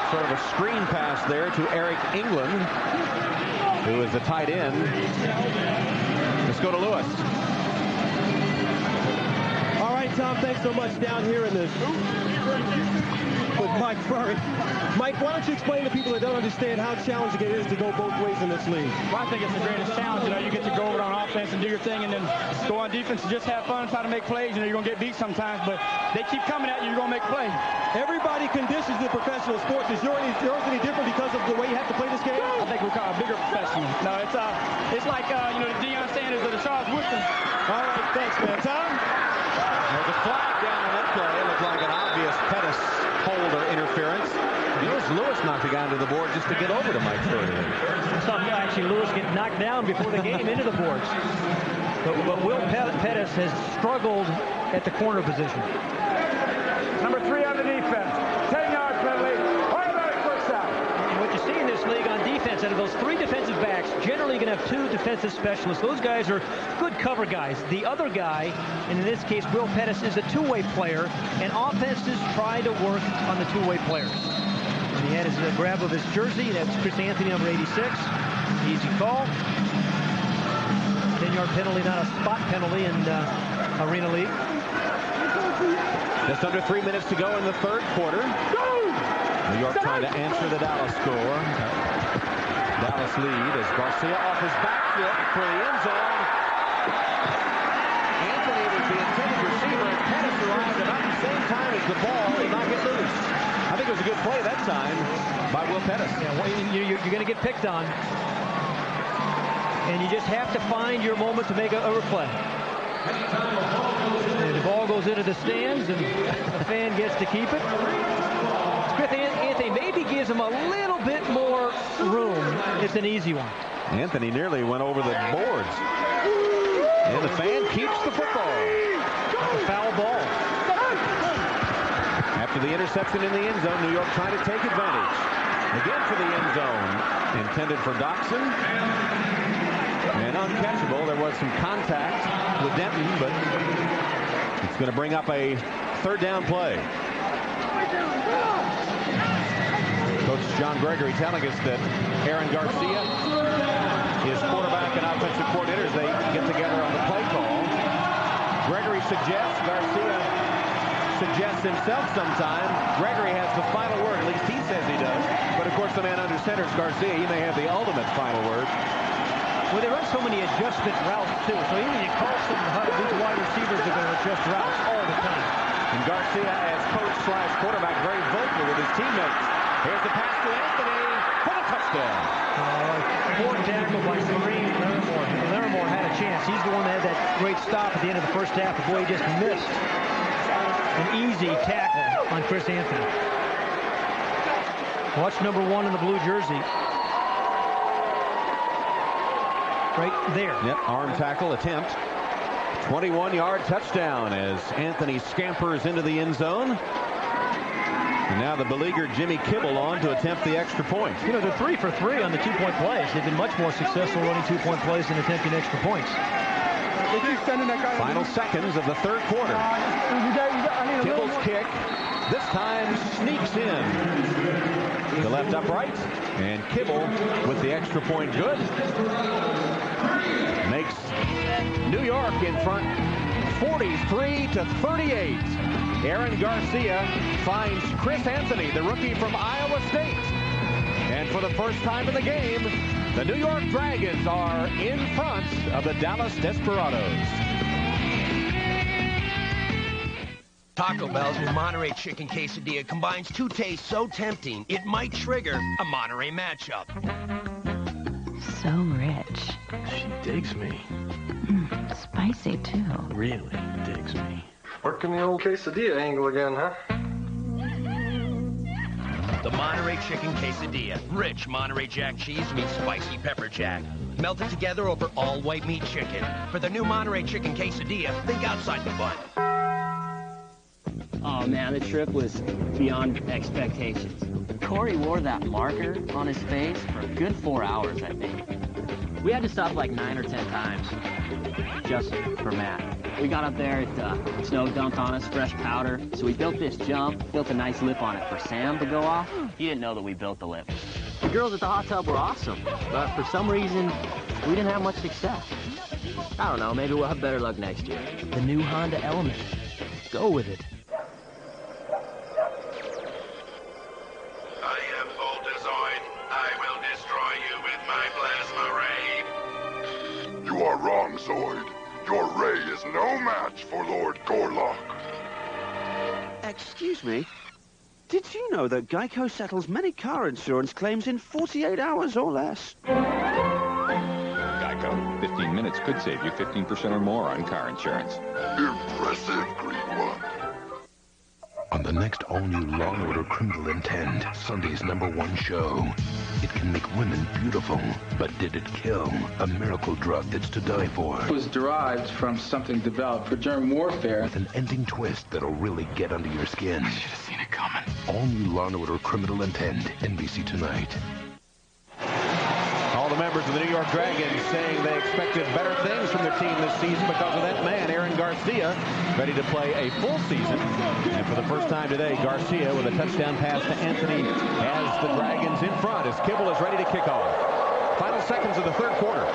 Sort of a screen pass there to Eric England, who is the tight end. Let's go to Lewis. All right, Tom, thanks so much down here in this with Mike Furry. Mike, why don't you explain to people that don't understand how challenging it is to go both ways in this league? Well, I think it's the greatest challenge. You know, you get to go over on offense and do your thing, and then go on defense and just have fun and try to make plays. You know, you're going to get beat sometimes, but they keep coming at you, you're going to make a play. Everybody conditions in professional sports. Is yours any different because of the way you have to play this game? I think we're kind of a bigger professional. No, it's like, you know, the Deion Sanders or the Charles Woodson. All right, thanks, man. Tom? There's a flag down on that play. It looked like an obvious Pettis holder interference. Lewis knocked the guy into the board just to get over to Mike Furley. I saw actually Lewis get knocked down before the game into the boards. But Will Pettis has struggled at the corner position. Number 3 on the defense. 10-yard penalty. Automatic first down. And what you see in this league on defense, defense. Out of those 3 defensive backs, generally going to have 2 defensive specialists. Those guys are good cover guys. The other guy, and in this case, Will Pettis, is a two-way player, and offenses try to work on the two-way players. And he had his grab of his jersey. That's Chris Anthony, number 86. Easy call. 10-yard penalty, not a spot penalty in Arena League. Just under 3 minutes to go in the third quarter. New York trying to answer the Dallas score. Dallas lead as Garcia off his back foot for the end zone. Anthony was the intended receiver, and Pettis arrived about the same time as the ball did not get loose. I think it was a good play that time by Will Pettis. Yeah, well, you're going to get picked on. And you just have to find your moment to make a replay. And the ball goes into the stands, and the fan gets to keep it. Smith Anthony maybe gives him a little bit more room. It's an easy one. Anthony nearly went over the boards. And the fan keeps the football. A foul ball. After the interception in the end zone, New York trying to take advantage. Again for the end zone. Intended for Doxson. And uncatchable. There was some contact with Denton, but it's going to bring up a third down play. Coach John Gregory telling us that Aaron Garcia, his quarterback and offensive coordinators, they get together on the play call. Gregory suggests, Garcia suggests himself sometime. Gregory has the final word, at least he says he does. But of course the man under center is Garcia. He may have the ultimate final word. Well, they run so many adjustment routes, too. So even when you call some huddle, these wide receivers are going to adjust routes all the time. And Garcia, as coach/quarterback, very vocal with his teammates. Here's the pass to Anthony for the touchdown. Poor tackle by Kareem Larimore. Larimore had a chance. He's the one that had that great stop at the end of the first half. The boy just missed an easy tackle on Chris Anthony. Watch number 1 in the blue jersey. Right there. Yep, arm tackle attempt. 21-yard touchdown as Anthony scampers into the end zone. And now the beleaguered Jimmy Kibble on to attempt the extra point. You know, they're 3 for 3 on the 2-point plays. They've been much more successful running 2-point plays than attempting extra points. Final seconds of the third quarter. Kibble's kick this time sneaks in. The left upright. And Kibble with the extra point good. Makes New York in front 43-38. Aaron Garcia finds Chris Anthony, the rookie from Iowa State. And for the first time in the game, the New York Dragons are in front of the Dallas Desperados. Taco Bell's new Monterey Chicken Quesadilla combines 2 tastes so tempting, it might trigger a Monterey matchup. So rich. She digs me. Spicy, too. Really digs me. Working the old quesadilla angle again, huh? The Monterey Chicken Quesadilla. Rich Monterey Jack cheese meets spicy pepper jack. Melted together over all white meat chicken. For the new Monterey Chicken Quesadilla, think outside the bun. Oh, man, the trip was beyond expectations. Corey wore that marker on his face for a good 4 hours, I think. We had to stop like 9 or 10 times just for Matt. We got up there, snow dumped on us, fresh powder. So we built this jump, built a nice lip on it for Sam to go off. He didn't know that we built the lip. The girls at the hot tub were awesome, but for some reason, we didn't have much success. I don't know, maybe we'll have better luck next year. The new Honda Element. Go with it. I am Voltazoid. I will destroy you with my plasma ray. You are wrong, Zoid. Your ray is no match for Lord Gorlock. Excuse me. Did you know that Geico settles many car insurance claims in 48 hours or less? Geico. 15 minutes could save you 15% or more on car insurance. Impressive, Green One. On the next all-new Law & Order Criminal Intent, Sunday's #1 show. It can make women beautiful, but did it kill? A miracle drug that's to die for. It was derived from something developed for germ warfare. With an ending twist that'll really get under your skin. I should have seen it coming. All-new Law & Order Criminal Intent, NBC tonight. of members of the New York Dragons saying they expected better things from their team this season because of that man, Aaron Garcia, ready to play a full season. And for the first time today, Garcia with a touchdown pass to Anthony has the Dragons in front as Kibble is ready to kick off. Final seconds of the third quarter.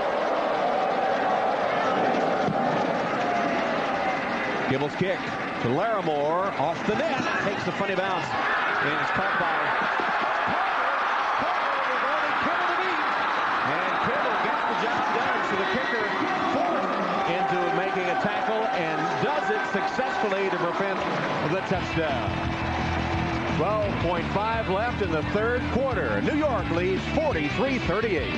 Kibble's kick to Larimore off the net. Takes the funny bounce. And it's caught by Kibble to beat. And Kibble gets the job done. So the kicker forced into making a tackle and does it successfully to prevent the touchdown. 12.5 left in the third quarter. New York leads 43-38.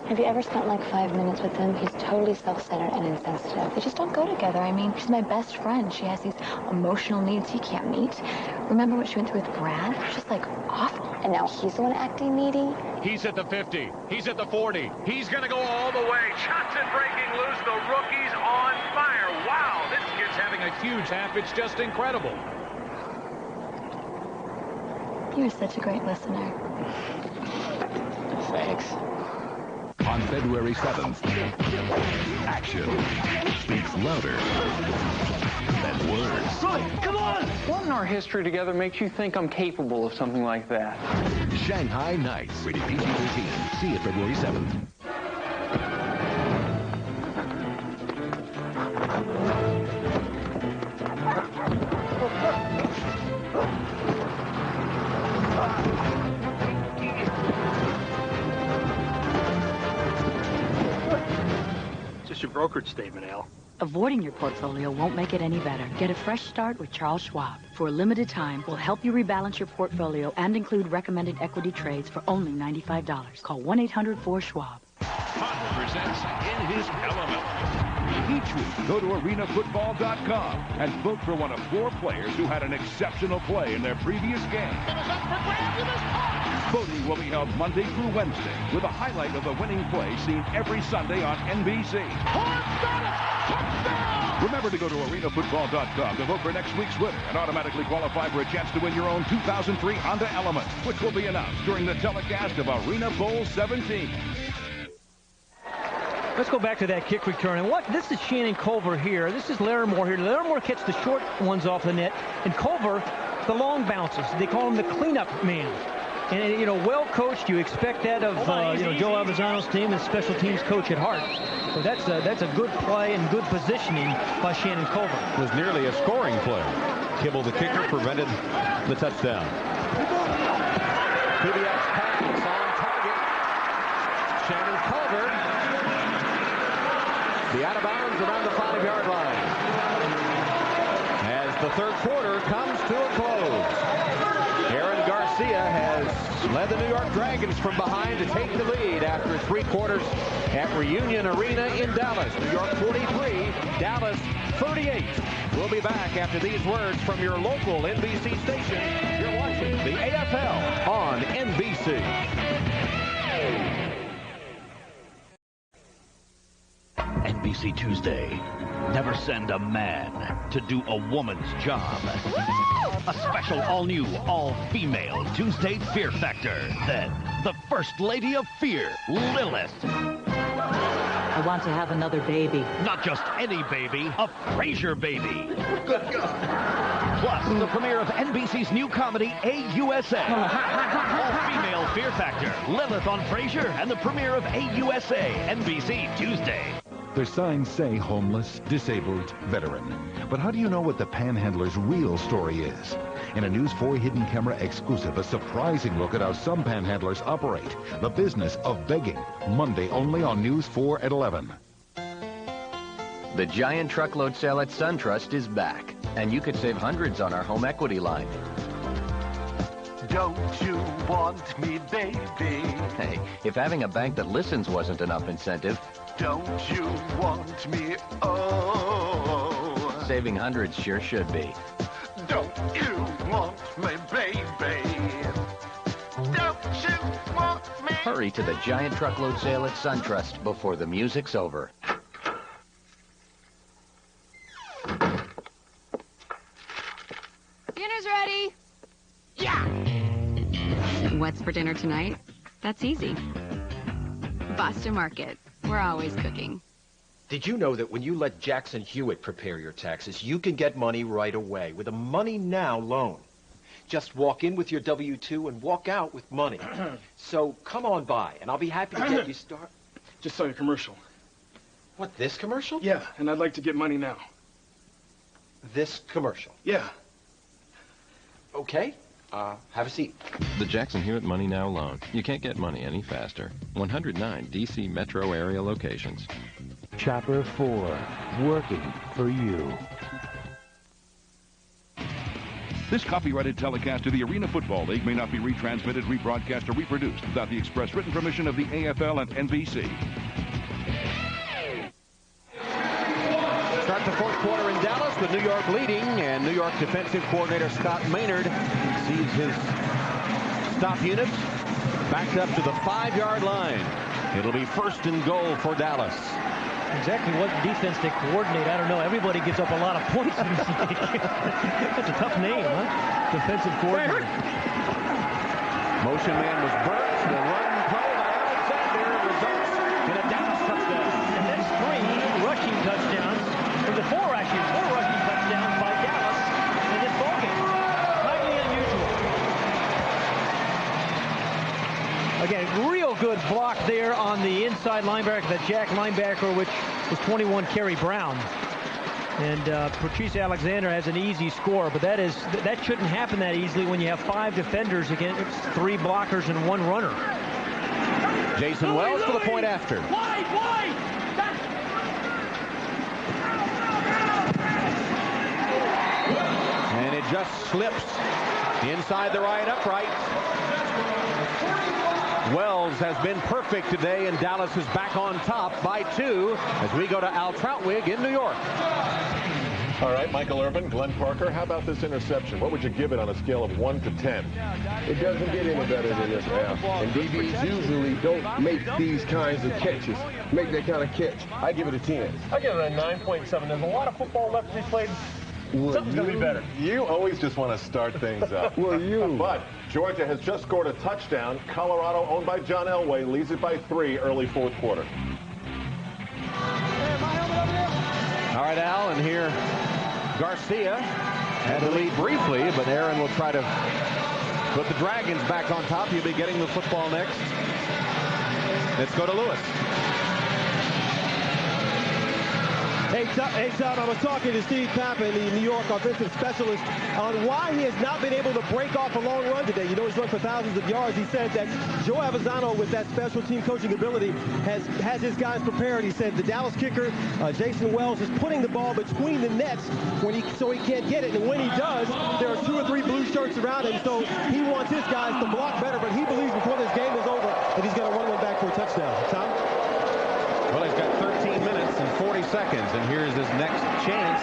Have you ever spent like 5 minutes with him? He's totally self-centered and insensitive. They just don't go together. I mean, she's my best friend. She has these emotional needs he can't meet. Remember what she went through with Brad? It's just like awful. And now he's the one acting needy. He's at the 50. He's at the 40. He's going to go all the way. Johnson breaking loose. The rookie's on fire. Wow, this kid's having a huge half. It's just incredible. You're such a great listener. Thanks. On February 7th, action speaks louder than words. Good, come on! What in our history together makes you think I'm capable of something like that? Shanghai Nights, rated PG-13. See it February 7th. Your brokerage statement, Al. Avoiding your portfolio won't make it any better. Get a fresh start with Charles Schwab. For a limited time, we'll help you rebalance your portfolio and include recommended equity trades for only $95. Call 1-800-4-SCHWAB. Hammond presents In His Element. Each week, go to arenafootball.com and vote for one of 4 players who had an exceptional play in their previous game. Voting will be held Monday through Wednesday with a highlight of the winning play seen every Sunday on NBC. Remember to go to arenafootball.com to vote for next week's winner and automatically qualify for a chance to win your own 2003 Honda Element, which will be announced during the telecast of Arena Bowl 17. Let's go back to that kick return. And this is Shannon Culver here. This is Larimore here. Larimore gets the short ones off the net. And Culver, the long bounces. They call him the cleanup man. And, you know, well coached, you expect that of, Joe Albazano's team and special teams coach at heart. So that's a good play and good positioning by Shannon Culver. It was nearly a scoring play. Kibble, the kicker, prevented the touchdown. Kubiak's pass on target. Shannon Culver. The out of bounds around the 5-yard line. As the third quarter comes to a close. Aaron Garcia has led the New York Dragons from behind to take the lead after 3 quarters at Reunion Arena in Dallas. New York 43, Dallas 38. We'll be back after these words from your local NBC station. You're watching the AFL on NBC. NBC Tuesday. Never send a man to do a woman's job. A special all-new, all-female Tuesday Fear Factor. Then, the First Lady of Fear, Lilith. I want to have another baby. Not just any baby, a Frasier baby. Good God. Plus, the premiere of NBC's new comedy, AUSA. All-female Fear Factor, Lilith on Frasier, and the premiere of AUSA, NBC Tuesday. Their signs say homeless, disabled, veteran. But how do you know what the panhandler's real story is? In a News 4 hidden camera exclusive, a surprising look at how some panhandlers operate. The business of begging. Monday only on News 4 at 11. The giant truckload sale at SunTrust is back, and you could save hundreds on our home equity line. Don't you want me, baby? Hey, if having a bank that listens wasn't enough incentive, don't you want me? Oh. Saving hundreds sure should be. Don't you want me, baby? Don't you want me? Hurry to the giant truckload sale at SunTrust before the music's over. Dinner's ready. What's for for dinner tonight? That's easy. Boston Market. We're always cooking. Did you know that when you let Jackson Hewitt prepare your taxes, you can get money right away with a Money Now loan? Just walk in with your W-2 and walk out with money. So come on by, and I'll be happy to get you started. Just saw your commercial. What, this commercial? Yeah, and I'd like to get money now. This commercial? Yeah. Okay. Have a seat. The Jackson Hewitt Money Now loan. You can't get money any faster. 109 D.C. metro area locations. Chopper 4, working for you. This copyrighted telecast of the Arena Football League may not be retransmitted, rebroadcast, or reproduced without the express written permission of the AFL and NBC. Start the fourth quarter in Dallas with New York leading, and New York defensive coordinator Scott Maynard sees his stop units backed up to the 5-yard line. It'll be first and goal for Dallas. Exactly what defense they coordinate, I don't know. Everybody gives up a lot of points in this league. That's a tough name, huh? Defensive coordinator. Motion man was Burke. The run play by Alexander results in a Dallas touchdown. And that's 3 rushing touchdowns. From the 4 rushing touchdowns by Dallas in this ballgame. Highly unusual. Again, real good block there on the inside linebacker, the Jack linebacker, which is 21 Kerry Brown. And Patrice Alexander has an easy score, but that shouldn't happen that easily when you have 5 defenders against 3 blockers and 1 runner. Jason Wells for the point after. Wide! And it just slips inside the right upright. Wells has been perfect today, and Dallas is back on top by 2 as we go to Al Troutwig in New York. All right, Michael Irvin, Glenn Parker, how about this interception? What would you give it on a scale of 1 to 10? It doesn't get any better than this, Al. And DBs usually don't make these kinds of catches, make that kind of catch. I give it a 10. I give it a 9.7. There's a lot of football left to be played. Something's going to be better. You always just want to start things up. But Georgia has just scored a touchdown. Colorado, owned by John Elway, leads it by 3 early fourth quarter. All right, Al, and here Garcia had to lead briefly, but Aaron will try to put the Dragons back on top. He'll be getting the football next. Let's go to Lewis. Hey, Tom, I was talking to Steve Pappan, the New York offensive specialist, on why he has not been able to break off a long run today. You know, he's run for thousands of yards. He said that Joe Avezzano, with that special team coaching ability, has his guys prepared. He said the Dallas kicker, Jason Wells, is putting the ball between the nets so he can't get it. And when he does, there are 2 or 3 blue shirts around him. So he wants his guys to block better, but he believes before this game is over that he's going to run one back for a touchdown. Tom? Well, he's got 13 minutes and 40 seconds, and here's his next chance.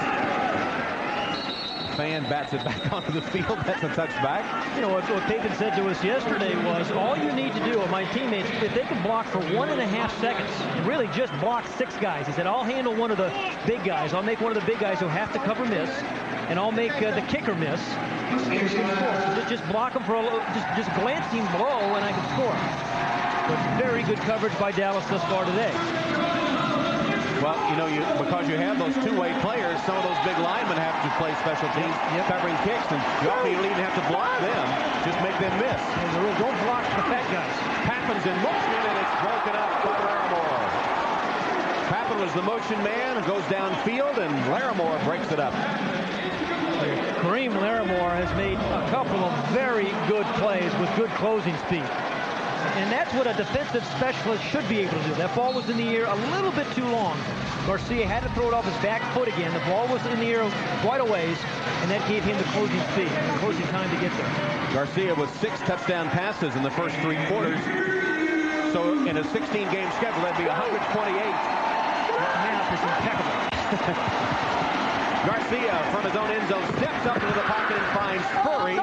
Fan bats it back onto the field. That's a touchback. You know, what Peyton said to us yesterday was, all you need to do, my teammates, if they can block for 1.5 seconds, really just block 6 guys. He said, I'll handle one of the big guys. I'll make one of the big guys who have to cover miss, and I'll make the kicker miss. So just block them for a little, just glancing blow, and I can score. But very good coverage by Dallas thus far today. Well, you know, because you have those two-way players, some of those big linemen have to play special teams covering kicks, and you don't even have to block them, just make them miss. Don't block the fat guys. Pappan's in motion, and it's broken up by Larimore. Pappan was the motion man, goes downfield, and Larimore breaks it up. Kareem Larimore has made a couple of very good plays with good closing speed. And that's what a defensive specialist should be able to do. That ball was in the air a little bit too long. Garcia had to throw it off his back foot again. The ball was in the air quite a ways, and that gave him the closing speed, the closing time to get there. Garcia with 6 touchdown passes in the first 3 quarters. So in a 16-game schedule, that'd be 128. That math is impeccable. Garcia from his own end zone steps up into the pocket and finds Furry.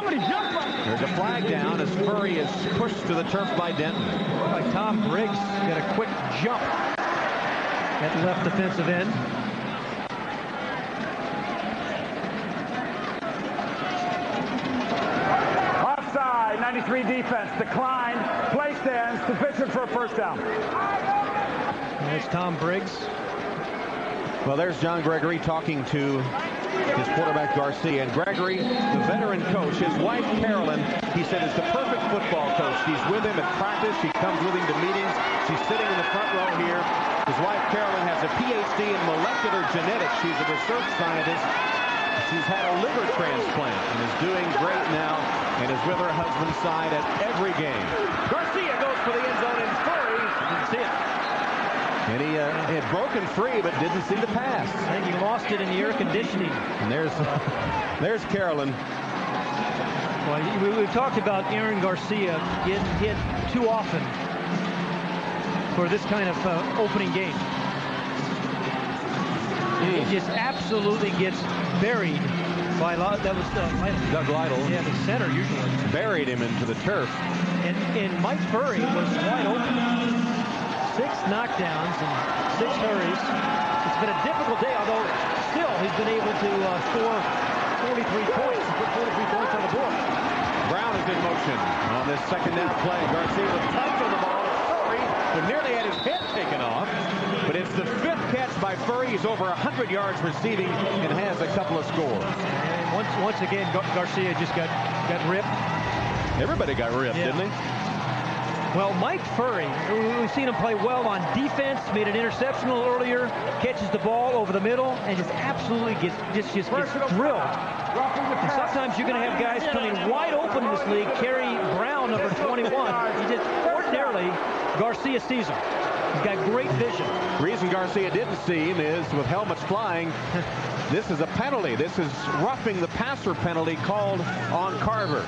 There's a flag down as Furry is pushed to the turf by Denton. Like Tom Briggs got a quick jump at left defensive end. Offside, 93 3 defense. Declined. Play stands. Sufficient for a first down. That's Tom Briggs. Well, there's John Gregory talking to his quarterback Garcia. And Gregory, the veteran coach, his wife Carolyn, he said is the perfect football coach. He's with him at practice. She comes with him to meetings. She's sitting in the front row here. His wife Carolyn has a PhD in molecular genetics. She's a research scientist. She's had a liver transplant and is doing great now and is with her husband's side at every game. Garcia goes for the end zone in Furry. Didn't see it. And he had broken free, but didn't see the pass. I think he lost it in the air conditioning. And there's Carolyn. Well, we've talked about Aaron Garcia getting hit too often for this kind of opening game. He just absolutely gets buried by that was Doug Lytle. Yeah, the center usually buried him into the turf. And Mike Furry was wide open. 6 knockdowns and 6 hurries. It's been a difficult day, although still he's been able to score 43 points and put 43 points on the board. Brown is in motion on this second down play. Garcia with touch on the ball. Furry, who nearly had his head taken off. But it's the 5th catch by Furry. He's over 100 yards receiving and has a couple of scores. And once again, Garcia just got ripped. Everybody got ripped, yeah. Didn't they? Well, Mike Furry, we've seen him play well on defense, made an interception a little earlier, catches the ball over the middle, and just absolutely gets drilled. And sometimes you're going to have guys coming wide open in this league. Kerry Brown, number 21, he just ordinarily, Garcia sees him. He's got great vision. The reason Garcia didn't see him is with helmets flying, this is a penalty. This is roughing the passer penalty called on Carver.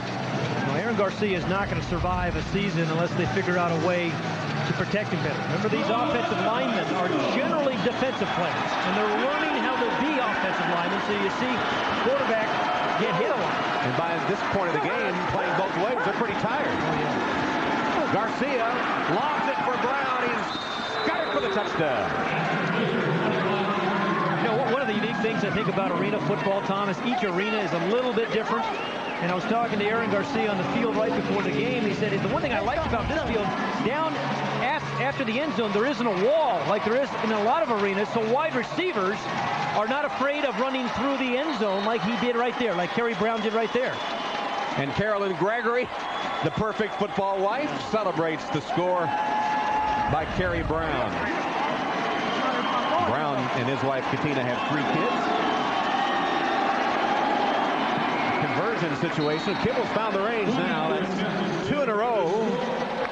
Well, Aaron Garcia is not going to survive a season unless they figure out a way to protect him better. Remember, these offensive linemen are generally defensive players, and they're learning how to be offensive linemen, so you see quarterback get hit a lot. And by this point of the game, playing both ways, they're pretty tired. Oh, yeah. Garcia lobs it for Brown. He's got it for the touchdown. You know, one of the unique things I think about arena football, Tom, is each arena is a little bit different. And I was talking to Aaron Garcia on the field right before the game. He said, the one thing I liked about this field, down after the end zone, there isn't a wall like there is in a lot of arenas. So wide receivers are not afraid of running through the end zone like he did right there, like Kerry Brown did right there. And Carolyn Gregory, the perfect football wife, celebrates the score by Kerry Brown. Brown and his wife Katina have 3 kids. Conversion situation. Kibble's found the range now. That's 2 in a row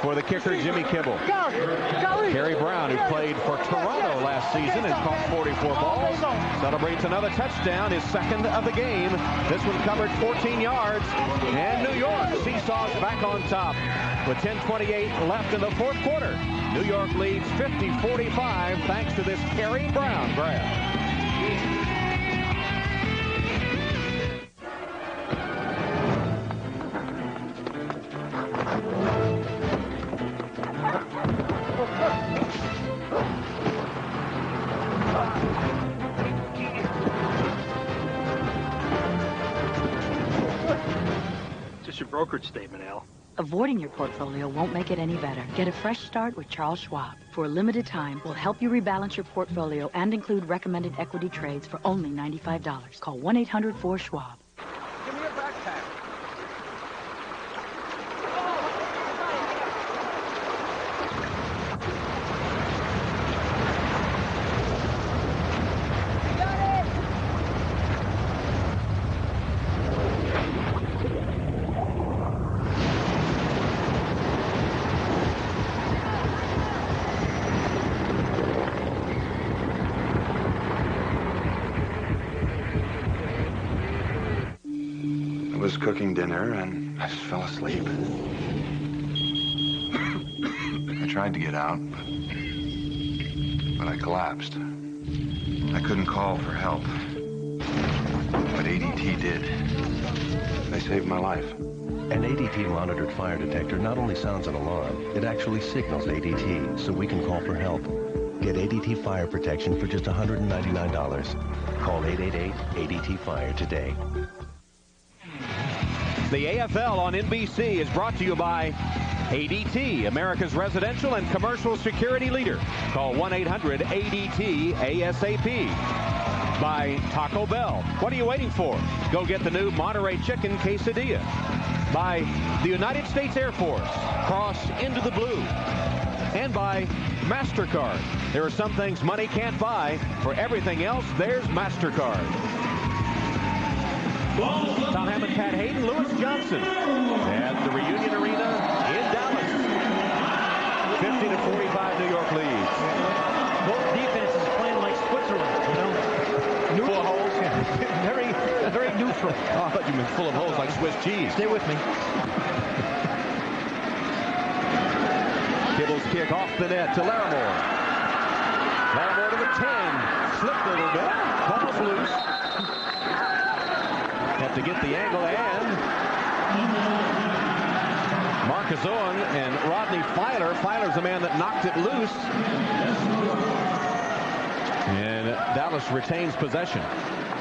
for the kicker, Jimmy Kibble. Kerry Brown, who played for Toronto last season and caught 44 balls, celebrates another touchdown, his 2nd of the game. This one covered 14 yards. And New York seesaws back on top with 10:28 left in the 4th quarter. New York leads 50-45 thanks to this Kerry Brown grab. Just your brokerage statement, Al. Avoiding your portfolio won't make it any better. Get a fresh start with Charles Schwab. For a limited time, we'll help you rebalance your portfolio and include recommended equity trades for only $95. Call 1-800-4-SCHWAB. Give me your backpack. Was cooking dinner and I just fell asleep. I tried to get out, but I collapsed. I couldn't call for help, but ADT did. They saved my life. An ADT monitored fire detector not only sounds an alarm, it actually signals ADT so we can call for help. Get ADT fire protection for just $199. Call 888-ADT-FIRE today. The AFL on NBC is brought to you by ADT, America's residential and commercial security leader. Call 1-800-ADT-ASAP. By Taco Bell. What are you waiting for? Go get the new Monterey Chicken Quesadilla. By the United States Air Force. Cross into the blue. And by MasterCard. There are some things money can't buy. For everything else, there's MasterCard. Tom Hammond, Pat Haden, Lewis Johnson at the Reunion Arena in Dallas. 50-45 New York leads. Both defenses playing like Switzerland, you know. Full of holes? very neutral. Oh, I thought you meant full of holes like Swiss cheese. Stay with me. Kibble's kick off the net to Larimore. Larimore to the 10. Slipped a little bit. Ball's loose. Have to get the angle, and Marcus Owen and Rodney Filer. Filer's the man that knocked it loose. And Dallas retains possession.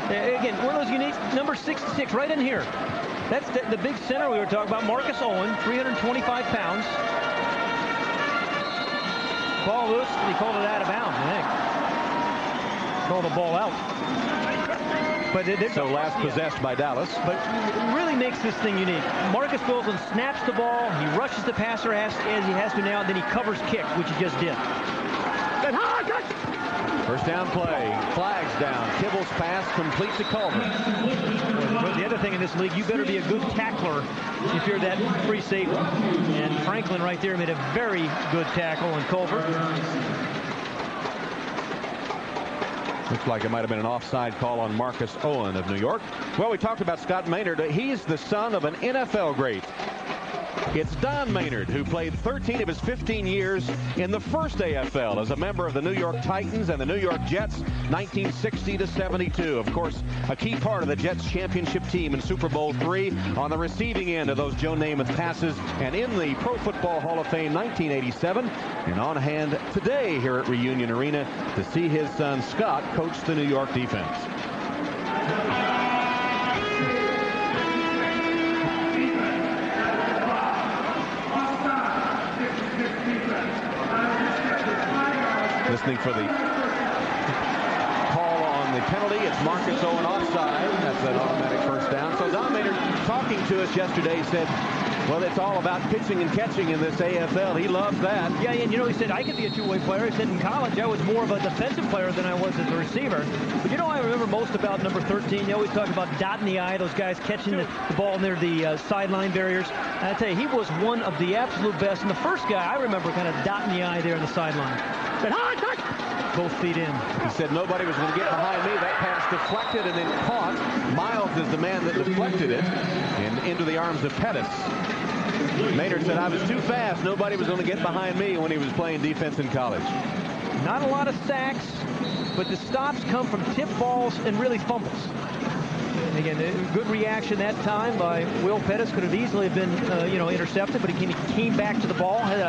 Again, one of those unique, number 66, right in here. That's the big center we were talking about, Marcus Owen, 325 pounds. Ball loose, and he called it out of bounds, I think. Called the ball out. But so last possessed by Dallas. But it really makes this thing unique. Marcus Wilson snaps the ball, he rushes the passer as he has to now, and then he covers kick, which he just did. First down play, flags down. Kibble's pass complete to Culver. Well, the other thing in this league, you better be a good tackler if you're that free safety. And Franklin right there made a very good tackle on Culver. Looks like it might have been an offside call on Marcus Owen of New York. Well, we talked about Scott Maynard. He's the son of an NFL great. It's Don Maynard, who played 13 of his 15 years in the first AFL as a member of the New York Titans and the New York Jets, 1960 to 72. Of course, a key part of the Jets championship team in Super Bowl III on the receiving end of those Joe Namath passes, and in the Pro Football Hall of Fame 1987, and on hand today here at Reunion Arena to see his son Scott coach the New York defense. Listening for the call on the penalty. It's Marcus Owen offside. That's an automatic first down. So Don Maynard, talking to us yesterday, said, well, it's all about pitching and catching in this AFL. He loves that. Yeah, and you know, he said, I could be a two-way player. He said, in college, I was more of a defensive player than I was as a receiver. But you know, I remember most about number 13. You always talk about dotting the I, those guys catching the ball near the sideline barriers. And I tell you, he was one of the absolute best. And the first guy, I remember kind of dotting the I there on the sideline. Both feet in. He said nobody was going to get behind me. That pass deflected and then caught. Miles is the man that deflected it and into the arms of Pettis. Maynard said, I was too fast. Nobody was going to get behind me when he was playing defense in college. Not a lot of sacks, but the stops come from tip balls and really fumbles. And again, a good reaction that time by Will Pettis. Could have easily been, intercepted, but he came back to the ball. He's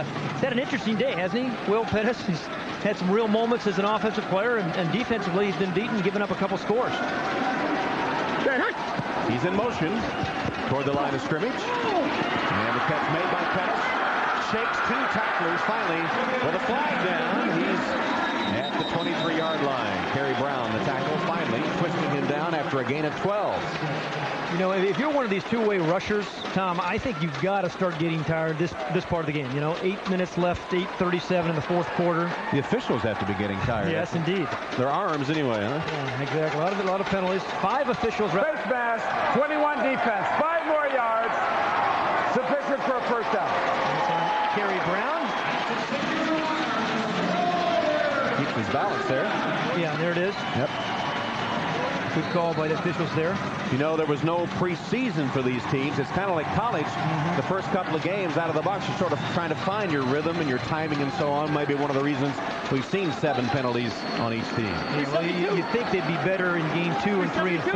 had an interesting day, hasn't he? Will Pettis. He's had some real moments as an offensive player, and defensively he's been beaten, giving up a couple scores. He's in motion toward the line of scrimmage. And the catch made by Pettis. Shakes two tacklers finally with a flag down. He's at the 23-yard line. Kerry Brown, the tackle, finally twisting him down after a gain of 12. You know, if you're one of these two-way rushers, Tom, I think you've got to start getting tired this part of the game. You know, 8 minutes left, 8:37 in the fourth quarter. The officials have to be getting tired. Yes, indeed. Their arms anyway, huh? Yeah, exactly. A lot of penalties. 5 officials. Face mask, 21 defense, 5 more yards. Sufficient for a first down. Kerry Brown. Keeps his balance there. Yeah, there it is. Yep. Good call by the officials there. You know, there was no preseason for these teams. It's kind of like college. The first couple of games out of the box, you're sort of trying to find your rhythm and your timing and so on. Maybe one of the reasons we've seen 7 penalties on each team. Yeah, well, you'd think they'd be better in game 2 and 3 and 4.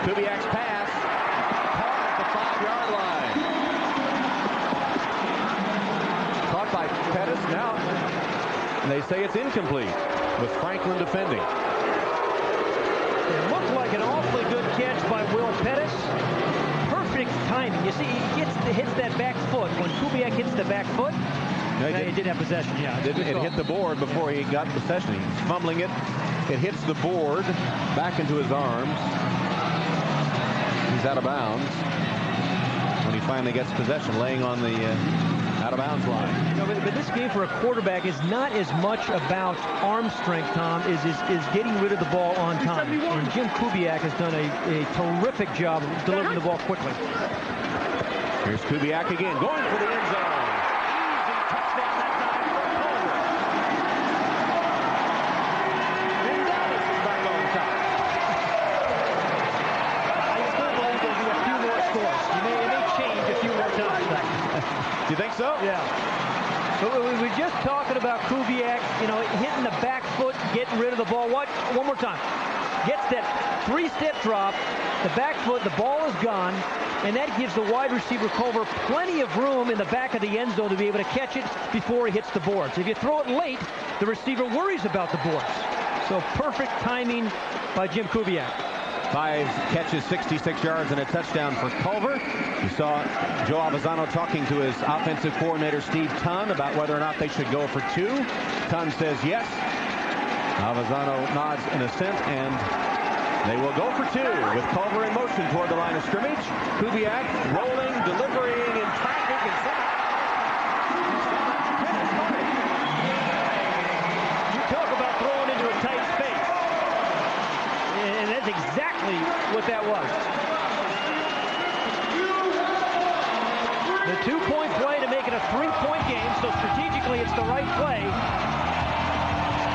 Kubiak's pass caught at the 5-yard line. Caught by Pettis now. And they say it's incomplete with Franklin defending. It looked like an awfully good catch by Will Pettis. Perfect timing. You see, he hits that back foot. When Kubiak hits the back foot, he did have possession. Yeah, it hit the board before he got possession. He's fumbling it. It hits the board back into his arms. He's out of bounds when he finally gets possession, laying on the out-of-bounds line. No, but this game for a quarterback is not as much about arm strength, Tom, is getting rid of the ball on time. And Jim Kubiak has done a terrific job of delivering the ball quickly. Here's Kubiak again, going for the end zone. Easy touchdown that time for Culver. And Dallas is back on top. I still believe there'll be a few more scores. It may change a few more times. Do you think so? Yeah. But we were just talking about Kubiak, hitting the back foot, getting rid of the ball. One more time. Gets that three-step drop, the back foot, the ball is gone, and that gives the wide receiver Culver plenty of room in the back of the end zone to be able to catch it before he hits the boards. If you throw it late, the receiver worries about the boards. So perfect timing by Jim Kubiak. 5 catches, 66 yards, and a touchdown for Culver. You saw Joe Avezzano talking to his offensive coordinator, Steve Tunn, about whether or not they should go for 2. Tunn says yes. Avezzano nods in assent, and they will go for 2 with Culver in motion toward the line of scrimmage. Kubiak rolling, delivering in traffic, and you talk about throwing into a tight space. And that's exactly what that was. The 2-point play to make it a 3-point game, so strategically it's the right play.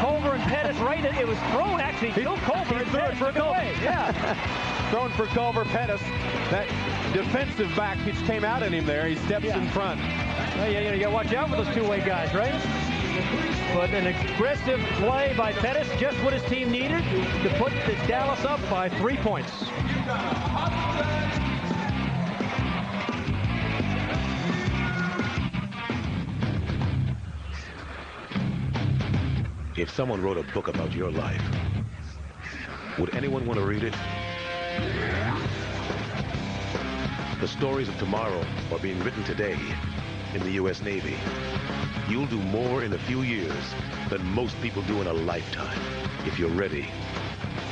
Culver and Pettis right. It was thrown, actually. Bill Culver and Pettis for a goal. Yeah. Thrown for Culver. Pettis. That defensive back pitch came out at him there. He steps in front. Well, you got to watch out for those two-way guys, right? But an aggressive play by Pettis, just what his team needed to put the Dallas up by 3 points. If someone wrote a book about your life, would anyone want to read it? The stories of tomorrow are being written today in the U.S. Navy. You'll do more in a few years than most people do in a lifetime, if you're ready.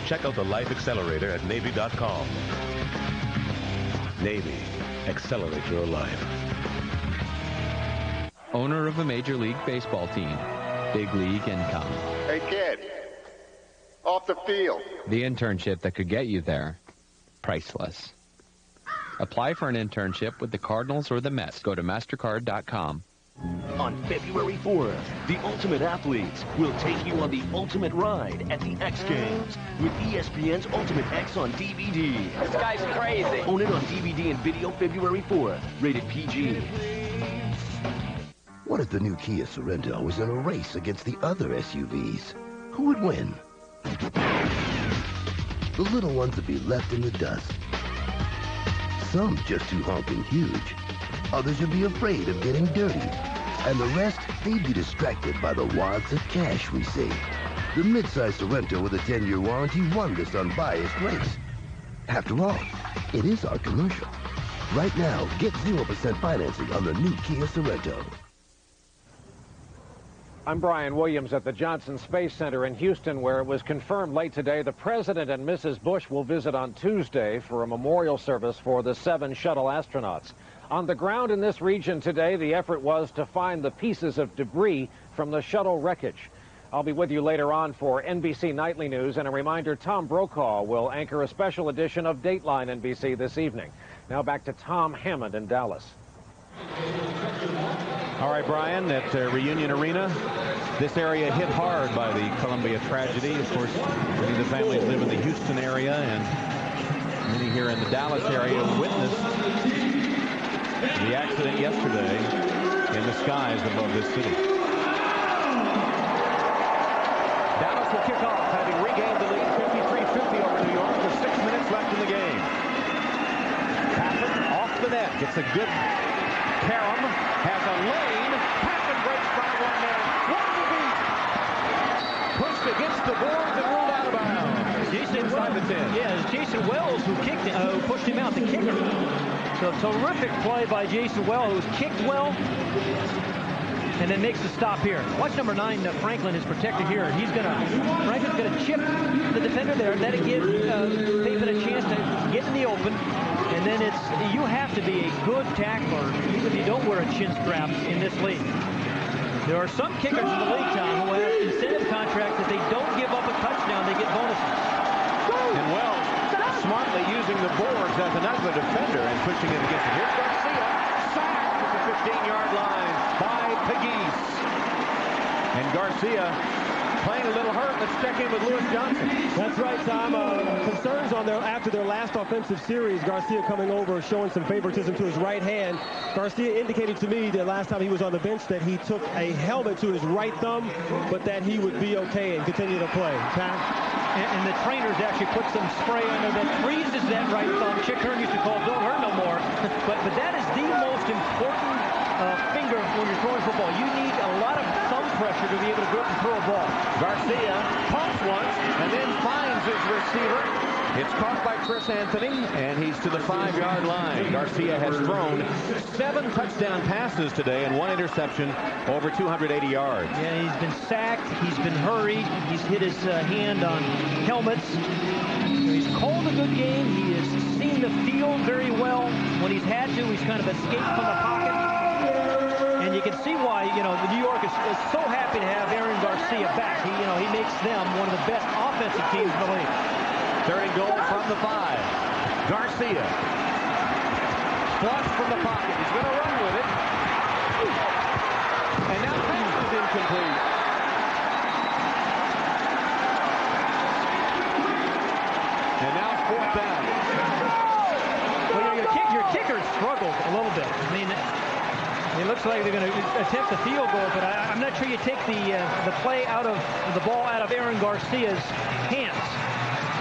Check out the Life Accelerator at Navy.com. Navy, accelerate your life. Owner of a Major League Baseball team. Big league income. Hey, kid. Off the field. The internship that could get you there. Priceless. Apply for an internship with the Cardinals or the Mets. Go to MasterCard.com. On February 4th, the Ultimate Athletes will take you on the ultimate ride at the X Games with ESPN's Ultimate X on DVD. This guy's crazy. Own it on DVD and video February 4th. Rated PG. What if the new Kia Sorento was in a race against the other SUVs? Who would win? The little ones would be left in the dust. Some just too honking huge. Others would be afraid of getting dirty. And the rest, they'd be distracted by the wads of cash we save. The midsize Sorento with a 10-year warranty won this unbiased race. After all, it is our commercial. Right now, get 0% financing on the new Kia Sorento. I'm Brian Williams at the Johnson Space Center in Houston, where it was confirmed late today the President and Mrs. Bush will visit on Tuesday for a memorial service for the 7 shuttle astronauts. On the ground in this region today, the effort was to find the pieces of debris from the shuttle wreckage. I'll be with you later on for NBC Nightly News, and a reminder, Tom Brokaw will anchor a special edition of Dateline NBC this evening. Now back to Tom Hammond in Dallas. All right, Brian, at Reunion Arena, this area hit hard by the Columbia tragedy. Of course, many of the families live in the Houston area, and many here in the Dallas area witnessed the accident yesterday in the skies above this city. Dallas will kick off, having regained the lead 53-50 over New York with 6 minutes left in the game. Pappen off the net, gets a good Karam, has a lane. Pappen breaks by 1 man. What a beat! Pushed against the boards and ruled out of bounds. He's inside the 10. Jason Wells who pushed him out, the kicker. So terrific play by Jason Wells, who's kicked well and then makes the stop here. Watch number 9, Franklin is protected here. Franklin's gonna chip the defender there. That'll give Papen a chance to get in the open. And then you have to be a good tackler, even if you don't wear a chin strap in this league. There are some kickers in the league, Tom, who have incentive contracts that they don't give up a touchdown, they get bonuses. And Wells smartly using the boards as another defender and pushing it against it. Here's Garcia, sacked at the 15-yard line by Pegues. And Garcia playing a little hurt. Let's check in with Lewis Johnson. That's right, Tom. Concerns on after their last offensive series. Garcia coming over, showing some favoritism to his right hand. Garcia indicated to me that last time he was on the bench that he took a helmet to his right thumb, but that he would be okay and continue to play. Tom? And the trainers actually put some spray on there that freezes that right thumb. Chick Hearn used to call "Don't hurt no more." but that is the most important finger when you're throwing football. You need a lot of thumb pressure to be able to go up and throw a ball. Garcia pumps once and then finds his receiver. It's caught by Chris Anthony, and he's to the 5-yard line. Garcia has thrown 7 touchdown passes today and 1 interception, over 280 yards. Yeah, he's been sacked. He's been hurried. He's hit his hand on helmets. He's called a good game. He has seen the field very well. When he's had to, he's kind of escaped from the pocket. And you can see why, the New York is so happy to have Aaron Garcia back. He makes them one of the best offensive teams in the league. 3rd and goal from the 5. Garcia. Flush from the pocket. He's going to run with it. And now pass is incomplete. And now 4th down. Well, your kicker struggled a little bit. I mean, it looks like they're going to attempt a field goal, but I'm not sure you take the play out of the ball out of Aaron Garcia's hands,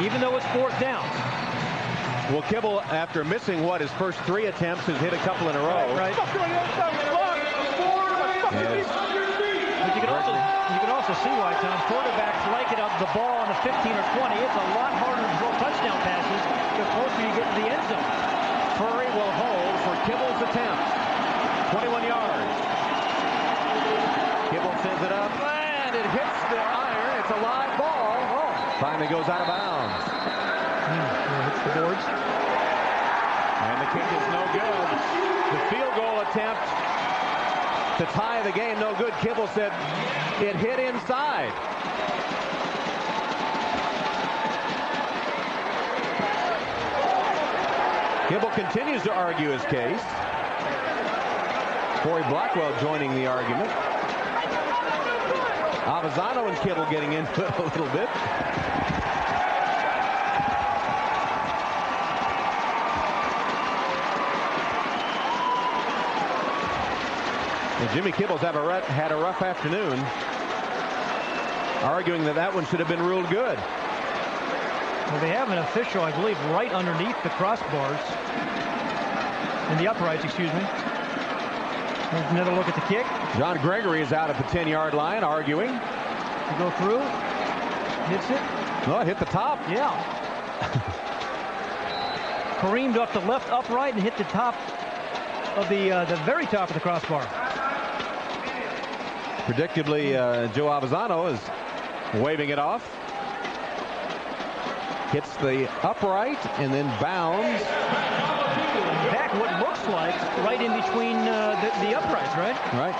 even though it's 4th down. Well, Kibble, after missing his first 3 attempts, has hit a couple in a row. Right. But you can also see why, Tom, quarterbacks like it up the ball on the 15 or 20. It's a lot harder to throw touchdown passes the closer you get to the end zone. Furry will hold for Kibble's attempt. 21 yards. Kibble sends it up, and it hits the iron. It's a live ball. Finally goes out of bounds. Hits the boards. And the kick is no good. The field goal attempt to tie the game, no good. Kibble said it hit inside. Kibble continues to argue his case. Corey Blackwell joining the argument. Avizano and Kibble getting into it a little bit. And Jimmy Kibble's had a rough afternoon, arguing that one should have been ruled good. Well, they have an official, I believe, right underneath the crossbars. In the uprights, excuse me. Here's another look at the kick. John Gregory is out at the 10-yard line, arguing. To go through. Hits it. No, it hit the top. Yeah. Careened off the left upright and hit the top of the very top of the crossbar. Predictably, Joe Avizano is waving it off. Hits the upright and then bounds. Back what looks like right in between the uprights, right? Right.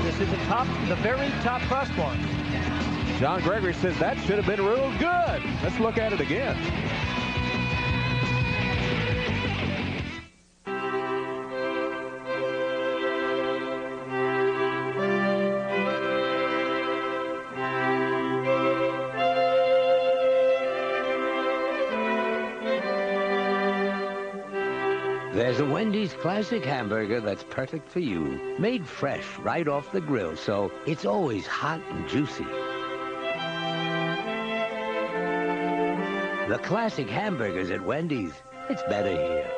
This is the very top crossbar. John Gregory says that should have been ruled good. Let's look at it again. There's a Wendy's Classic Hamburger that's perfect for you. Made fresh right off the grill, so it's always hot and juicy. The Classic Hamburgers at Wendy's. It's better here.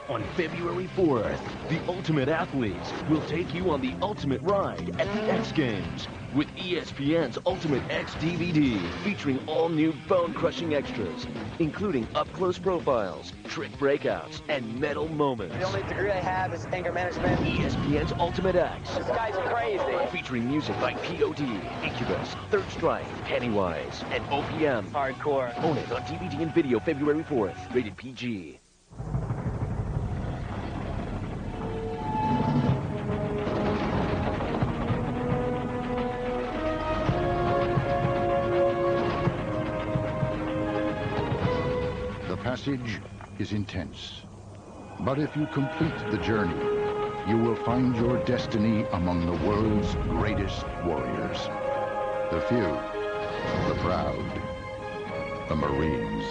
On February 4th, the Ultimate Athletes will take you on the ultimate ride at the X Games with ESPN's Ultimate X DVD featuring all new bone-crushing extras, including up-close profiles, trick breakouts, and medal moments. The only degree I have is anger management. ESPN's Ultimate X. This guy's crazy. Featuring music by POD, Incubus, Third Strike, Pennywise, and OPM. Hardcore. Own it on DVD and video February 4th. Rated PG. The passage is intense. But if you complete the journey, you will find your destiny among the world's greatest warriors. The few, the proud, the Marines.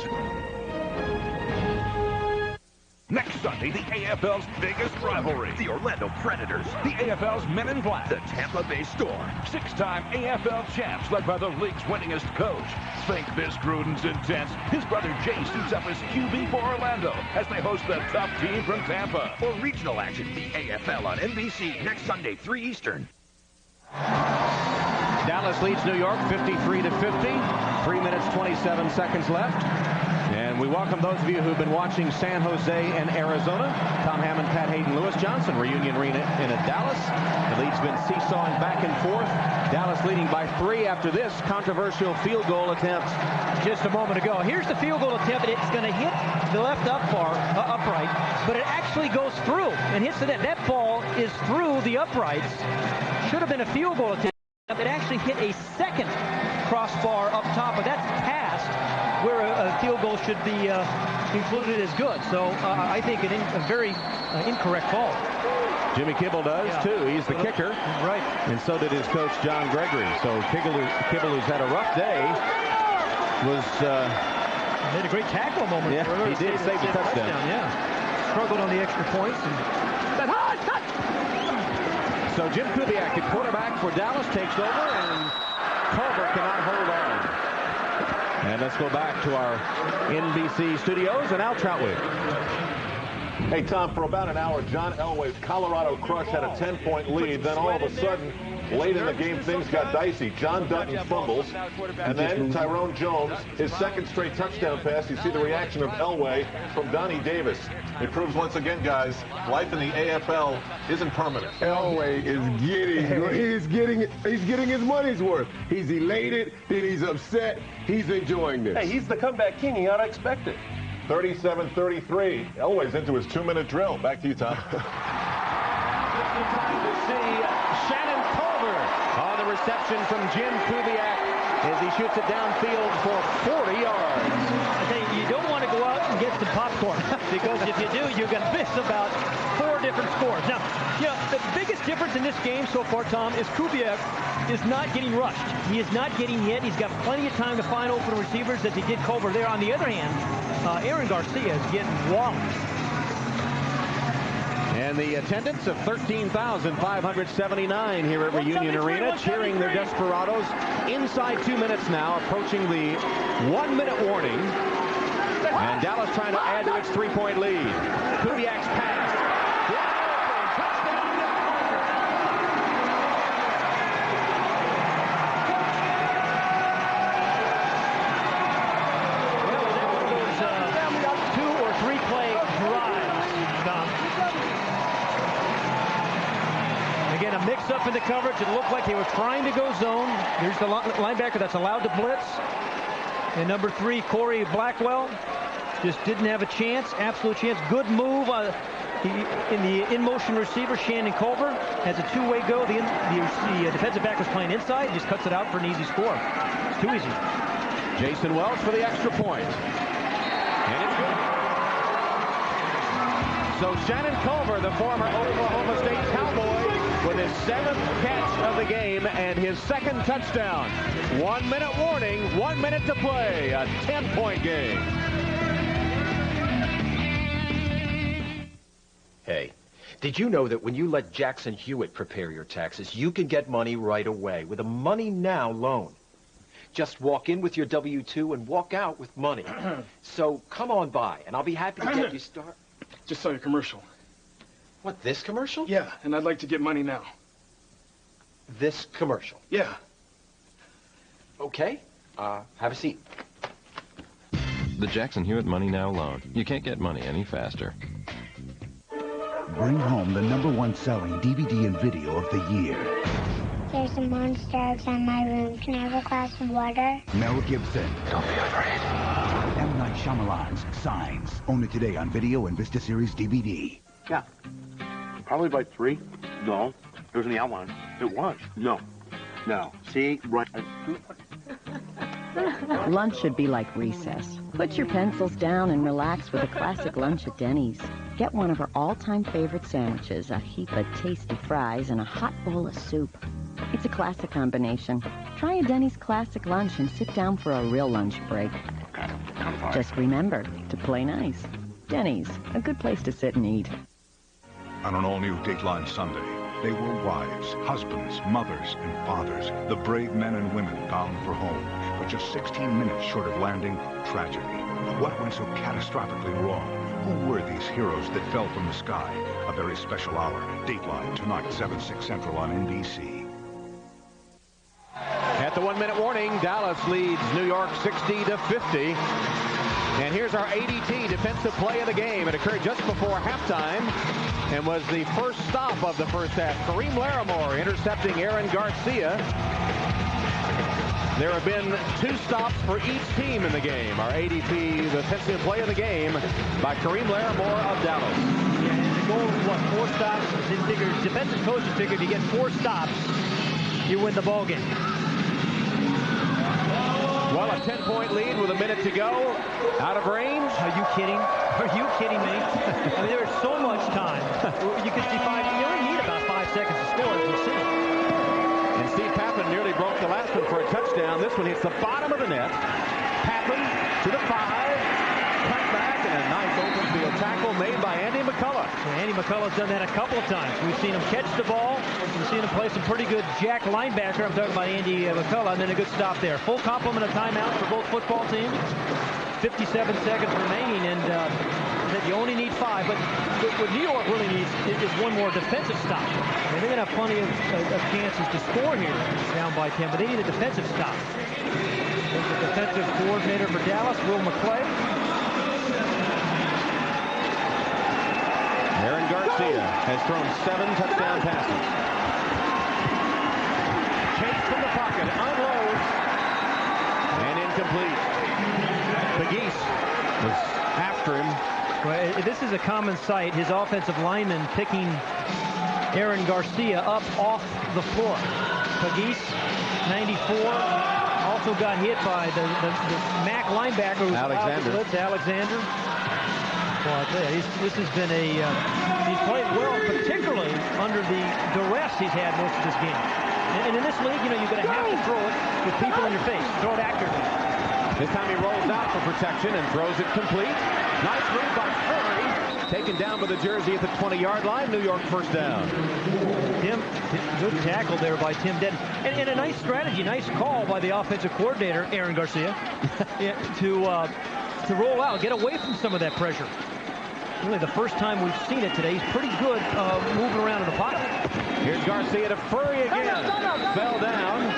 Next Sunday, the AFL's biggest rivalry. The Orlando Predators. The AFL's Men in Black. The Tampa Bay Storm. Six-time AFL champs led by the league's winningest coach. Think this Gruden's intense. His brother Jay suits up as QB for Orlando as they host the tough team from Tampa. For regional action, the AFL on NBC next Sunday, 3 Eastern. Dallas leads New York 53-50. 3 minutes, 27 seconds left. And we welcome those of you who've been watching San Jose and Arizona. Tom Hammond, Pat Haden, Lewis Johnson, Reunion Arena in Dallas. The lead's been seesawing back and forth. Dallas leading by 3 after this controversial field goal attempt just a moment ago. Here's the field goal attempt. It's going to hit the left upright, but it actually goes through and hits the net. That ball is through the uprights. Should have been a field goal attempt. It actually hit a second crossbar up top, but that's past where a field goal should be included as good. So I think a very incorrect call. Jimmy Kibble does, too. He's the kicker. Right. And so did his coach, John Gregory. So Kibble, who's had a rough day, was... made a great tackle moment. Yeah, he did save the touchdown. Yeah. Struggled on the extra points. So Jim Kubiak, the quarterback for Dallas, takes over, and Culver cannot hold on. And let's go back to our NBC studios and Al Troutwig. Hey, Tom, for about an hour, John Elway's Colorado Crush had a 10-point lead. Then all of a sudden, late in the game, things got dicey. John Dutton fumbles, and then Tyrone Jones, his second straight touchdown pass. You see the reaction of Elway from Donnie Davis. It proves once again, guys, life in the AFL isn't permanent. Elway is getting his money's worth. He's elated, then he's upset. He's enjoying this. Hey, he's the comeback king. You ought to expect it. 37-33. Elway's into his 2-minute drill. Back to you, Tom. Time to see Shannon Culver on the reception from Jim Kubiak as he shoots it downfield for 40 yards. I tell you, you don't want to go out and get some popcorn because if you do, you're going to miss about 4 different scores. Now, you know, the biggest difference in this game so far, Tom, is Kubiak is not getting rushed. He is not getting hit. He's got plenty of time to find open receivers as he did Culver there. On the other hand, Aaron Garcia is getting walloped. And the attendance of 13,579 here at Reunion Arena, cheering their Desperados. Inside 2 minutes now, approaching the 1-minute warning. And Dallas trying to add to its 3-point lead. Kubiak's pass. Again, a mix-up in the coverage. It looked like they were trying to go zone. Here's the linebacker that's allowed to blitz. And number 3, Corey Blackwell, just didn't have a chance, absolute chance. Good move in the in-motion receiver, Shannon Culver, has a 2-way go. The defensive back was playing inside, just cuts it out for an easy score. It's too easy. Jason Welch for the extra point. And it's good. So Shannon Culver, the former Oklahoma State Cowboy, with his 7th catch of the game and his 2nd touchdown. 1-minute warning, 1 minute to play, a 10-point game. Hey, did you know that when you let Jackson Hewitt prepare your taxes, you can get money right away with a Money Now loan? Just walk in with your W-2 and walk out with money. So come on by, and I'll be happy to get you started. Just saw your commercial. What, this commercial? Yeah, and I'd like to get money now. This commercial? Yeah. Okay. Have a seat. The Jackson Hewitt Money Now loan. You can't get money any faster. Bring home the #1 selling DVD and video of the year. There's a monster outside my room. Can I have a glass of water? Mel Gibson. Don't be afraid. M. Night Shyamalan's Signs. Own it today on video and Vista Series DVD. Yeah. Probably by 3. No. It was in the outline. It was. No. No. See? Right. Lunch should be like recess. Put your pencils down and relax with a classic lunch at Denny's. Get one of her all-time favorite sandwiches, a heap of tasty fries, and a hot bowl of soup. It's a classic combination. Try a Denny's classic lunch and sit down for a real lunch break. Just remember to play nice. Denny's, a good place to sit and eat. On an all-new Dateline Sunday, they were wives, husbands, mothers, and fathers, the brave men and women bound for home. But just 16 minutes short of landing, tragedy. What went so catastrophically wrong? Who were these heroes that fell from the sky? A very special hour. Dateline tonight, 7/6 Central on NBC. At the 1-minute warning, Dallas leads New York 60-50. And here's our ADT defensive play of the game. It occurred just before halftime and was the first stop of the first half. Kareem Larimore intercepting Aaron Garcia. There have been 2 stops for each team in the game. Our ADP defensive play of the game by Kareem Larimore of Dallas. Yeah, and the goal was, what, 4 stops? Defensive coaches figured you get 4 stops, you win the ball game. Well, a 10-point lead with a minute to go. Out of range. Are you kidding? Are you kidding me? I mean, there is so much time. You can see 5. You only need about 5 seconds to score, as you'll see. And Steve Pappen nearly broke the last one for a touchdown. This one hits the bottom of the net. Pappen to the 5. Cut back and a nice open field tackle made by Andy McCullough. Well, Andy McCullough's done that a couple of times. We've seen him catch the ball. We've seen him play some pretty good jack linebacker. I'm talking about Andy McCullough, and then a good stop there. Full complement of timeouts for both football teams. 57 seconds remaining, and you only need 5. But what New York really needs is one more defensive stop. I mean, they're going to have plenty of chances to score here, down by 10, but they need a defensive stop. There's the defensive coordinator for Dallas, Will McClay. Aaron Garcia has thrown 7 touchdown passes. Chase from the pocket, unloads, and incomplete. Pegues was after him. Well, this is a common sight. His offensive lineman picking Aaron Garcia up off the floor. Pegues, 94, also got hit by the MAC linebacker who's Alexander. Well, I tell you, this has been he's played well, particularly under the duress he's had most of this game. And in this league, you're going to have to throw it with people in your face. Throw it accurately. This time he rolls out for protection and throws it complete. Nice move by Curry. Taken down by the jersey at the 20-yard line. New York first down. Good tackle there by Tim Denton. And a nice strategy, nice call by the offensive coordinator, Aaron Garcia, to roll out, get away from some of that pressure. Really the first time we've seen it today. He's pretty good moving around in the pocket. Here's Garcia to Furry again. Fell down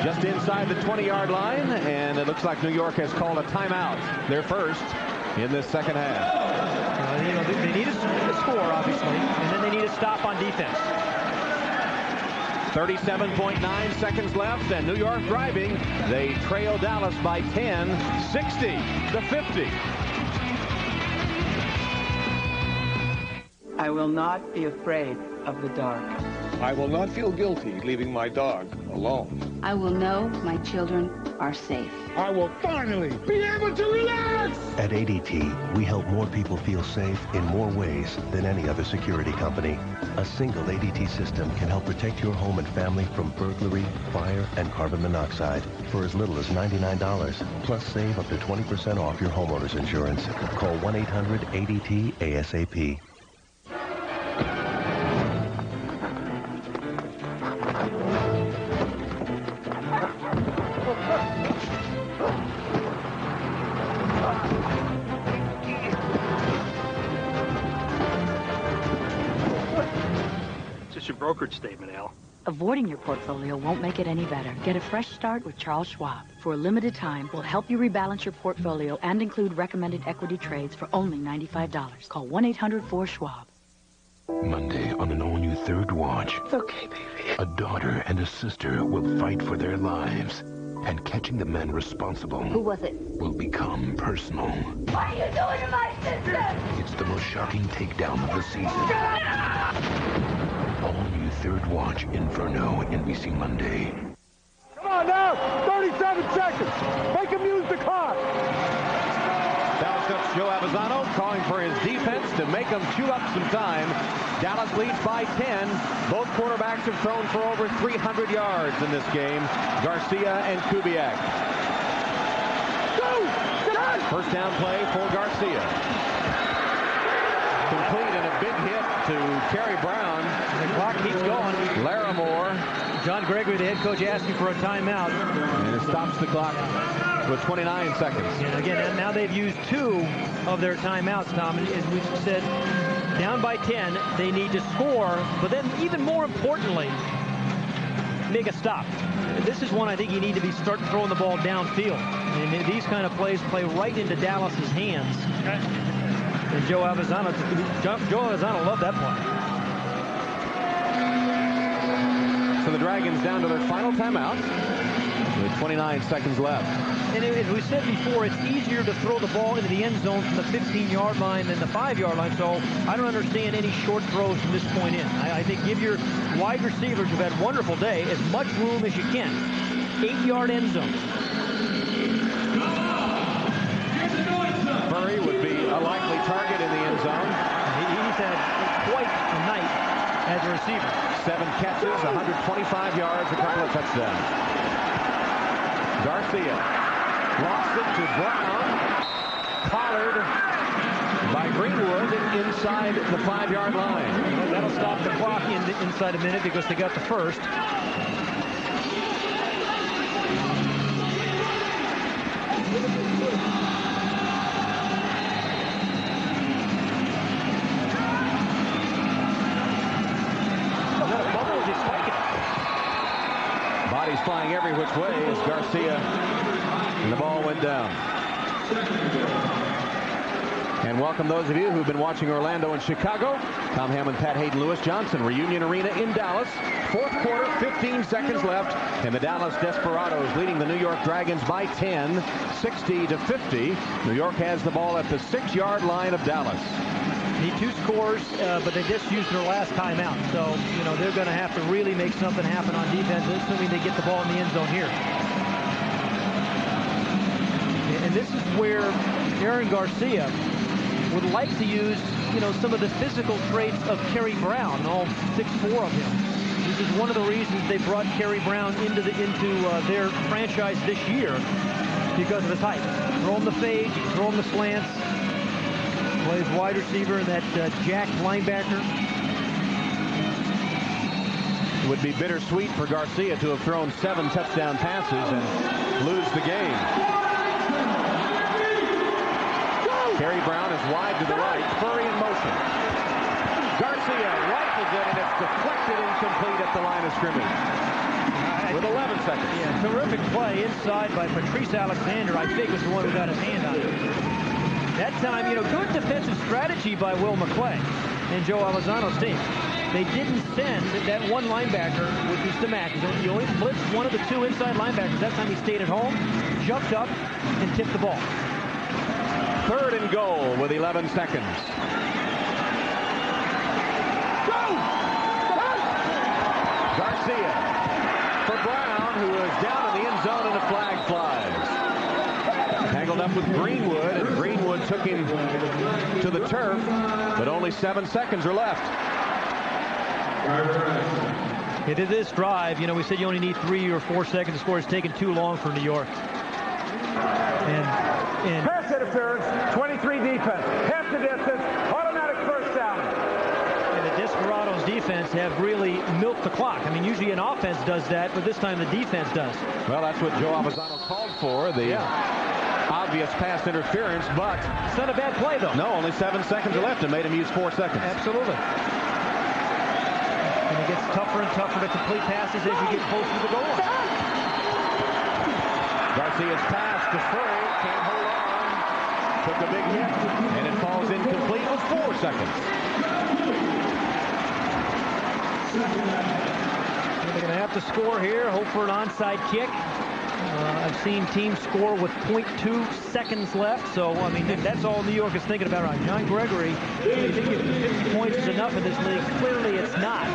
just inside the 20-yard line, and it looks like New York has called a timeout. Their first in this second half. They need a score, obviously, and then they need a stop on defense. 37.9 seconds left, and New York driving. They trail Dallas by 10, 60-50. I will not be afraid of the dark. I will not feel guilty leaving my dog alone. I will know my children are safe. I will finally be able to relax! At ADT, we help more people feel safe in more ways than any other security company. A single ADT system can help protect your home and family from burglary, fire, and carbon monoxide for as little as $99. Plus, save up to 20% off your homeowner's insurance. Call 1-800-ADT-ASAP. your brokerage statement, Al? Avoiding your portfolio won't make it any better. Get a fresh start with Charles Schwab. For a limited time, we'll help you rebalance your portfolio and include recommended equity trades for only $95. Call 1-800-4-SCHWAB. Monday on an all-new Third Watch. It's okay, baby. A daughter and a sister will fight for their lives. And catching the man responsible... Who was it? ...will become personal. What are you doing to my sister? It's the most shocking takedown of the season. All-new Third Watch Inferno, NBC Monday. Come on now! 37 seconds! Make him use the clock! Dallas coach Joe Avizano calling for his defense to make them chew up some time. Dallas leads by 10. Both quarterbacks have thrown for over 300 yards in this game. Garcia and Kubiak. Go! Get on! First down play for Garcia. Complete and a big hit to Kerry Brown. The clock keeps going. Larimore. John Gregory, the head coach, asking for a timeout. And it stops the clock with 29 seconds. And again, now they've used 2 of their timeouts, Tom. And as we've said, down by 10, they need to score, but then even more importantly, make a stop. This is one I think you need to be start throwing the ball downfield. And these kind of plays play right into Dallas's hands. And Joe Avizano loved that play. So the Dragons down to their final timeout with 29 seconds left. And as we said before, it's easier to throw the ball into the end zone from the 15-yard line than the 5-yard line. So I don't understand any short throws from this point in. I think give your wide receivers who've had a wonderful day as much room as you can. 8-yard end zone. Murray would be a likely target in the end zone. He's had quite a night as a receiver. 7 catches, 125 yards, a couple of touchdowns. Garcia lost it to Brown. Collared by Greenwood inside the 5-yard line. That'll stop the clock inside a minute because they got the first. Bodies flying every which way as Garcia, and the ball went down. And welcome those of you who've been watching Orlando and Chicago. Tom Hammond, Pat Haden, Lewis Johnson, Reunion Arena in Dallas. Fourth quarter, 15 seconds left, and the Dallas Desperados leading the New York Dragons by 10, 60-50. New York has the ball at the 6-yard line of Dallas. Need 2 scores, but they just used their last timeout. So, you know, they're going to have to really make something happen on defense, assuming they get the ball in the end zone here. And this is where Aaron Garcia would like to use, you know, some of the physical traits of Kerry Brown, all 6'4" of him. This is one of the reasons they brought Kerry Brown into their franchise this year, because of his height. Throw him the fade, throw him the slants. Plays wide receiver in that jacked linebacker. It would be bittersweet for Garcia to have thrown 7 touchdown passes and lose the game. Kerry Brown is wide to the right. Furry in motion. Garcia rifles it, and it's deflected incomplete at the line of scrimmage. With 11 seconds. Yeah, terrific play inside by Patrice Alexander. I think was the one who got his hand on it. That time, you know, good defensive strategy by Will McClay and Joe Avizano's team. They didn't send that one linebacker, which was Demack. He only blitzed one of the 2 inside linebackers. That time he stayed at home, jumped up, and tipped the ball. 3rd and goal with 11 seconds. Go! Garcia for Brown, who is down in the end zone, and the flag flies. Tangled up with Greenwood, and Greenwood took him to the turf, but only 7 seconds are left. Into this drive, you know, we said you only need 3 or 4 seconds to score. It's taken too long for New York. And pass interference, 23 defense, half the distance, automatic first down. And the Desperados defense have really milked the clock. I mean, usually an offense does that, but this time the defense does. Well, that's what Joe Avizano called for. The obvious pass interference, but it's not a bad play, though. No, only 7 seconds are left and made him use 4 seconds. Absolutely. And it gets tougher and tougher to complete passes as you get closer to the goal line. Garcia's pass to Frey, can't hold on. Took a big hit, and it falls incomplete with 4 seconds. They're going to have to score here, hope for an onside kick. I've seen teams score with 0.2 seconds left, so, I mean, that's all New York is thinking about right now. John Gregory, they think 50 points is enough in this league. Clearly it's not.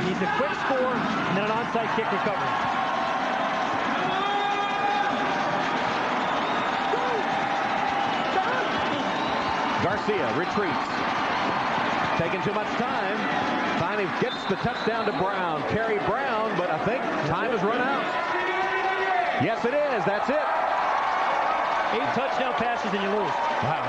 He needs a quick score and then an onside kick recovery. Garcia retreats. Taking too much time. Finally gets the touchdown to Brown. Kerry Brown, but I think time has run out. Yes, it is. That's it. 8 touchdown passes and you lose. Wow.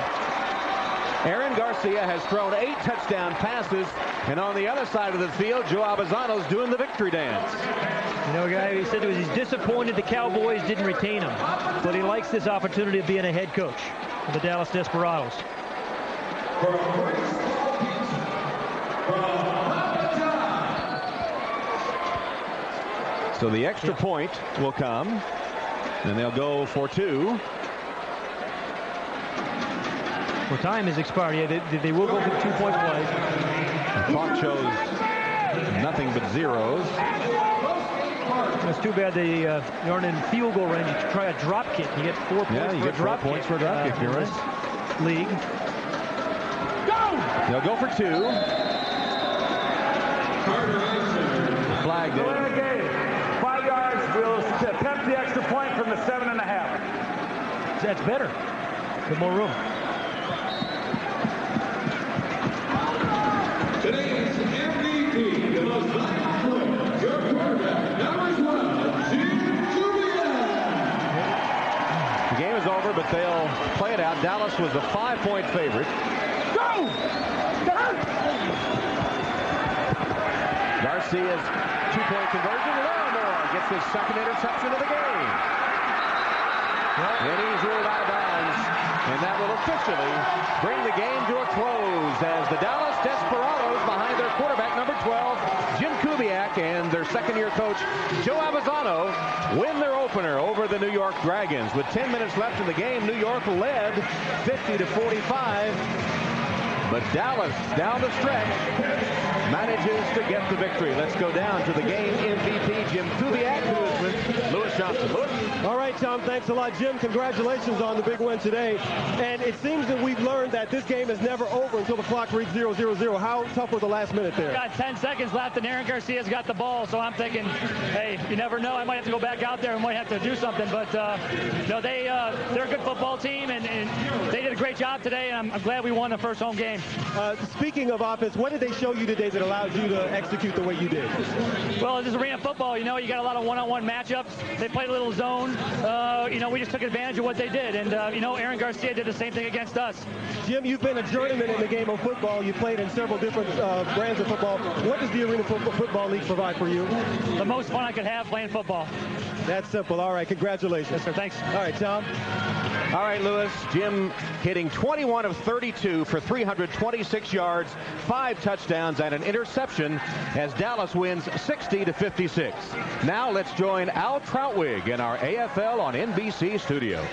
Aaron Garcia has thrown 8 touchdown passes, and on the other side of the field, Joe Abazano's doing the victory dance. You know, guy, he said he's disappointed the Cowboys didn't retain him, but he likes this opportunity of being a head coach of the Dallas Desperados. So the extra point will come, and they'll go for 2. Well, time has expired. Yeah, they will go for the 2-point play. The clock shows nothing but zeros. It's too bad they aren't in field goal range to try a drop kick. You get 4 points you for get a drop 4 points kick. for a drop kick. You're right. League. They'll go for 2. Flagged it. 5 yards. We'll attempt the extra point from the 7.5. That's better. Get more room. Today's MVP, the most valuable player, your quarterback, number 12, Jim Kubiak. The game is over, but they'll play it out. Dallas was a 5-point favorite. Go! Garcia's 2-point conversion. Larimore gets his second interception of the game. And he's ruled out of bounds. And that will officially bring the game to a close as the Dallas Desperados, behind their quarterback, number 12, Jim Kubiak, and their second-year coach, Joe Abazano, win their opener over the New York Dragons. With 10 minutes left in the game, New York led 50-45. But Dallas, down the stretch, manages to get the victory. Let's go down to the game MVP, Jim Kubiak, who is with Lewis Johnson. Lewis? All right, Tom, thanks a lot. Jim, congratulations on the big win today. And it seems that we've learned that this game is never over until the clock reads 0-0-0. How tough was the last minute there? Got 10 seconds left, and Aaron Garcia's got the ball, so I'm thinking, hey, you never know. I might have to go back out there and might have to do something. But, no, they're a good football team, and they did a great job today, and I'm glad we won the first home game. Speaking of offense, what did they show you today that allowed you to execute the way you did? Well, this is arena football. You know, you got a lot of one-on-one matchups. They played a little zone. You know, we just took advantage of what they did. And, you know, Aaron Garcia did the same thing against us. Jim, you've been a journeyman in the game of football. You played in several different brands of football. What does the Arena Football League provide for you? The most fun I could have playing football. That's simple. All right, congratulations. Yes, sir. Thanks. All right, Tom. All right, Lewis. Jim hitting 21 of 32 for 326 yards, 5 touchdowns, and an interception as Dallas wins 60-56. Now let's join Al Troutwig in our AFL on NBC studio.